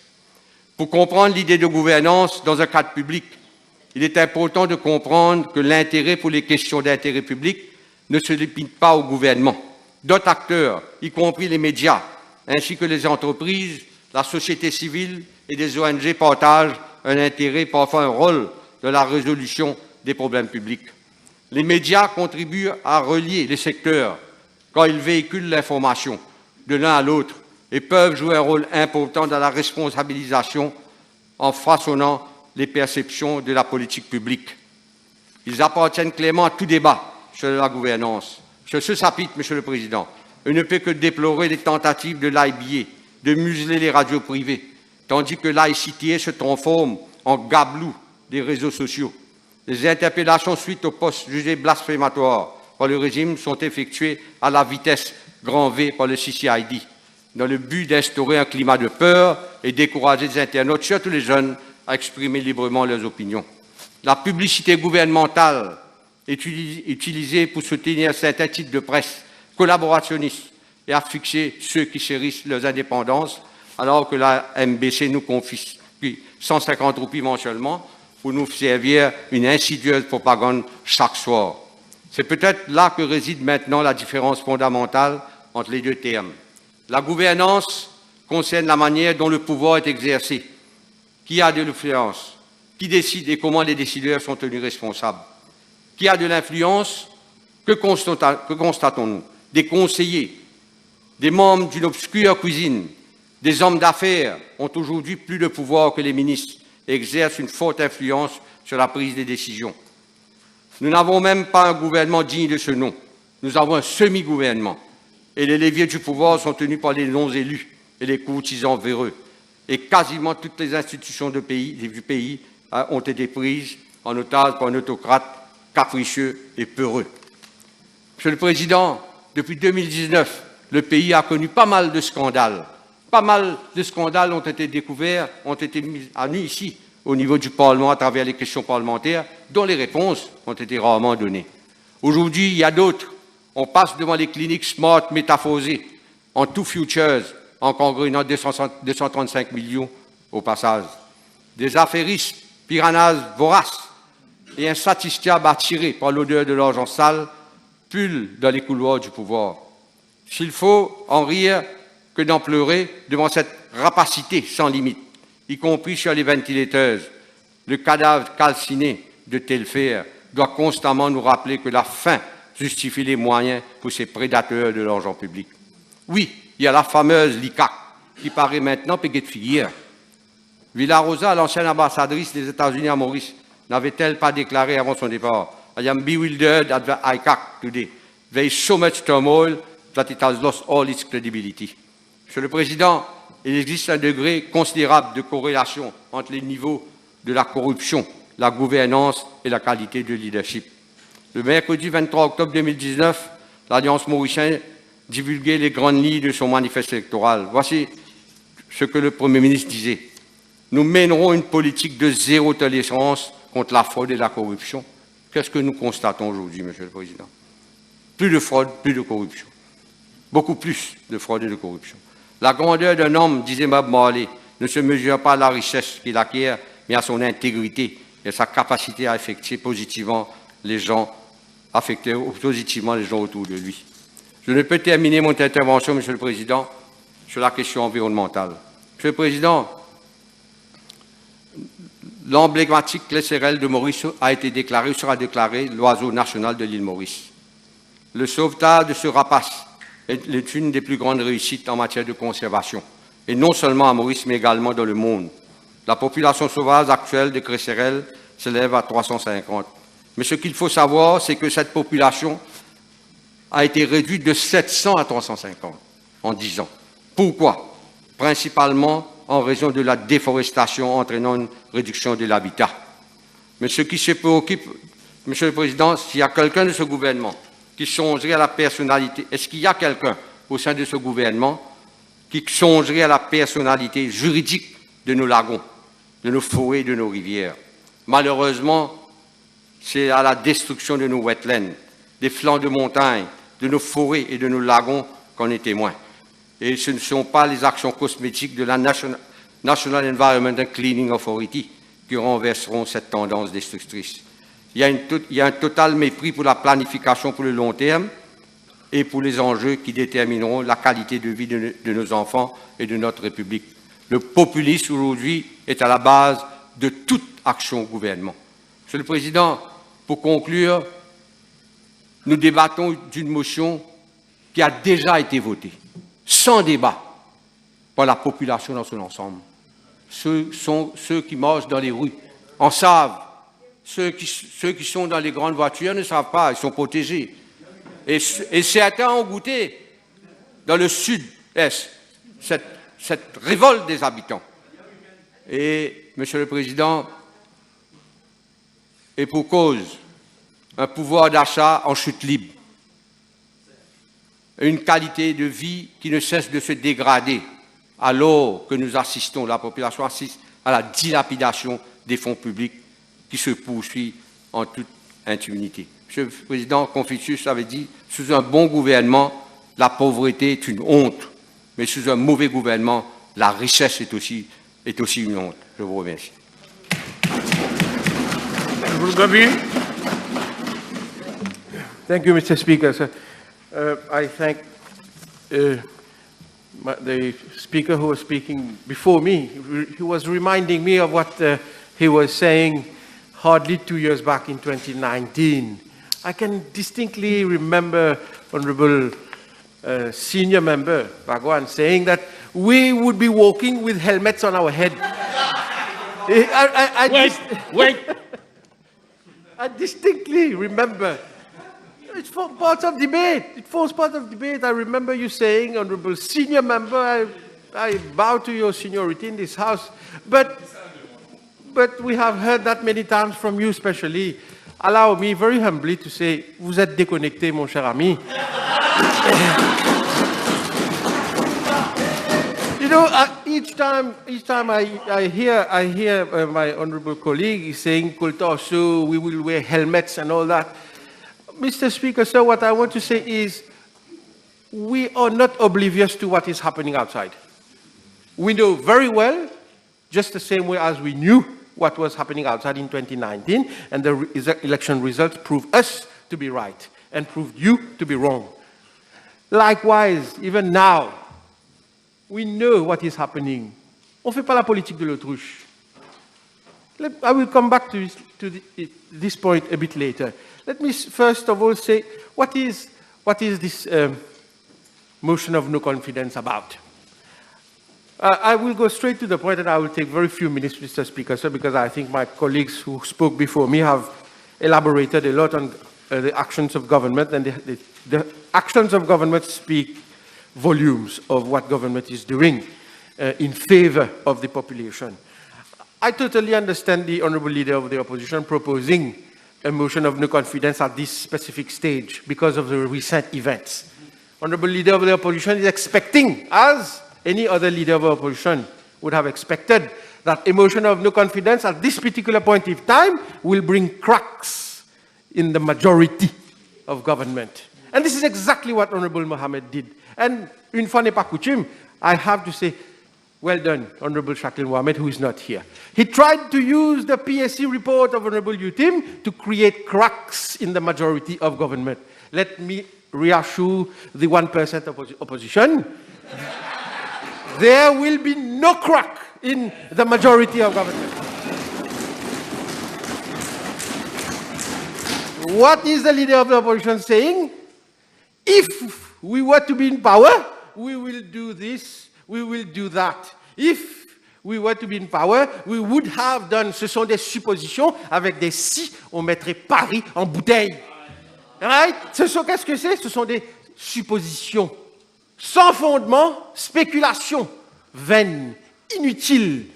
Pour comprendre l'idée de gouvernance dans un cadre public, il est important de comprendre que l'intérêt pour les questions d'intérêt public ne se limite pas au gouvernement. D'autres acteurs, y compris les médias, ainsi que les entreprises, la société civile et des ONG partagent un intérêt, parfois un rôle, dans la résolution des problèmes publics. Les médias contribuent à relier les secteurs quand ils véhiculent l'information de l'un à l'autre et peuvent jouer un rôle important dans la responsabilisation en façonnant les perceptions de la politique publique. Ils appartiennent clairement à tout débat sur la gouvernance. Sur ce chapitre, Monsieur le Président, on ne peut que déplorer les tentatives de l'IBA de museler les radios privées, tandis que l'ICTA se transforme en gabelou des réseaux sociaux. Les interpellations suite aux postes jugés blasphématoires par le régime sont effectuées à la vitesse grand V par le CCID, dans le but d'instaurer un climat de peur et décourager les internautes, surtout les jeunes, à exprimer librement leurs opinions. La publicité gouvernementale est utilisée pour soutenir certains titres de presse collaborationnistes et à fixer ceux qui chérissent leurs indépendances, alors que la MBC nous confie 150 roupies mensuellement pour nous servir une insidieuse propagande chaque soir. C'est peut-être là que réside maintenant la différence fondamentale entre les deux termes. La gouvernance concerne la manière dont le pouvoir est exercé, qui a de l'influence, qui décide et comment les décideurs sont tenus responsables. Qui a de l'influence, que constatons-nous? Des conseillers, des membres d'une obscure cuisine, des hommes d'affaires ont aujourd'hui plus de pouvoir que les ministres et exercent une forte influence sur la prise des décisions. Nous n'avons même pas un gouvernement digne de ce nom. Nous avons un semi-gouvernement. Et les leviers du pouvoir sont tenus par les non-élus et les courtisans véreux. Et quasiment toutes les institutions du pays ont été prises en otage par un autocrate capricieux et peureux. Monsieur le Président, depuis 2019, le pays a connu pas mal de scandales. Pas mal de scandales ont été découverts, ont été mis à nu ici, au niveau du Parlement, à travers les questions parlementaires, dont les réponses ont été rarement données. Aujourd'hui, il y a d'autres. On passe devant les cliniques Smart métaphosées, en two futures, en congruant 235 millions au passage. Des affairistes, piranhas voraces et insatistiables attirés par l'odeur de l'argent sale pullulent dans les couloirs du pouvoir. S'il faut en rire que d'en pleurer devant cette rapacité sans limite, y compris sur les ventilateurs, le cadavre calciné de Telfair doit constamment nous rappeler que la fin justifie les moyens pour ces prédateurs de l'argent public. Oui, il y a la fameuse LICAC qui paraît maintenant péguée de figure. Villarosa, l'ancienne ambassadrice des États-Unis à Maurice, n'avait-elle pas déclaré avant son départ « I am bewildered at the ICAC today. There is so much turmoil that it has lost all its credibility. » Monsieur le Président, il existe un degré considérable de corrélation entre les niveaux de la corruption, la gouvernance et la qualité de leadership. Le mercredi 23 octobre 2019, l'Alliance mauricienne divulguait les grandes lignes de son manifeste électoral. Voici ce que le Premier ministre disait. Nous mènerons une politique de zéro tolérance contre la fraude et la corruption. Qu'est-ce que nous constatons aujourd'hui, Monsieur le Président? Plus de fraude, plus de corruption. Beaucoup plus de fraude et de corruption. La grandeur d'un homme, disait Bob Marley, ne se mesure pas à la richesse qu'il acquiert, mais à son intégrité et à sa capacité à affecter positivement les gens autour de lui. Je ne peux terminer mon intervention, Monsieur le Président, sur la question environnementale. Monsieur le Président, l'emblématique clé-sérelle de Maurice a été déclaré ou sera déclaré l'oiseau national de l'île Maurice. Le sauvetage de ce rapace est une des plus grandes réussites en matière de conservation, et non seulement à Maurice, mais également dans le monde. La population sauvage actuelle de cresserelles s'élève à 350. Mais ce qu'il faut savoir, c'est que cette population a été réduite de 700 à 350 en 10 ans. Pourquoi? Principalement en raison de la déforestation entraînant une réduction de l'habitat. Mais ce qui se préoccupe, Monsieur le Président, s'il y a quelqu'un de ce gouvernement qui songerait à la personnalité, est-ce qu'il y a quelqu'un au sein de ce gouvernement qui songerait à la personnalité juridique de nos lagons, de nos forêts, de nos rivières? Malheureusement, c'est à la destruction de nos wetlands, des flancs de montagne, de nos forêts et de nos lagons qu'on est témoin. Et ce ne sont pas les actions cosmétiques de la National Environmental Cleaning Authority qui renverseront cette tendance destructrice. Il y a un total mépris pour la planification pour le long terme et pour les enjeux qui détermineront la qualité de vie de nos enfants et de notre République. Le populisme aujourd'hui est à la base de toute action au gouvernement. Monsieur le Président, pour conclure, nous débattons d'une motion qui a déjà été votée, sans débat, par la population dans son ensemble. Ceux qui marchent dans les rues en savent. Ceux qui sont dans les grandes voitures ne savent pas, ils sont protégés. Et certains ont goûté, dans le sud-est, cette révolte des habitants. Et, Monsieur le Président, et pour cause, un pouvoir d'achat en chute libre, une qualité de vie qui ne cesse de se dégrader, alors que nous assistons, la population assiste à la dilapidation des fonds publics qui se poursuit en toute impunité. Monsieur le Président, Confucius avait dit, sous un bon gouvernement, la pauvreté est une honte, mais sous un mauvais gouvernement, la richesse est aussi une honte. Je vous remercie. Thank you, Mr. Speaker. So, I thank the speaker who was speaking before me. He was reminding me of what he was saying hardly 2 years back in 2019. I can distinctly remember Honorable Senior Member Bhagwan saying that we would be walking with helmets on our head. Wait. I distinctly remember. It forms part of debate. It forms part of debate. I remember you saying, Honorable Senior Member, I bow to your seniority in this House. But we have heard that many times from you especially. Allow me very humbly to say, vous êtes déconnecté, mon cher ami. You know, each time I hear my honourable colleague saying, Kultasu, we will wear helmets and all that. Mr. Speaker, sir, what I want to say is, we are not oblivious to what is happening outside. We know very well, just the same way as we knew what was happening outside in 2019, and the election results prove us to be right and proved you to be wrong. Likewise, even now, we know what is happening. On ne fait pas la politique de l'autruche. I will come back to this point a bit later. Let me first of all say, what is this motion of no confidence about? I will go straight to the point, and I will take very few minutes, Mr. Speaker, sir, because I think my colleagues who spoke before me have elaborated a lot on the actions of government, and the actions of government speak volumes of what government is doing in favor of the population. I totally understand the Honourable Leader of the Opposition proposing a motion of no confidence at this specific stage because of the recent events. Honourable Leader of the Opposition is expecting, as any other leader of the opposition would have expected, that a motion of no confidence at this particular point in time will bring cracks in the majority of government. And this is exactly what Honourable Mohammed did. And une fois n'est pas coutume, I have to say, well done, Honourable Shakil Mohammed, who is not here. He tried to use the PSC report of Honourable Utim to create cracks in the majority of government. Let me reassure the 1% opposition. there will be no crack in the majority of government. What is the leader of the opposition saying? If we were to be in power, we will do this, we will do that. If we were to be in power, we would have done. Ce sont des suppositions. Avec des si, on mettrait Paris en bouteille. Right? Qu'est-ce que c'est? Ce sont des suppositions. Sans fondement, spéculation, vaine, inutile,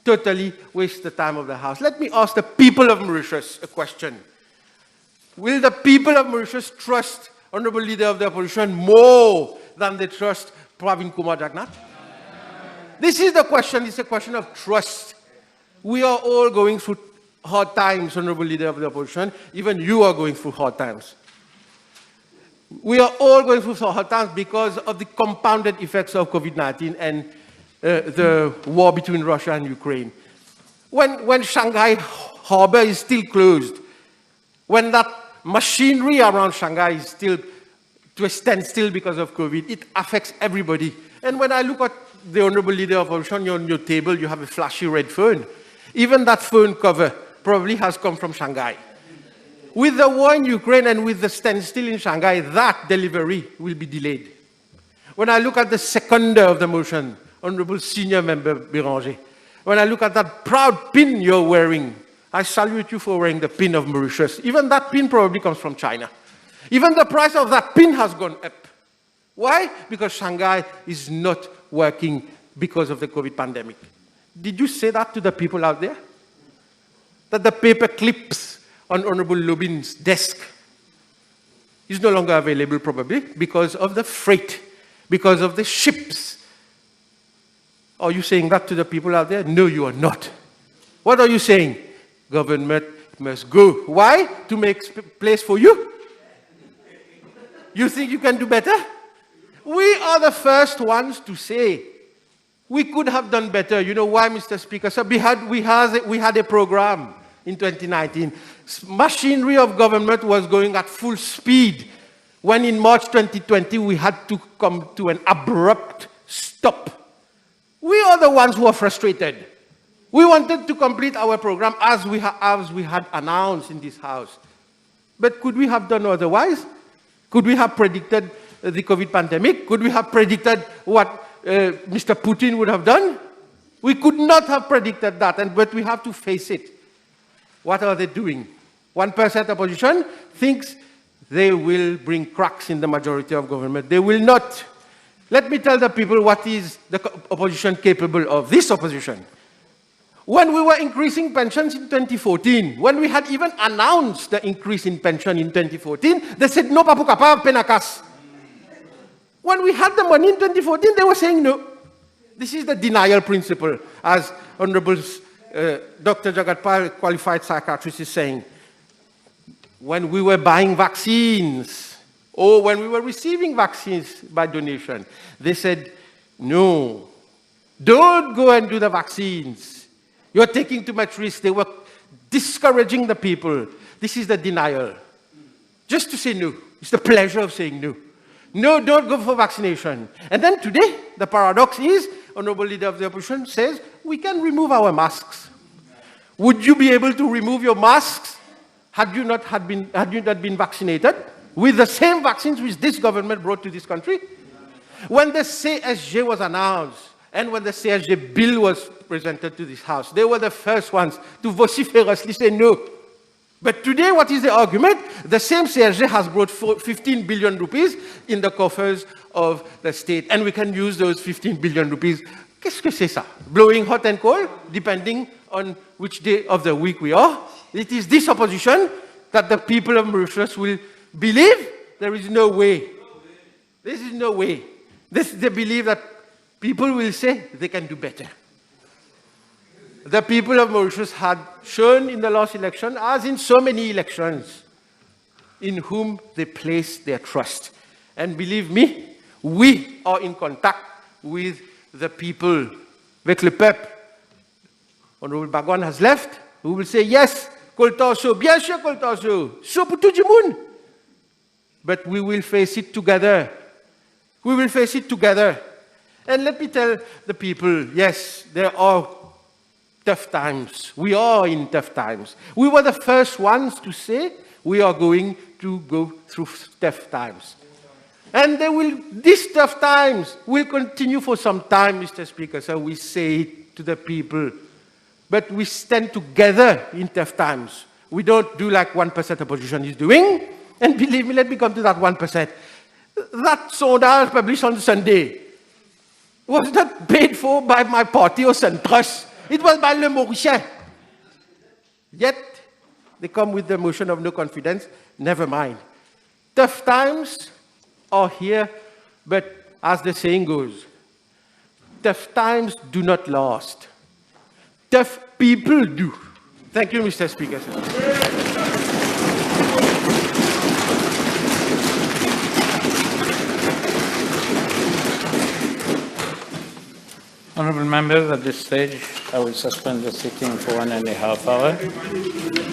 totally waste the time of the House. Let me ask the people of Mauritius a question. Will the people of Mauritius trust Honorable Leader of the Opposition more than they trust Pravin Kumar Jagnnath? This is the question. It's a question of trust. We are all going through hard times, Honorable Leader of the Opposition. Even you are going through hard times. We are all going through hard times because of the compounded effects of COVID-19 and the war between Russia and Ukraine. When Shanghai harbor is still closed, when that machinery around Shanghai is still to a standstill because of COVID, it affects everybody. And when I look at the Honorable Leader of Opposition, on your table, you have a flashy red phone. Even that phone cover probably has come from Shanghai. With the war in Ukraine and with the standstill in Shanghai, that delivery will be delayed. When I look at the seconder of the motion, Honorable Senior Member Béranger, when I look at that proud pin you're wearing, I salute you for wearing the pin of Mauritius. Even that pin probably comes from China. Even the price of that pin has gone up. Why? Because Shanghai is not working because of the COVID pandemic. Did you say that to the people out there? That the paper clips on Honorable Lubin's desk is no longer available probably because of the freight, because of the ships. Are you saying that to the people out there? No, you are not. What are you saying? Government must go. Why? To make place for you? You think you can do better? We are the first ones to say we could have done better. You know why, Mr. Speaker? So we had a program in 2019. Machinery of government was going at full speed. When in March 2020, we had to come to an abrupt stop. We are the ones who are frustrated. We wanted to complete our program as we had announced in this House. But could we have done otherwise? Could we have predicted the COVID pandemic? Could we have predicted what Mr. Putin would have done? We could not have predicted that, but we have to face it. What are they doing? 1% opposition thinks they will bring cracks in the majority of government. They will not. Let me tell the people what is the opposition capable of, this opposition. When we were increasing pensions in 2014, when we had even announced the increase in pension in 2014, they said, no, papu kapab, penakas. When we had the money in 2014, they were saying no. This is the denial principle, as Honorable Dr. Jagatpal, qualified psychiatrist, is saying. When we were buying vaccines, or when we were receiving vaccines by donation, they said, no, don't go and do the vaccines. You're taking too much risk. They were discouraging the people. This is the denial. Just to say no. It's the pleasure of saying no. No, don't go for vaccination. And then today, the paradox is, Honorable Leader of the Opposition says, we can remove our masks. Would you be able to remove your masks had you not been vaccinated with the same vaccines which this government brought to this country? When the CSG was announced and when the CSG bill was presented to this House, they were the first ones to vociferously say no. But today, what is the argument? The same CSG has brought 15 billion rupees in the coffers of the state, and we can use those 15 billion rupees. Qu'est-ce que c'est ça? Blowing hot and cold, depending on which day of the week we are. It is this opposition that the people of Mauritius will believe. There is no way. There is no way. They believe that people will say they can do better. The people of Mauritius had shown in the last election, as in so many elections, in whom they place their trust. And believe me, we are in contact with the people. Avec le peuple. Honorable Bagwan has left. We will say, yes, Koltaso, bien sûr Koltaso, so pour tout le monde. But we will face it together. We will face it together. And let me tell the people, yes, there are tough times. We are in tough times. We were the first ones to say we are going to go through tough times. And these tough times will continue for some time, Mr. Speaker, so we say it to the people. But we stand together in tough times. We don't do like 1% opposition is doing. And believe me, let me come to that 1%. That sondage published on Sunday was not paid for by my party or Centrus. It was by Le Mauricien. Yet, they come with the motion of no confidence. Never mind. Tough times are here, but as the saying goes, tough times do not last. Tough people do. Thank you, Mr. Speaker. Honourable members, at this stage, I will suspend the sitting for 1.5 hours.